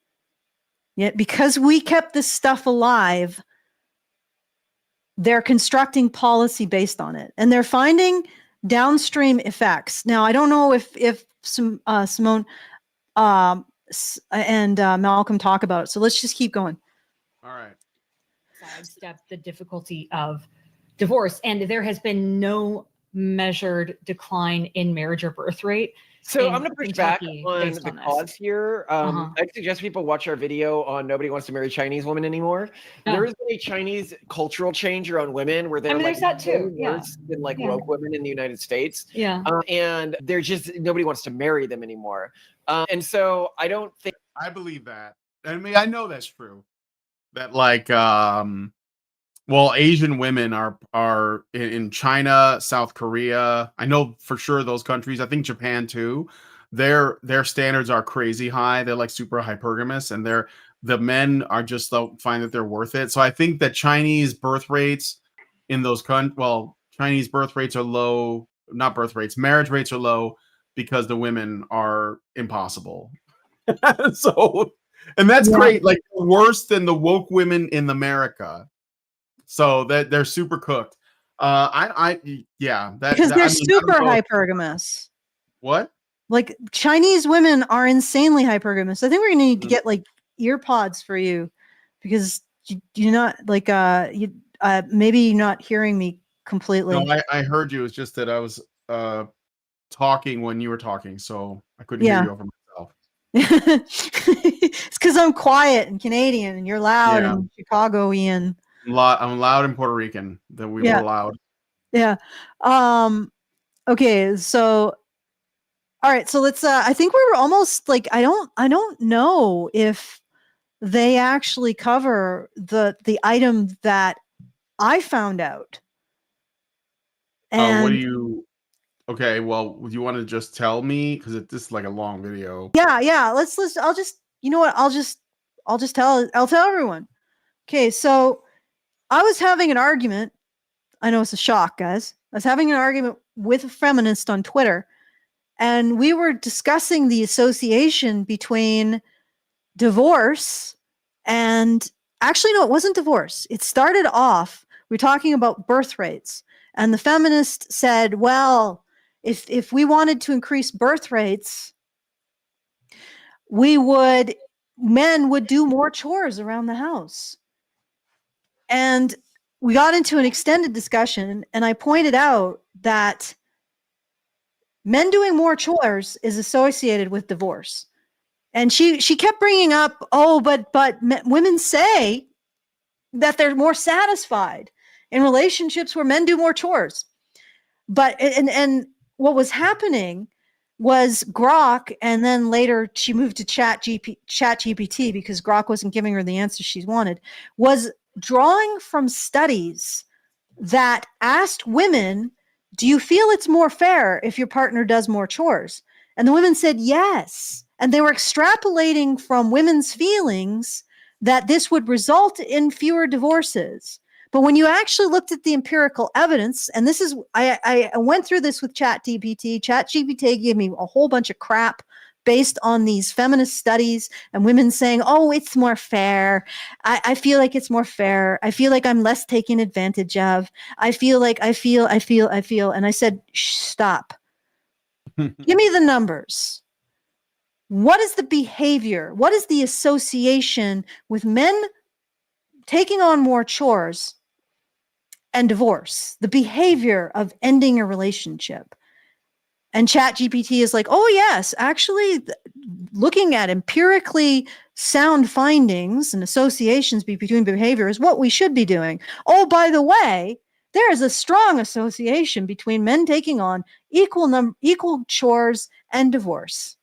Yet because we kept this stuff alive, they're constructing policy based on it, and they're finding downstream effects. Now, I don't know if Simone and Malcolm talk about it. So let's just keep going. All right. Sidestep the difficulty of divorce, and there has been no measured decline in marriage or birth rate. So I'm going to push back on the cause here. I'd suggest people watch our video on Nobody Wants to Marry Chinese Women Anymore. There has been a Chinese cultural change around women where they're there's that too. Worse than woke women in the United States. Yeah. And they're just, nobody wants to marry them anymore. And so I don't think. I believe that. I mean, I know that's true. That Asian women are in China, South Korea. I know for sure those countries. I think Japan too. Their standards are crazy high. They're like super hypergamous, and the men are just don't find that they're worth it. So I think that Chinese birth rates in those Chinese birth rates are low. Not birth rates, marriage rates are low because the women are impossible. So, and that's great. Like worse than the woke women in America. So that they're super cooked. Because they're super hypergamous. What? Like Chinese women are insanely hypergamous. I think we're gonna need to get like ear pods for you, because you're not like maybe you're not hearing me completely. No, I heard you. It's just that I was talking when you were talking, so I couldn't hear you over myself. It's because I'm quiet and Canadian, and you're loud and Chicagoian. I'm loud and Puerto Rican. That we were loud. Yeah. Okay. So, all right. So let's. I think we were almost like I don't know if they actually cover the item that I found out. And what do you? Okay. Well, do you want to just tell me, because this is like a long video? Yeah. Let's. I'll just. You know what? I'll tell everyone. Okay. So I was having an argument. I know it's a shock, guys. I was having an argument with a feminist on Twitter, and we were discussing the association between divorce and actually, no, it wasn't divorce. It started off, we were talking about birth rates, and the feminist said, well, if we wanted to increase birth rates, men would do more chores around the house. And we got into an extended discussion, and I pointed out that men doing more chores is associated with divorce. And she kept bringing up, but women say that they're more satisfied in relationships where men do more chores. But and what was happening was Grok, and then later she moved to ChatGPT because Grok wasn't giving her the answer she wanted, was drawing from studies that asked women, do you feel it's more fair if your partner does more chores? And the women said yes. And they were extrapolating from women's feelings that this would result in fewer divorces. But when you actually looked at the empirical evidence, and this is, I went through this with ChatGPT. ChatGPT gave me a whole bunch of crap based on these feminist studies and women saying, oh, it's more fair. I feel like it's more fair. I feel like I'm less taken advantage of. I feel. And I said, stop. Give me the numbers. What is the behavior? What is the association with men taking on more chores and divorce, the behavior of ending a relationship? And ChatGPT is like, oh, yes, actually, looking at empirically sound findings and associations between behavior is what we should be doing. Oh, by the way, there is a strong association between men taking on equal chores and divorce.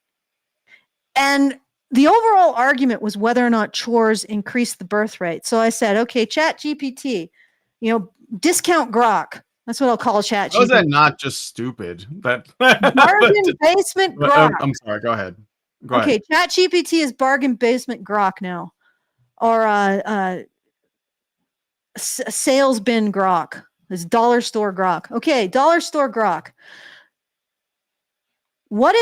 And the overall argument was whether or not chores increase the birth rate. So I said, okay, ChatGPT, discount Grok. That's what I'll call ChatGPT. How is that not just stupid? That bargain basement Grok. I'm sorry. Go ahead. Okay, ChatGPT is bargain basement Grok now, or sales bin Grok. It's dollar store Grok. Okay, dollar store Grok. What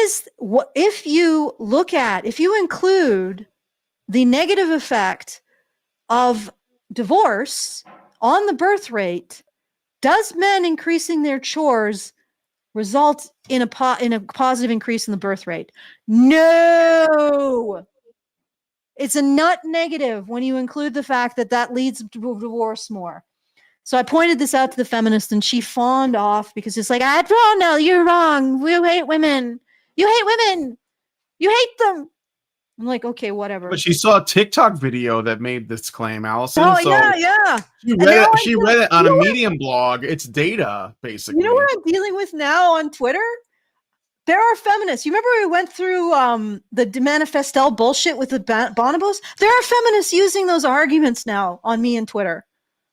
if you include the negative effect of divorce on the birth rate, does men increasing their chores result in a positive increase in the birth rate? No. It's a nut negative when you include the fact that leads to divorce more. So I pointed this out to the feminist, and she fawned off because it's like, no, you're wrong. You hate women. You hate women. You hate them. I'm like, okay, whatever. But she saw a TikTok video that made this claim, Allison. Oh, so yeah. She read it on a Medium blog. It's data, basically. You know what I'm dealing with now on Twitter? There are feminists. You remember we went through the Manifestel bullshit with the bonobos? There are feminists using those arguments now on me and Twitter.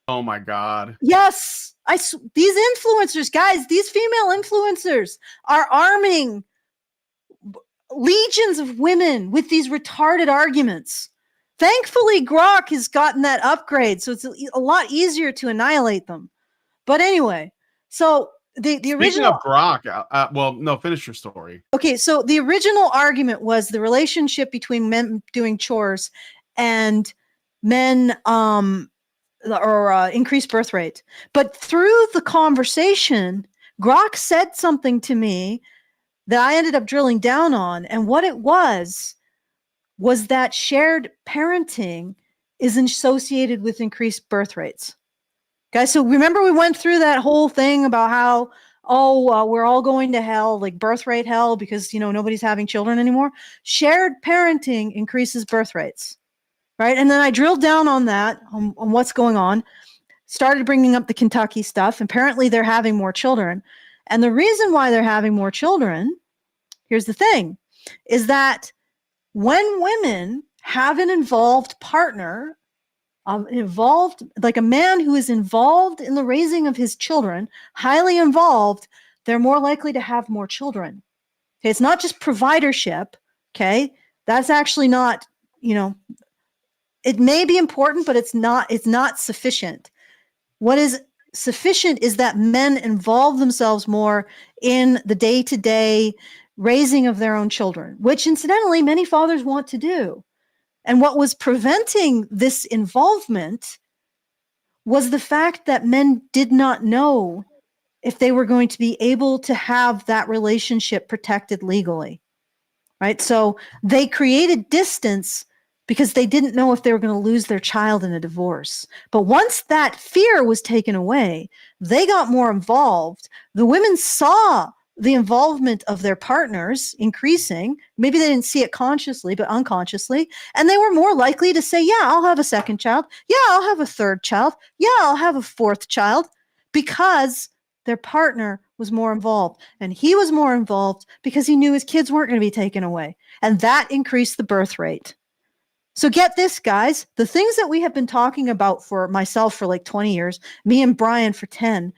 Oh my God. Yes. These influencers, guys, these female influencers are arming legions of women with these retarded arguments. Thankfully, Grok has gotten that upgrade, so it's a lot easier to annihilate them. But anyway, so the original... Speaking of Grok, well, no, finish your story. Okay, so the original argument was the relationship between men doing chores and men... increased birth rate. But through the conversation, Grok said something to me that I ended up drilling down on. And what it was that shared parenting is associated with increased birth rates. Guys, so remember we went through that whole thing about how, we're all going to hell, like birth rate hell, because, nobody's having children anymore. Shared parenting increases birth rates. Right. And then I drilled down on that, on what's going on, started bringing up the Kentucky stuff. Apparently, they're having more children. And the reason why they're having more children, here's the thing, is that when women have an involved partner, like a man who is involved in the raising of his children, highly involved, they're more likely to have more children. Okay. It's not just providership. Okay. That's actually not, it may be important, but it's not sufficient. What is sufficient is that men involve themselves more in the day-to-day raising of their own children, which incidentally, many fathers want to do. And what was preventing this involvement was the fact that men did not know if they were going to be able to have that relationship protected legally, right? So they created distance because they didn't know if they were going to lose their child in a divorce. But once that fear was taken away, they got more involved. The women saw the involvement of their partners increasing. Maybe they didn't see it consciously, but unconsciously. And they were more likely to say, yeah, I'll have a second child. Yeah, I'll have a third child. Yeah, I'll have a fourth child, because their partner was more involved. And he was more involved because he knew his kids weren't going to be taken away. And that increased the birth rate. So get this, guys, the things that we have been talking about for myself for like 20 years, me and Brian for 10,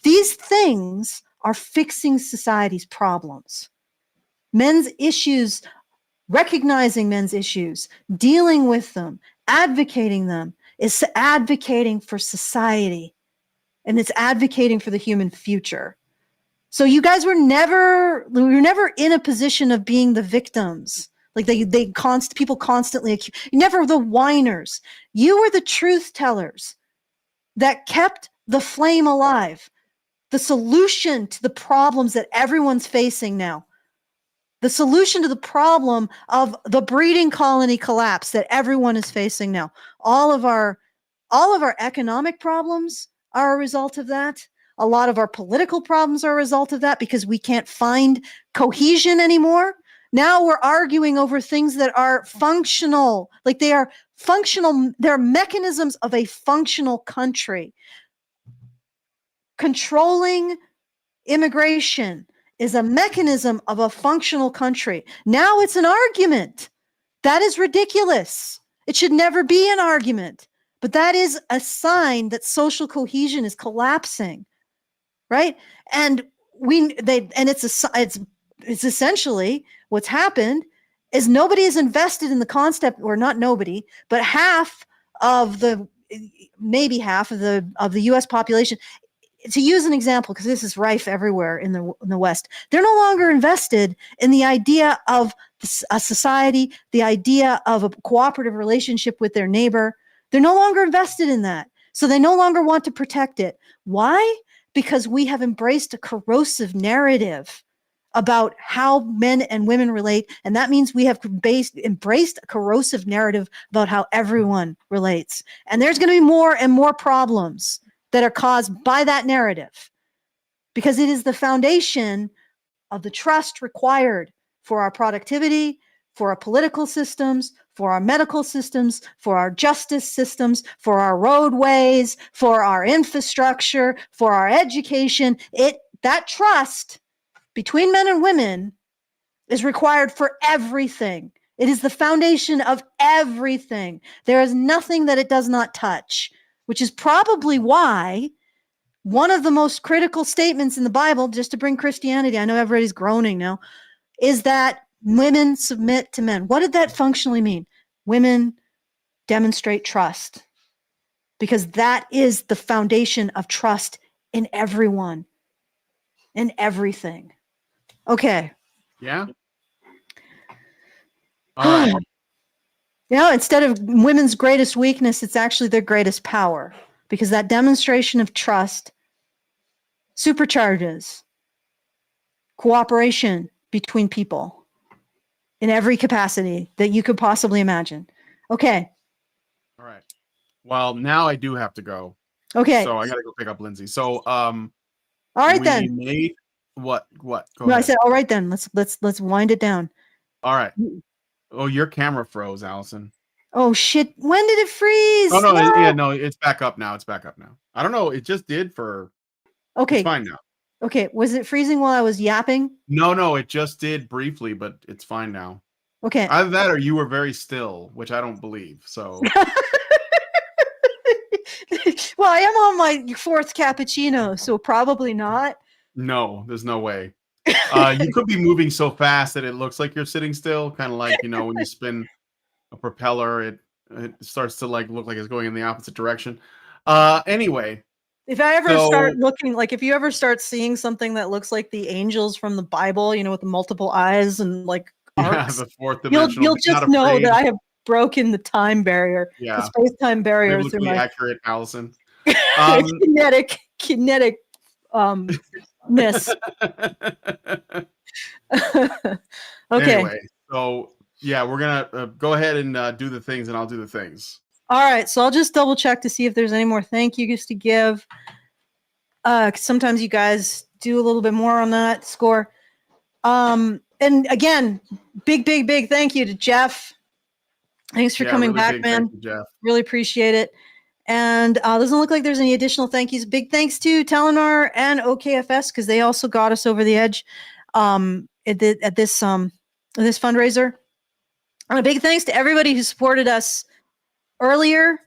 these things are fixing society's problems. Men's issues, recognizing men's issues, dealing with them, advocating them. is advocating for society, and it's advocating for the human future. So you guys were never in a position of being the victims. Like people constantly accuse. You're never the whiners. You were the truth tellers that kept the flame alive. The solution to the problems that everyone's facing now. The solution to the problem of the breeding colony collapse that everyone is facing now. All of our economic problems are a result of that. A lot of our political problems are a result of that because we can't find cohesion anymore. Now we're arguing over things that are functional, like they are functional. They're mechanisms of a functional country. Controlling immigration is a mechanism of a functional country. Now it's an argument. That is ridiculous. It should never be an argument. But that is a sign that social cohesion is collapsing, right? And it's essentially what's happened is nobody is invested in the concept, or not nobody, but maybe half of the U.S. population. To use an example, because this is rife everywhere in the West, they're no longer invested in the idea of a society, the idea of a cooperative relationship with their neighbor. They're no longer invested in that. So they no longer want to protect it. Why? Because we have embraced a corrosive narrative about how men and women relate. And that means we have embraced a corrosive narrative about how everyone relates. And there's going to be more and more problems that are caused by that narrative, because it is the foundation of the trust required for our productivity, for our political systems, for our medical systems, for our justice systems, for our roadways, for our infrastructure, for our education. That trust between men and women is required for everything. It is the foundation of everything. There is nothing that it does not touch, which is probably why one of the most critical statements in the Bible, just to bring Christianity, I know everybody's groaning now, is that women submit to men. What did that functionally mean? Women demonstrate trust, because that is the foundation of trust in everyone, in everything. Okay. Yeah. All right. Instead of women's greatest weakness, it's actually their greatest power, because that demonstration of trust supercharges cooperation between people in every capacity that you could possibly imagine. Okay. All right. Well, now I do have to go. Okay. So I got to go pick up Lindsay. So, all right then. What? Go ahead. I said, all right then. Let's wind it down. All right. Oh, your camera froze, Allison. Oh shit! When did it freeze? Oh no, yeah, no, it's back up now. I don't know. It just did for. Okay. It's fine now. Okay. Was it freezing while I was yapping? No, it just did briefly, but it's fine now. Okay. Either that or you were very still, which I don't believe. So. Well, I am on my fourth cappuccino, so probably not. No, there's no way. You could be moving so fast that it looks like you're sitting still, kind of like, when you spin a propeller, it starts to look like it's going in the opposite direction. Anyway, if I ever start looking, like if you ever start seeing something that looks like the angels from the Bible, with the multiple eyes and arcs, the fourth dimensional, you'll just know that I have broken the time barrier, the space-time barrier. Biblically accurate, Allison. Kinetic miss. Okay. Anyway, so yeah, we're gonna go ahead and do the things, and I'll do the things. All right, so I'll just double check to see if there's any more thank yous to give. Sometimes you guys do a little bit more on that score. And again, big thank you to Jeff. Thanks for coming back, man. Thank you, Jeff. Really appreciate it. And doesn't look like there's any additional thank yous. Big thanks to Telenar and OKFS, because they also got us over the edge at this fundraiser. And a big thanks to everybody who supported us earlier.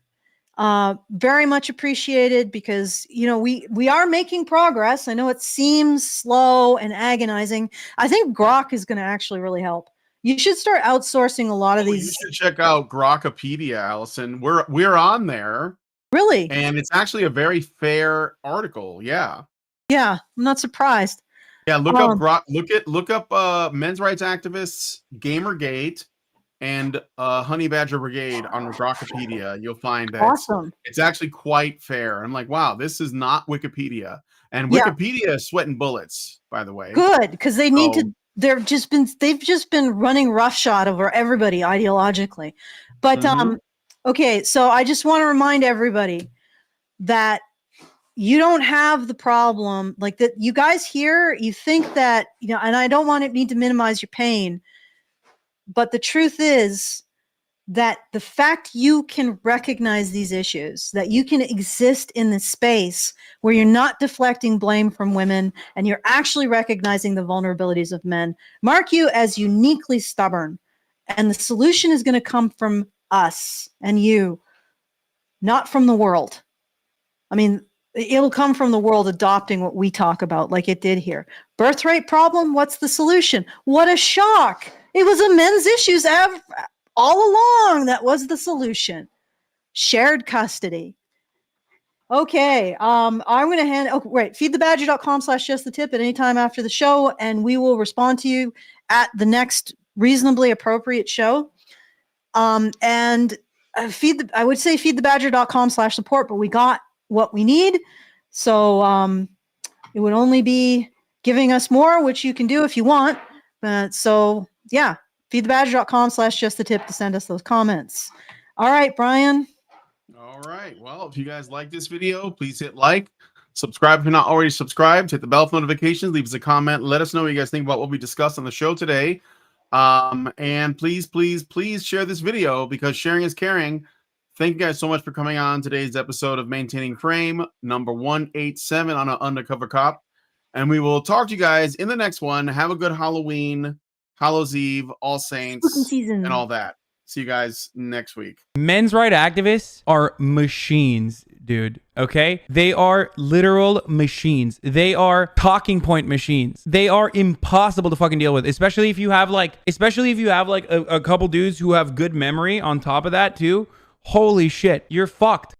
Very much appreciated, because we are making progress. I know it seems slow and agonizing. I think Grok is going to actually really help. You should start outsourcing a lot of You these. should check out Grokpedia, Allison. We're on there. Really? And it's actually a very fair article. Yeah. Yeah, I'm not surprised. Yeah, look up look up men's rights activists, Gamergate, and Honey Badger Brigade on Grokpedia. You'll find that it's actually quite fair. I'm like, wow, this is not Wikipedia. And Wikipedia is sweating bullets, by the way. Good, because they need to. They've just been running roughshod over everybody ideologically. But okay, so I just want to remind everybody that you don't have the problem like that. You guys here, you think that, you know, and I don't need to minimize your pain, but the truth is that the fact you can recognize these issues, that you can exist in this space where you're not deflecting blame from women and you're actually recognizing the vulnerabilities of men, mark you as uniquely stubborn. And the solution is going to come from us and you, not from the world. I mean, it'll come from the world adopting what we talk about like it did here. Birth rate problem, what's the solution? What a shock. It was a men's issues all along. That was the solution. Shared custody. Okay, I'm going to feedthebadger.com/justthetip at any time after the show, and we will respond to you at the next reasonably appropriate show. I would say feedthebadger.com/support, but we got what we need. So it would only be giving us more, which you can do if you want. So yeah, feedthebadger.com/justthetip to send us those comments. All right, Brian. All right. Well, if you guys like this video, please hit like, subscribe if you're not already subscribed, hit the bell for notifications, leave us a comment, let us know what you guys think about what we discussed on the show today. And please share this video because sharing is caring. Thank you guys so much for coming on today's episode of Maintaining Frame, number 187 on an Undercover Cop. And we will talk to you guys in the next one. Have a good Halloween, Hallows Eve, All Saints, and all that. See you guys next week. Men's rights activists are machines, dude. Okay? They are literal machines. They are talking point machines. They are impossible to fucking deal with, especially if you have like a couple dudes who have good memory on top of that too. Holy shit, you're fucked.